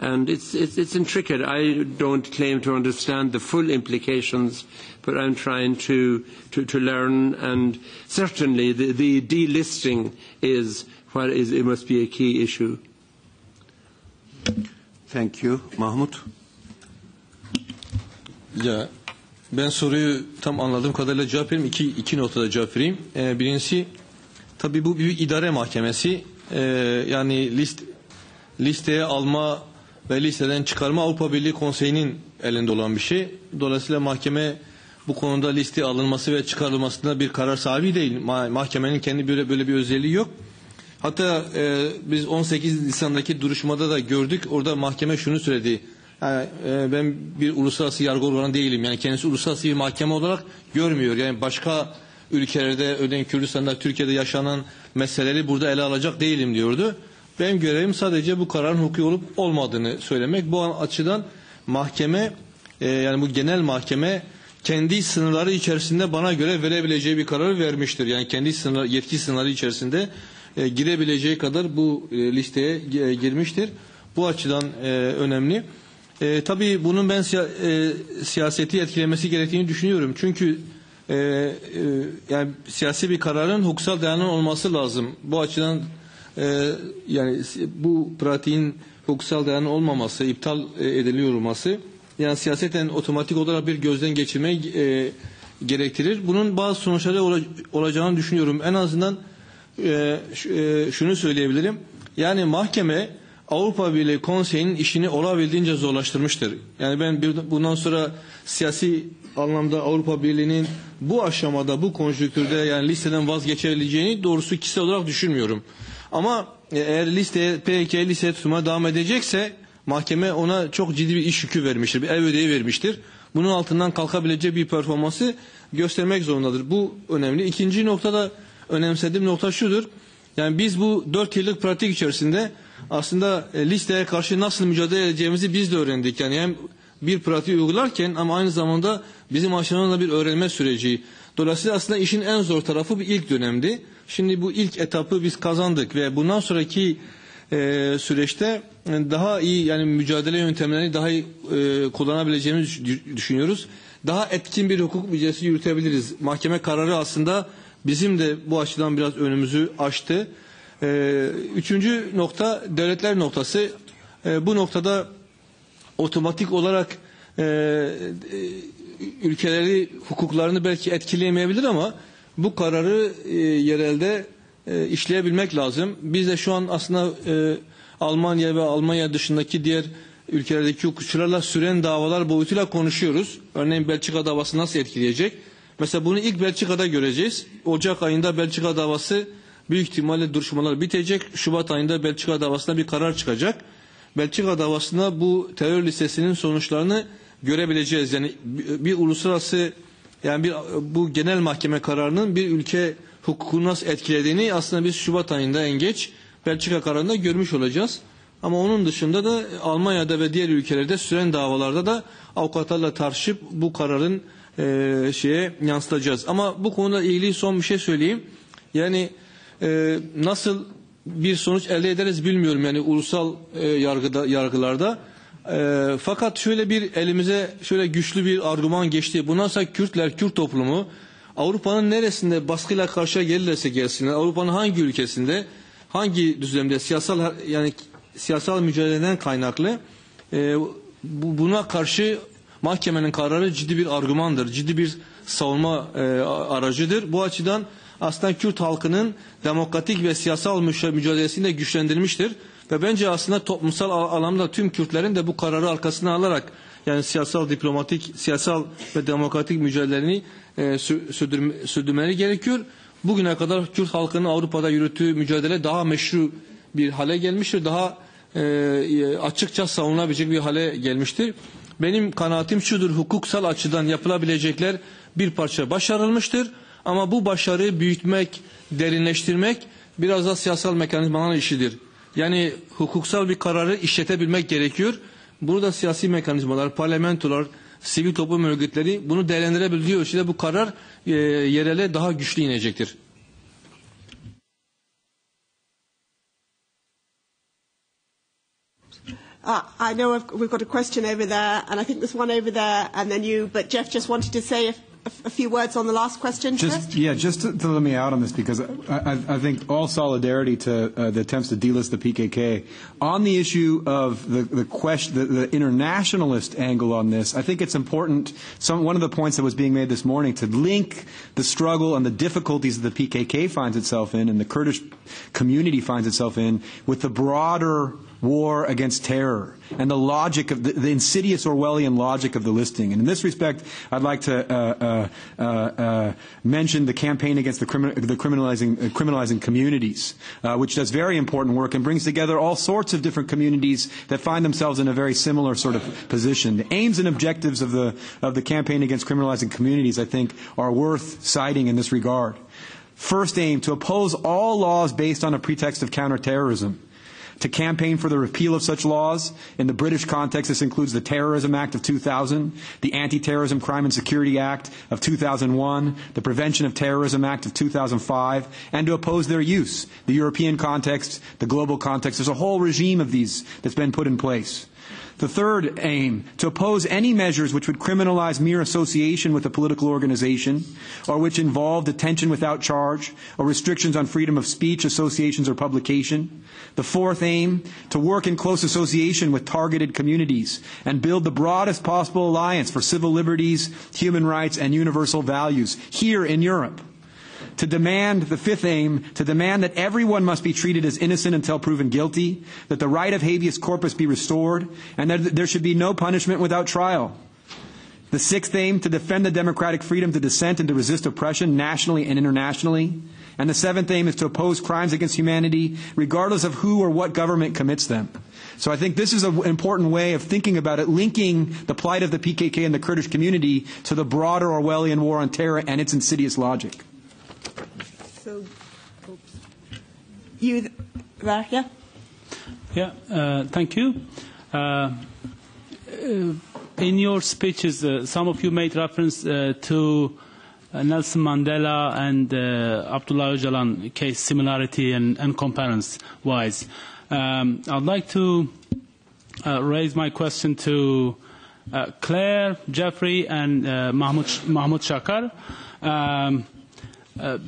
And it's intricate. I don't claim to understand the full implications, but I'm trying to learn, and certainly the delisting is what is, it must be a key issue.
Thank you. Mahmut?
Ya, ben soruyu tam anladığım kadarıyla cevap vereyim. İki noktada cevap vereyim. Birincisi, tabii bu bir idare mahkemesi. Yani listeye alma ve listeden çıkarma Avrupa Birliği Konseyi'nin elinde olan bir şey. Dolayısıyla mahkeme bu konuda listeye alınması ve çıkarılmasında bir karar sahibi değil. Mahkemenin kendi böyle bir özelliği yok. Hatta biz 18 Nisan'daki duruşmada da gördük. Orada mahkeme şunu söyledi. Yani, ben bir uluslararası yargı organı değilim. Yani kendisi uluslararası bir mahkeme olarak görmüyor. Yani başka ülkelerde, örneğin Kürdistan'da, Türkiye'de yaşanan meseleleri burada ele alacak değilim diyordu. Benim görevim sadece bu kararın hukuki olup olmadığını söylemek. Bu açıdan mahkeme, yani bu genel mahkeme kendi sınırları içerisinde bana göre verebileceği bir kararı vermiştir. Yani kendi yetki sınırları içerisinde girebileceği kadar bu listeye girmiştir. Bu açıdan önemli. Tabii bunun ben siyaseti etkilemesi gerektiğini düşünüyorum. Çünkü yani siyasi bir kararın hukuksal dayanı olması lazım. Bu açıdan yani bu pratiğin hukuksal dayanı olmaması, iptal ediliyor olması, yani siyaseten otomatik olarak bir gözden geçirmeyi gerektirir. Bunun bazı sonuçları olacağını düşünüyorum. En azından şunu söyleyebilirim. Yani mahkeme Avrupa Birliği Konseyi'nin işini olabildiğince zorlaştırmıştır. Yani ben bundan sonra siyasi anlamda Avrupa Birliği'nin bu aşamada, bu konjonktürde yani listeden vazgeçebileceğini doğrusu kişisel olarak düşünmüyorum. Ama eğer PKK listeye tutmaya devam edecekse mahkeme ona çok ciddi bir iş yükü vermiştir, bir ev ödevi vermiştir. Bunun altından kalkabilecek bir performansı göstermek zorundadır. Bu önemli. İkinci noktada önemsediğim nokta şudur. Yani biz bu 4 yıllık pratik içerisinde aslında listeye karşı nasıl mücadele edeceğimizi biz de öğrendik. Yani hem bir pratiği uygularken ama aynı zamanda bizim açımızdan da bir öğrenme süreci. Dolayısıyla aslında işin en zor tarafı bir ilk dönemdi. Şimdi bu ilk etapı biz kazandık ve bundan sonraki süreçte daha iyi, yani mücadele yöntemlerini daha iyi kullanabileceğimizi düşünüyoruz. Daha etkin bir hukuk mücadelesi yürütebiliriz. Mahkeme kararı aslında bizim de bu açıdan biraz önümüzü açtı. Üçüncü nokta devletler noktası. Bu noktada otomatik olarak ülkeleri hukuklarını belki etkileyemeyebilir ama bu kararı yerelde işleyebilmek lazım. Biz de şu an aslında Almanya ve Almanya dışındaki diğer ülkelerdeki hukukçularla süren davalar boyutuyla konuşuyoruz. Örneğin Belçika davası nasıl etkileyecek? Mesela bunu ilk Belçika'da göreceğiz. Ocak ayında Belçika davası büyük ihtimalle duruşmalar bitecek. Şubat ayında Belçika davasına bir karar çıkacak. Belçika davasında bu terör listesinin sonuçlarını görebileceğiz. Yani bir uluslararası, yani bu genel mahkeme kararının bir ülke hukukunu nasıl etkilediğini aslında biz Şubat ayında en geç Belçika kararında görmüş olacağız. Ama onun dışında da Almanya'da ve diğer ülkelerde süren davalarda da avukatlarla tartışıp bu kararın şeye yansıtacağız. Ama bu konuda ilgili son bir şey söyleyeyim. Yani nasıl bir sonuç elde ederiz bilmiyorum yani ulusal yargılarda. Fakat şöyle bir elimize şöyle güçlü bir argüman geçti. Bundan sonra Kürt toplumu Avrupa'nın neresinde baskıyla karşıya gelirlerse gelsinler, Avrupa'nın hangi ülkesinde, hangi düzlemde siyasal mücadeleden kaynaklı buna karşı mahkemenin kararı ciddi bir argümandır, ciddi bir savunma aracıdır. Bu açıdan aslında Kürt halkının demokratik ve siyasal mücadelesini de güçlendirmiştir. Ve bence aslında toplumsal alanda tüm Kürtlerin de bu kararı arkasına alarak yani siyasal ve demokratik mücadelelerini sürdürmeleri gerekiyor. Bugüne kadar Kürt halkının Avrupa'da yürüttüğü mücadele daha meşru bir hale gelmiştir. Daha açıkça savunabilecek bir hale gelmiştir. Benim kanaatim şudur, hukuksal açıdan yapılabilecekler bir parça başarılmıştır. Ama bu başarıyı büyütmek, derinleştirmek biraz da siyasal mekanizmaların işidir. Yani hukuksal bir kararı işletebilmek gerekiyor. Burada siyasi mekanizmalar, parlamentolar, sivil toplum örgütleri bunu değerlendirebiliyor. İşte bu karar yerele daha güçlü inecektir.
I know we've got a question over there, and I think there's one over there, and then you. But Jeff just wanted to say a few words on the last question first.
Yeah, just to let me out on this, because I think all solidarity to the attempts to delist the PKK. On the issue of the internationalist angle on this, I think it's important. One of the points that was being made this morning to link the struggle and the difficulties that the PKK finds itself in and the Kurdish community finds itself in with the broader war against terror and the logic of the insidious Orwellian logic of the listing. And in this respect, I'd like to mention the campaign against the criminalizing communities, which does very important work and brings together all sorts of different communities that find themselves in a very similar sort of position. The aims and objectives of the campaign against criminalizing communities, I think, are worth citing in this regard. First aim, to oppose all laws based on a pretext of counterterrorism. To campaign for the repeal of such laws. In the British context, this includes the Terrorism Act of 2000, the Anti-Terrorism Crime and Security Act of 2001, the Prevention of Terrorism Act of 2005, and to oppose their use. The European context, the global context, there's a whole regime of these that's been put in place. The third aim, to oppose any measures which would criminalize mere association with a political organization, or which involve detention without charge, or restrictions on freedom of speech, associations, or publication. The fourth aim, to work in close association with targeted communities and build the broadest possible alliance for civil liberties, human rights, and universal values here in Europe. To demand, the fifth aim, to demand that everyone must be treated as innocent until proven guilty, that the right of habeas corpus be restored, and that there should be no punishment without trial. The sixth aim, to defend the democratic freedom to dissent and to resist oppression nationally and internationally. And the seventh aim is to oppose crimes against humanity, regardless of who or what government commits them. So I think this is an important way of thinking about it, linking the plight of the PKK and the Kurdish community to the broader Orwellian war on terror and its insidious logic.
So, you there, yeah?
Yeah, thank you. In your speeches, some of you made reference to Nelson Mandela and Abdullah Öcalan case similarity and comparison-wise. I'd like to raise my question to Clare, Jeffrey, and Mahmut Şakar.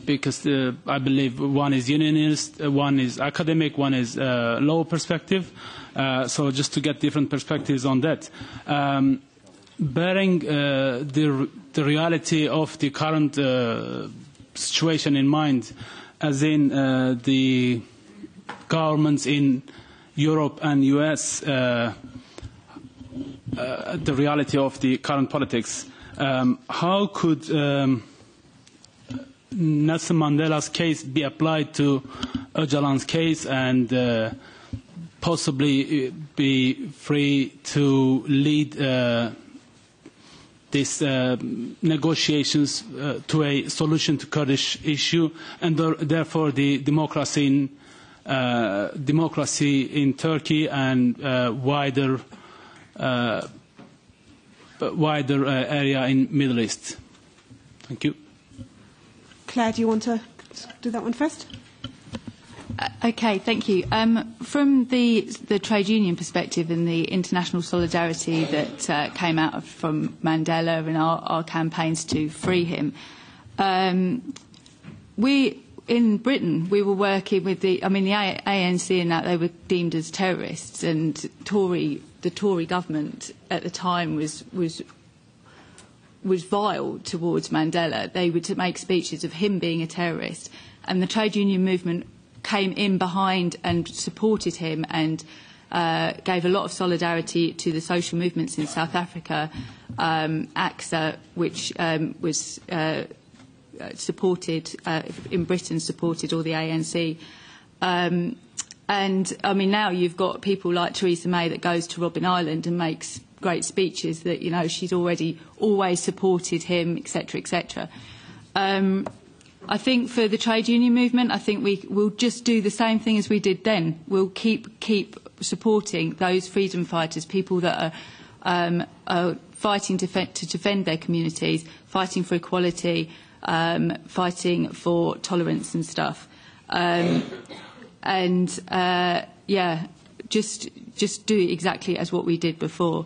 Because I believe one is unionist, one is academic, one is law perspective. So just to get different perspectives on that. Bearing the reality of the current situation in mind, as in the governments in Europe and US, the reality of the current politics, how could Nelson Mandela's case be applied to Öcalan's case and possibly be free to lead these negotiations to a solution to Kurdish issue, and therefore the democracy in Turkey and wider area in Middle East? Thank you.
Claire, do you want to do that one first?
Okay, thank you. From the trade union perspective and the international solidarity that came out from Mandela and our campaigns to free him, we in Britain we were working with the ANC and that they were deemed as terrorists, and the Tory government at the time was vile towards Mandela. They were to make speeches of him being a terrorist, and the trade union movement came in behind and supported him and gave a lot of solidarity to the social movements in South Africa, AXA, which was supported in Britain, supported all the ANC. And I mean, now you've got people like Theresa May that goes to Robben Island and makes great speeches that, you know, she's always supported him, etc., etc. I think for the trade union movement, I think we'll just do the same thing as we did then. We'll keep supporting those freedom fighters, people that are fighting to defend their communities, fighting for equality, fighting for tolerance and stuff. Just do exactly as what we did before.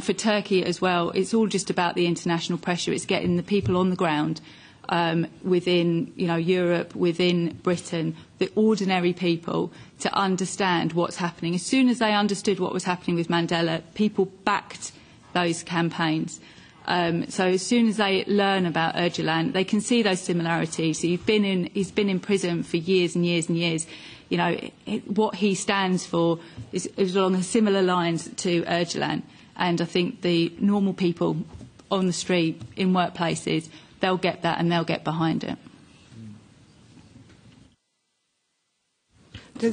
For Turkey as well, it's all just about the international pressure. It's getting the people on the ground within, you know, Europe, within Britain, the ordinary people, to understand what's happening. As soon as they understood what was happening with Mandela, people backed those campaigns. So as soon as they learn about ÖCALAN, they can see those similarities. So he's been in prison for years and years and years. You know, what he stands for is along similar lines to ÖCALAN. And I think the normal people on the street, in workplaces, they'll get that and they'll get behind it.
Do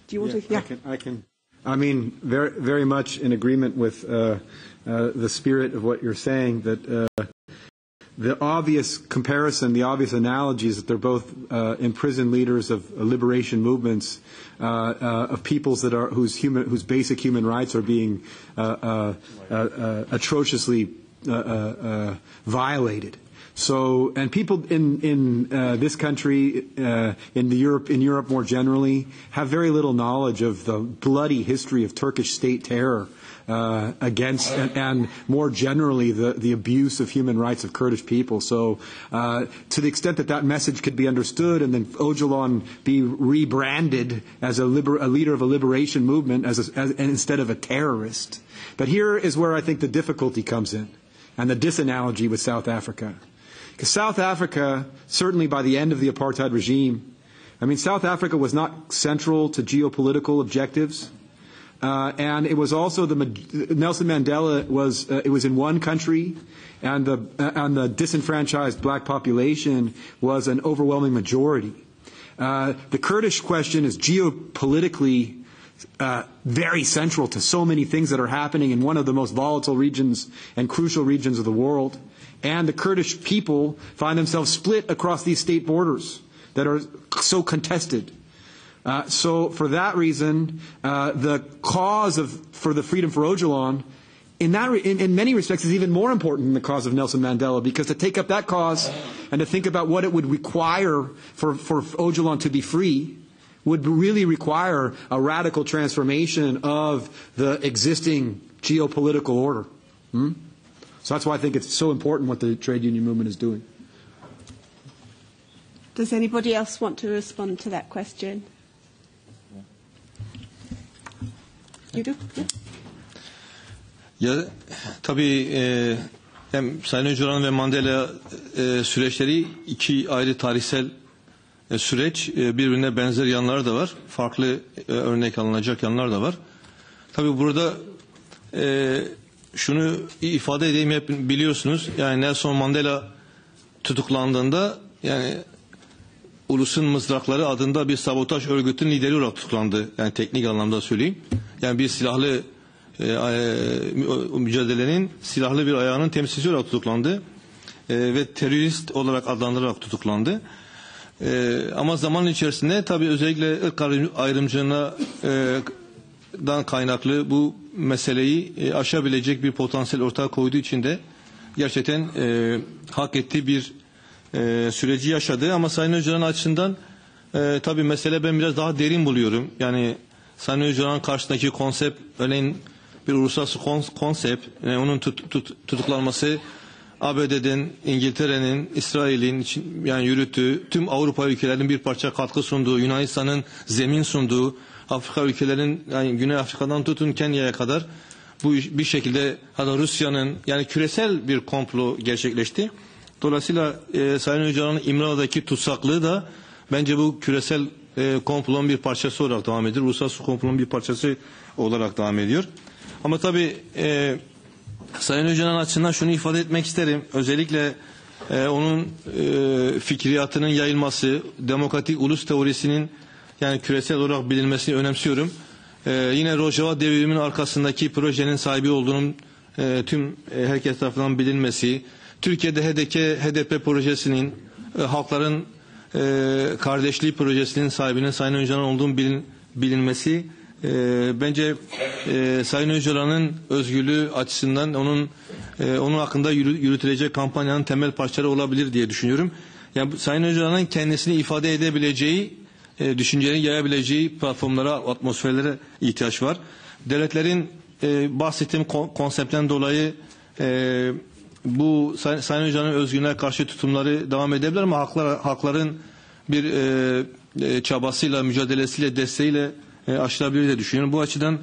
you want to?
Yeah. I can. I mean, very, very much in agreement with the spirit of what you're saying, that the obvious comparison, the obvious analogy is that they're both imprisoned leaders of liberation movements, of peoples that are whose basic human rights are being atrociously violated. So, and people in this country, in Europe more generally, have very little knowledge of the bloody history of Turkish state terror against and more generally the abuse of human rights of Kurdish people. So, to the extent that message could be understood, and then Öcalan be rebranded as a leader of a liberation movement as instead of a terrorist. But here is where I think the difficulty comes in, and the disanalogy with South Africa. Because South Africa, certainly by the end of the apartheid regime, I mean, South Africa was not central to geopolitical objectives. And it was also Nelson Mandela was in one country, and the disenfranchised black population was an overwhelming majority. The Kurdish question is geopolitically very central to so many things that are happening in one of the most volatile regions and crucial regions of the world. And the Kurdish people find themselves split across these state borders that are so contested. So for that reason, the cause for the freedom for Öcalan, in many respects, is even more important than the cause of Nelson Mandela, because to take up that cause and to think about what it would require for Öcalan to be free would really require a radical transformation of the existing geopolitical order. So that's why I think it's so important what the trade union movement is doing.
Does anybody else want to respond to that question? You do?
Ya tabii hem Sayın Öcalan ve Mandela süreçleri iki ayrı tarihsel süreç, birbirine benzer yanları da var. Farklı örnek alınacak yanlar da var. Tabii burada şunu ifade edeyim, hep biliyorsunuz. Yani Nelson Mandela tutuklandığında, yani Ulusun Mızrakları adında bir sabotaj örgütünün lideri olarak tutuklandı. Yani teknik anlamda söyleyeyim. Yani bir silahlı mücadelenin silahlı bir ayağının temsilcisi olarak tutuklandı. Ve terörist olarak adlandırılarak tutuklandı. Ama zaman içerisinde tabii özellikle ırk ayrımcılığından kaynaklı bu meseleyi aşabilecek bir potansiyel ortaya koyduğu için de gerçekten hak ettiği bir süreci yaşadı. Ama Sayın Öcalan açısından Tabii mesele ben biraz daha derin buluyorum. Yani Sayın Öcalan'ın karşısındaki konsept, örneğin bir uluslararası konsept, onun tutuklanması ABD'den, İngiltere'nin, İsrail'in yani yürüttüğü, tüm Avrupa ülkelerinin bir parça katkı sunduğu, Yunanistan'ın zemin sunduğu, Afrika ülkelerinin, yani Güney Afrika'dan tutun Kenya'ya kadar bu bir şekilde hatta Rusya'nın, yani küresel bir komplo gerçekleşti. Dolayısıyla Sayın Öcalan'ın İmralı'daki tutsaklığı da bence bu küresel komplonun bir parçası olarak devam ediyor. Uluslararası komplonun bir parçası olarak devam ediyor. Ama tabii Sayın Öcalan açısından şunu ifade etmek isterim. Özellikle onun fikriyatının yayılması, demokratik ulus teorisinin yani küresel olarak bilinmesini önemsiyorum. Yine Rojava devriminin arkasındaki projenin sahibi olduğunun tüm herkes tarafından bilinmesi, Türkiye'de HDP projesinin, halkların kardeşliği projesinin sahibinin Sayın Öcalan olduğunun bilinmesi, bence Sayın Öcalan'ın özgürlüğü açısından onun hakkında yürütülecek kampanyanın temel parçaları olabilir diye düşünüyorum. Yani Sayın Öcalan'ın kendisini ifade edebileceği, düşüncelerini yayabileceği platformlara, atmosferlere ihtiyaç var. Devletlerin bahsettiğim konseptten dolayı bu Sayın Öcalan'ın özgürlüğüne karşı tutumları devam edebilir ama hakların bir çabasıyla, mücadelesiyle, desteğiyle aşılabilir diye düşünüyorum. Bu açıdan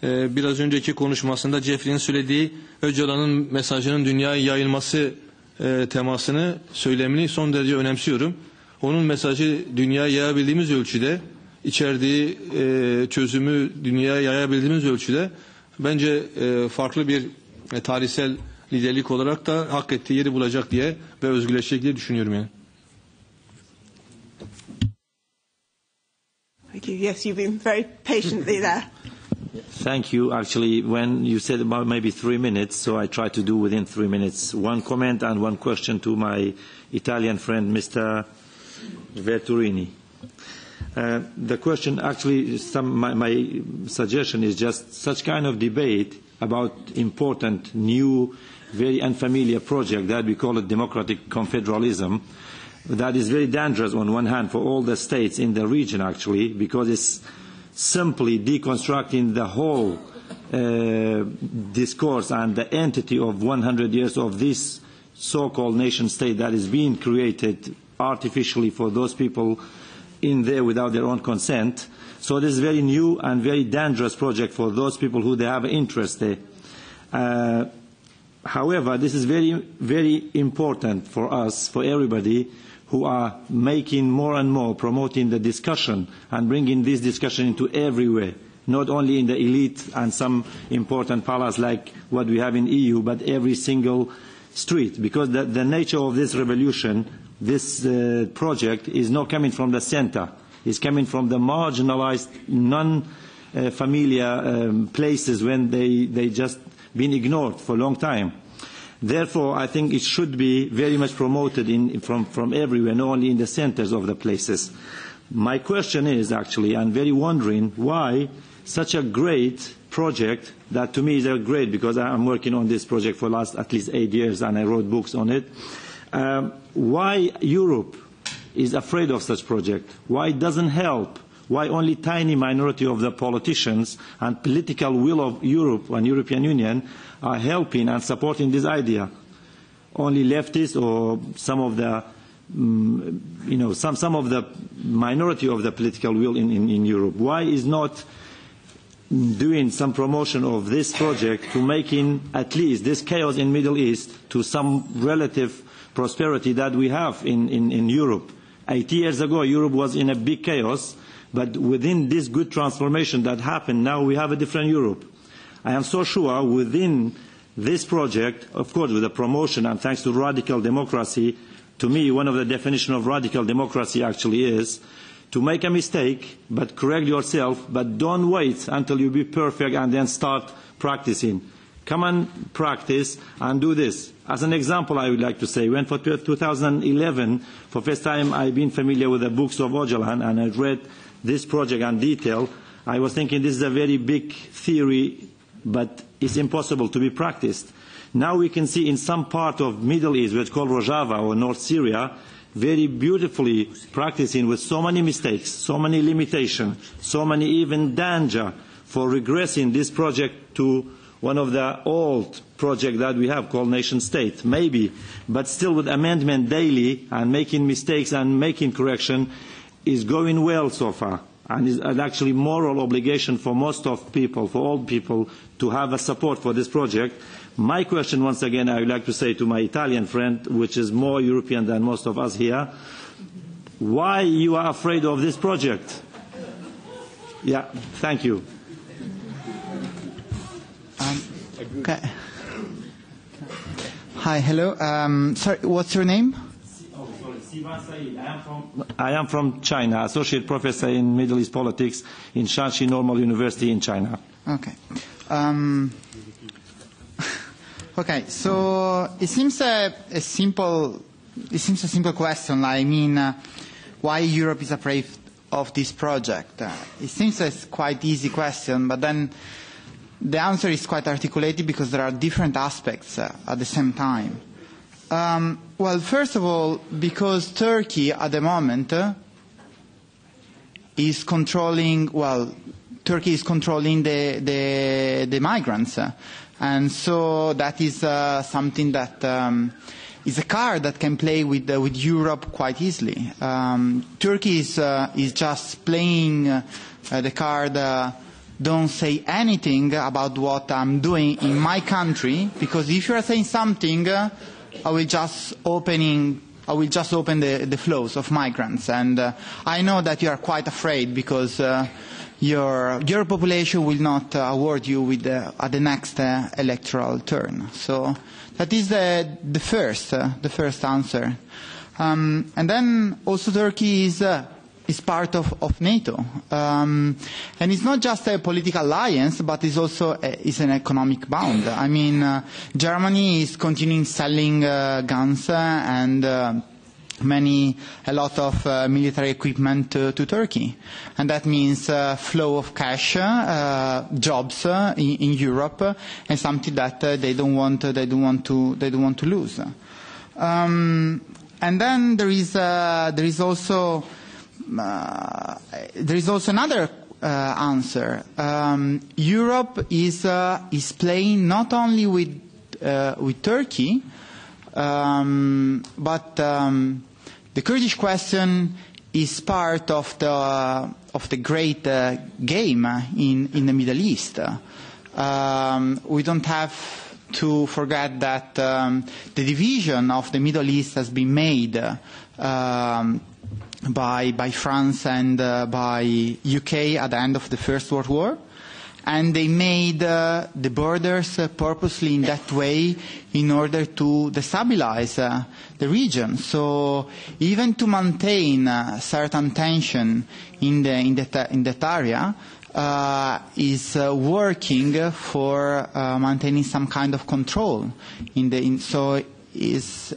biraz önceki konuşmasında Jeffrey'in söylediği Öcalan'ın mesajının dünyaya yayılması temasını, söylemini son derece önemsiyorum. Onun mesajı dünyaya yayabildiğimiz ölçüde, içerdiği çözümü dünyaya yayabildiğimiz ölçüde bence farklı bir tarihsel liderlik olarak da hak ettiği yeri bulacak diye ve özgürleşecek diye düşünüyorum yani.
Thank you. Yes, you've been very patiently there.
Thank you. Actually, when you said about maybe 3 minutes, so I tried to do within 3 minutes one comment and one question to my Italian friend, Mr. Venturini. The question, actually, my suggestion is just such kind of debate about important, new, very unfamiliar project that we call it democratic confederalism. That is very dangerous on one hand for all the states in the region actually, because it's simply deconstructing the whole discourse and the entity of 100 years of this so-called nation state that is being created artificially for those people in there without their own consent. So this is a very new and very dangerous project for those people who they have an interest there. However, this is very, very important for us, for everybody, who are making more and more, promoting the discussion and bringing this discussion into everywhere, not only in the elite and some important palace like what we have in EU, but every single street. Because the nature of this revolution, this project, is not coming from the center. It's coming from the marginalized, non-familiar places when they just been ignored for a long time. Therefore, I think it should be very much promoted from everywhere, not only in the centers of the places. My question is actually, I'm very wondering why such a great project, that to me is a great, because I'm working on this project for the last at least 8 years and I wrote books on it. Why Europe is afraid of such project? Why it doesn't help? Why only tiny minority of the politicians and political will of Europe and European Union are helping and supporting this idea? Only leftists or some of the, some of the minority of the political will in Europe. Why is not doing some promotion of this project to making at least this chaos in Middle East to some relative prosperity that we have in Europe? 80 years ago, Europe was in a big chaos. But within this good transformation that happened, now we have a different Europe. I am so sure within this project, of course, with the promotion and thanks to radical democracy, to me, one of the definitions of radical democracy actually is to make a mistake, but correct yourself, but don't wait until you be perfect and then start practicing. Come and practice and do this. As an example, I would like to say, when for 2011, for the first time I've been familiar with the books of Öcalan and I read this project in detail, I was thinking this is a very big theory, but it's impossible to be practiced. Now we can see in some part of Middle East, what's called Rojava or North Syria, very beautifully practicing with so many mistakes, so many limitations, so many even danger for regressing this project to one of the old projects that we have called nation state, maybe, but still with amendment daily and making mistakes and making correction is going well so far, and is actually moral obligation for most of people, for all people, to have a support for this project. My question, once again, I would like to say to my Italian friend, which is more European than most of us here, why you are afraid of this project? Yeah, thank you.
Okay. Hi, hello. Sorry, what's your name?
I am from China, associate professor in Middle East politics in Shanxi Normal University in China.
Okay. Okay, so it seems a simple question. I mean, why Europe is afraid of this project? It seems a quite easy question, but then the answer is quite articulated because there are different aspects at the same time. Well, first of all, because Turkey at the moment is controlling, Turkey is controlling the migrants. And so that is something that is a card that can play with Europe quite easily. Turkey is just playing the card, don't say anything about what I'm doing in my country, because if you are saying something, I will just open the flows of migrants. And I know that you are quite afraid because your population will not award you with at the next electoral turn. So that is the first answer. And then also Turkey is part of NATO, and it's not just a political alliance, but it's also is an economic bound. I mean, Germany is continuing selling guns and a lot of military equipment to Turkey, and that means flow of cash, jobs in Europe, and something that they don't want to lose. And then there is also another answer. Europe is playing not only with Turkey, but the Kurdish question is part of the great game in the Middle East. We don't have to forget that the division of the Middle East has been made by France and by UK at the end of the First World War, and they made the borders purposely in that way in order to destabilize the region. So even to maintain certain tension in that area is working for maintaining some kind of control is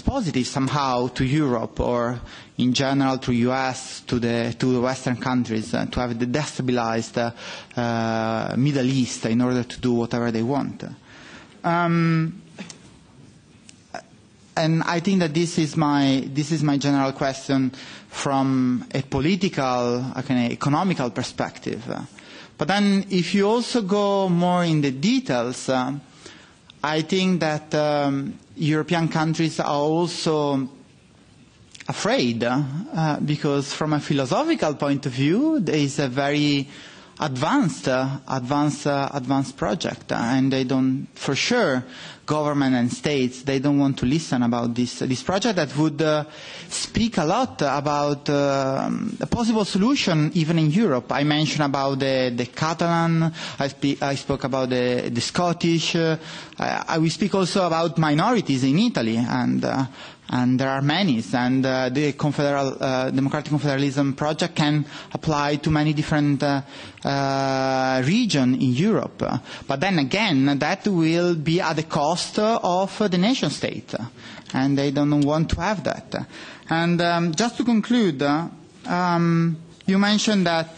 positive somehow to Europe, or in general to US, to the Western countries, to have the destabilized Middle East in order to do whatever they want. And I think that this is my general question from a political, economical perspective. But then if you also go more in the details, I think that European countries are also afraid because from a philosophical point of view, there is a very advanced project, and they don't, for sure, government and states, they don't want to listen about this project that would speak a lot about a possible solution even in Europe. I mentioned about the Catalan, I spoke about the Scottish, I will speak also about minorities in Italy, and there are many, and the democratic confederalism project can apply to many different regions in Europe. But then again, that will be at the cost of the nation state, and they don't want to have that. And just to conclude, you mentioned that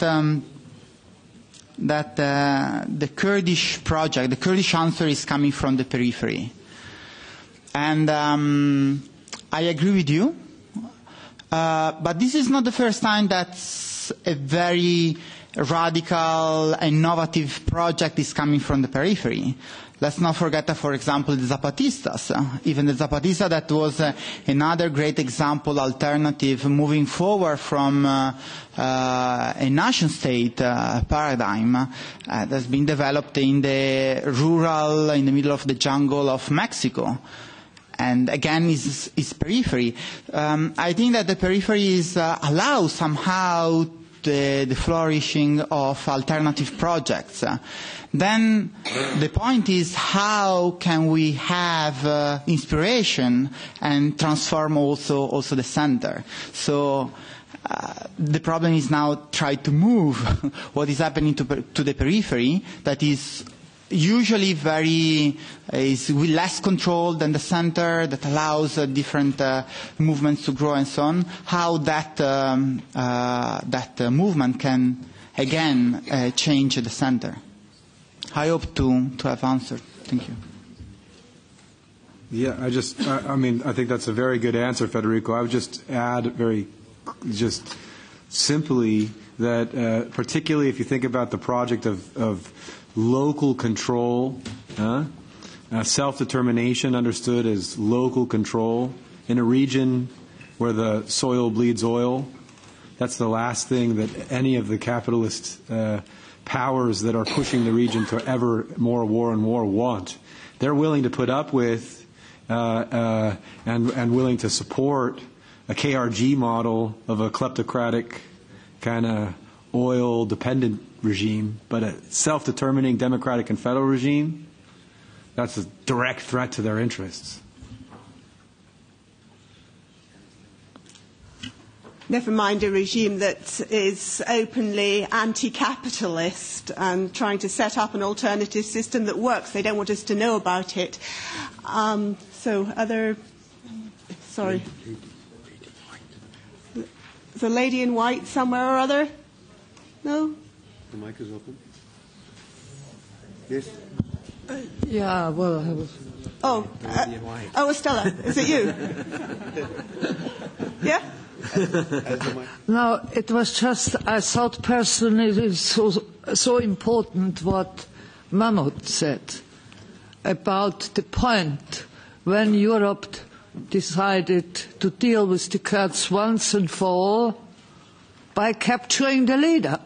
the Kurdish project, the Kurdish answer is coming from the periphery. And I agree with you. But this is not the first time that a very radical, innovative project is coming from the periphery. Let's not forget, for example, the Zapatistas. Even the Zapatista, that was another great example, alternative, moving forward from a nation-state paradigm that's been developed in the rural, in the middle of the jungle of Mexico. And again, is periphery. I think that the periphery allows somehow the flourishing of alternative projects. Then the point is, how can we have inspiration and transform also the center? So the problem is now try to move what is happening to the periphery, that is usually is with less control than the center, that allows different movements to grow and so on. How that movement can again change the center. I hope to have answered. Thank you.
Yeah, I think that's a very good answer, Federico. I would just add just simply that particularly if you think about the project of local control, self-determination understood as local control in a region where the soil bleeds oil. That's the last thing that any of the capitalist powers that are pushing the region to ever more war and war want. They're willing to put up with and willing to support a KRG model of a kleptocratic kind of oil-dependent regime, but a self-determining democratic and federal regime, that's a direct threat to their interests.
Never mind a regime that is openly anti-capitalist and trying to set up an alternative system that works. They don't want us to know about it. Sorry. The lady in white somewhere or other? No?
The mic is open. Yes?
Yeah, well, I was...
Estella, is it you? Yeah?
No, it was just, I thought personally it is so important what Mahmut said about the point when Europe decided to deal with the Kurds once and for all by capturing the leader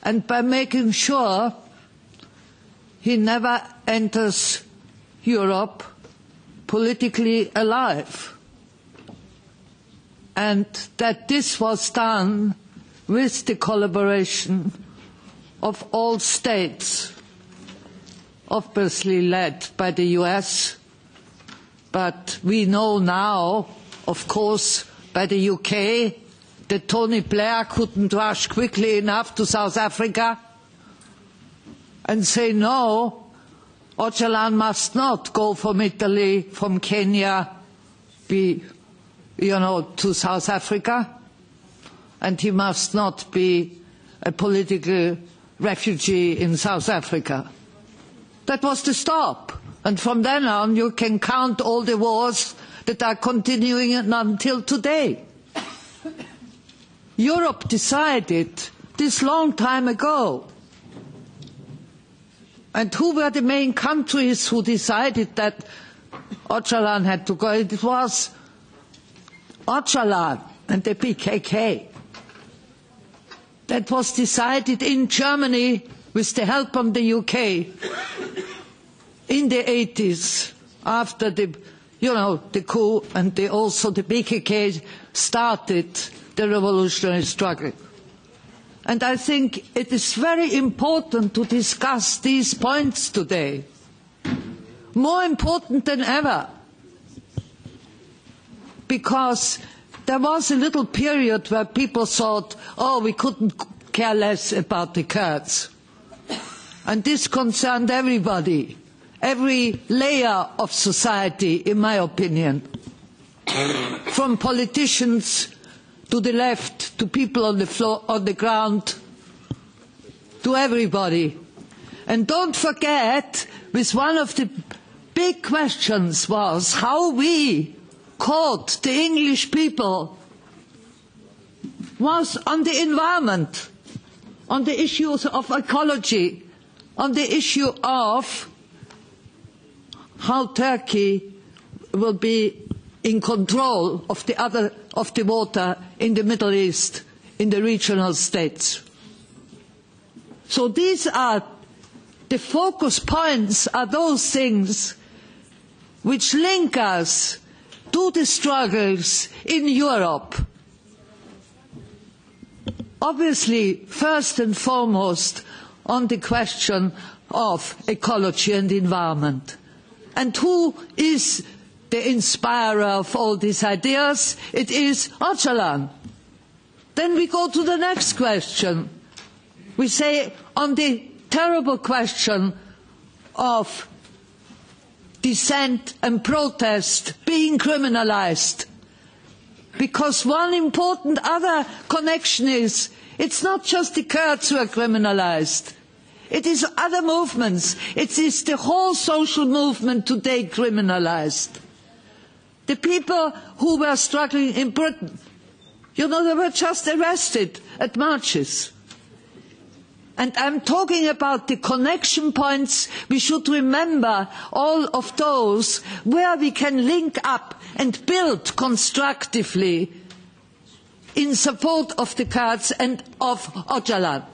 and by making sure he never enters Europe politically alive. And that this was done with the collaboration of all states, obviously led by the US, but we know now, of course, by the UK, that Tony Blair couldn't rush quickly enough to South Africa and say, no, ÖCALAN must not go from Italy, from Kenya, to South Africa, and he must not be a political refugee in South Africa. That was the stop. And from then on, you can count all the wars that are continuing until today. Europe decided this long time ago. And who were the main countries who decided that ÖCALAN had to go? It was ÖCALAN and the PKK. That was decided in Germany with the help of the UK in the 80s after the coup, and also the PKK started the revolutionary struggle. And I think it is very important to discuss these points today, more important than ever, because there was a little period where people thought, we couldn't care less about the Kurds. And this concerned everybody, every layer of society, in my opinion, from politicians to the left, to people on the floor, on the ground, to everybody. And don't forget, with one of the big questions was how we caught the English people was on the environment, on the issues of ecology, on the issue of how Turkey will be in control of the water in the Middle East, in the regional states. So these are the focus points, are those things which link us to the struggles in Europe. Obviously, first and foremost, on the question of ecology and environment. And who is the inspirer of all these ideas? It is ÖCALAN. Then we go to the next question. We say on the terrible question of dissent and protest being criminalized. Because one important other connection is, it's not just the Kurds who are criminalized. It is other movements. It is the whole social movement today criminalized. The people who were struggling in Britain, you know, they were just arrested at marches. And I'm talking about the connection points. We should remember all of those where we can link up and build constructively in support of the Kurds and of ÖCALAN.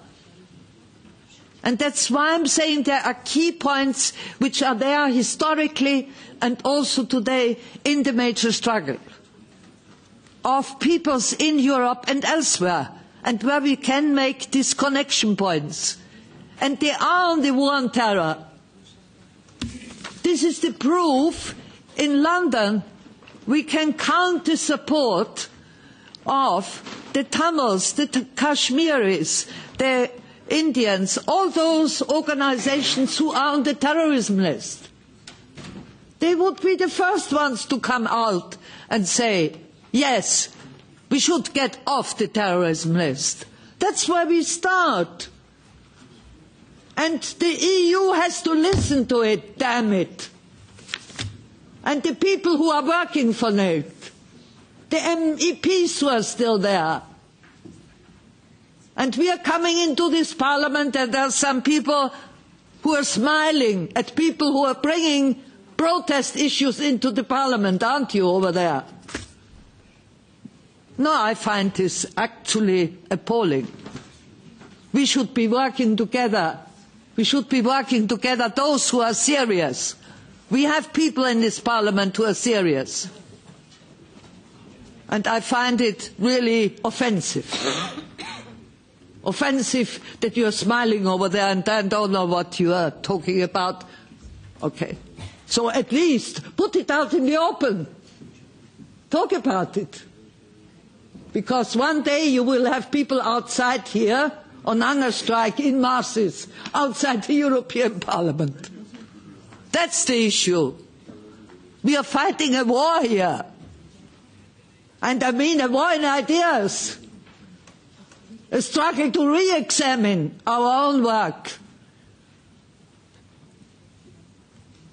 And that's why I'm saying there are key points which are there historically and also today in the major struggle of peoples in Europe and elsewhere, and where we can make these connection points. And they are on the war on terror. This is the proof. In London, we can count the support of the Tamils, the Kashmiris, the Indians, all those organizations who are on the terrorism list. They would be the first ones to come out and say, yes, we should get off the terrorism list. That's where we start. And the EU has to listen to it, damn it. And the people who are working for it, the MEPs who are still there. And we are coming into this parliament and there are some people who are smiling at people who are bringing protest issues into the parliament, aren't you, over there? No, I find this actually appalling. We should be working together. We should be working together, those who are serious. We have people in this parliament who are serious. And I find it really offensive. Offensive that you are smiling over there and I don't know what you are talking about. Okay. So at least put it out in the open. Talk about it. Because one day you will have people outside here on hunger strike in masses outside the European Parliament. That's the issue. We are fighting a war here. And I mean a war in ideas. A struggle to re-examine our own work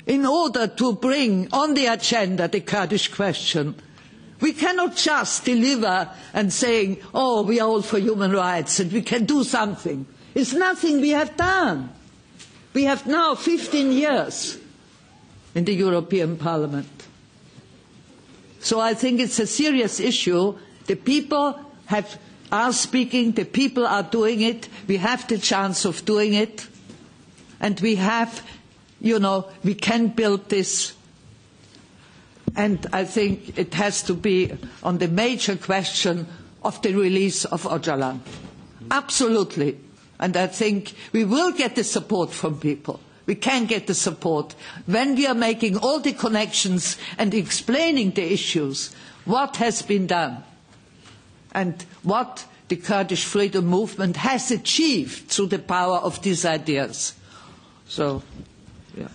in order to bring on the agenda the Kurdish question. We cannot just deliver and say, oh, we are all for human rights and we can do something. It's nothing we have done. We have now 15 years in the European Parliament. So I think it's a serious issue. The people are speaking, the people are doing it, we have the chance of doing it, and we have, we can build this. And I think it has to be on the major question of the release of ÖCALAN. Absolutely. And I think we will get the support from people. We can get the support when we are making all the connections and explaining the issues, what has been done and what the Kurdish freedom movement has achieved through the power of these ideas. So, yeah.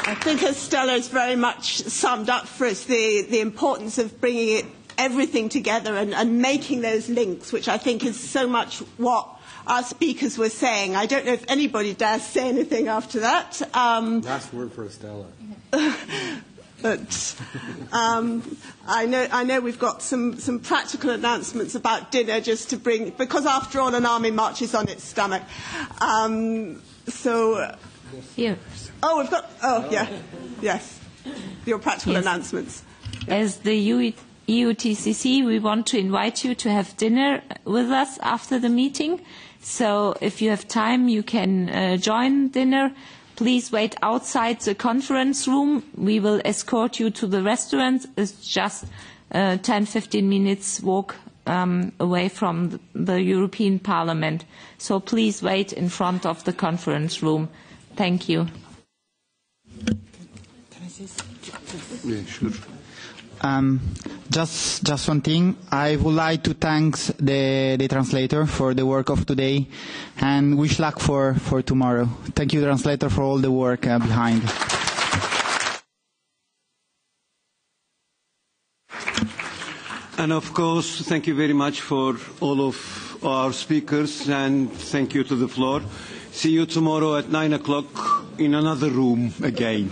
I think Estella has very much summed up for us the importance of bringing it everything together and making those links, which I think is so much what our speakers were saying. I don't know if anybody dares say anything after that.
Last word for Estella.
But I know we've got some practical announcements about dinner just to bring, because after all an army marches on its stomach.
Here.
Oh, we've got, yes, your practical announcements.
As the EUTCC, we want to invite you to have dinner with us after the meeting. So if you have time, you can join dinner. Please wait outside the conference room. We will escort you to the restaurant. It's just 10-15 minutes walk away from the European Parliament. So please wait in front of the conference room. Thank you.
Yeah, sure.
Just one thing. I would like to thank the translator for the work of today and wish luck for tomorrow. Thank you, translator, for all the work behind.
And of course, thank you very much for all of our speakers, and thank you to the floor. See you tomorrow at 9 o'clock in another room again.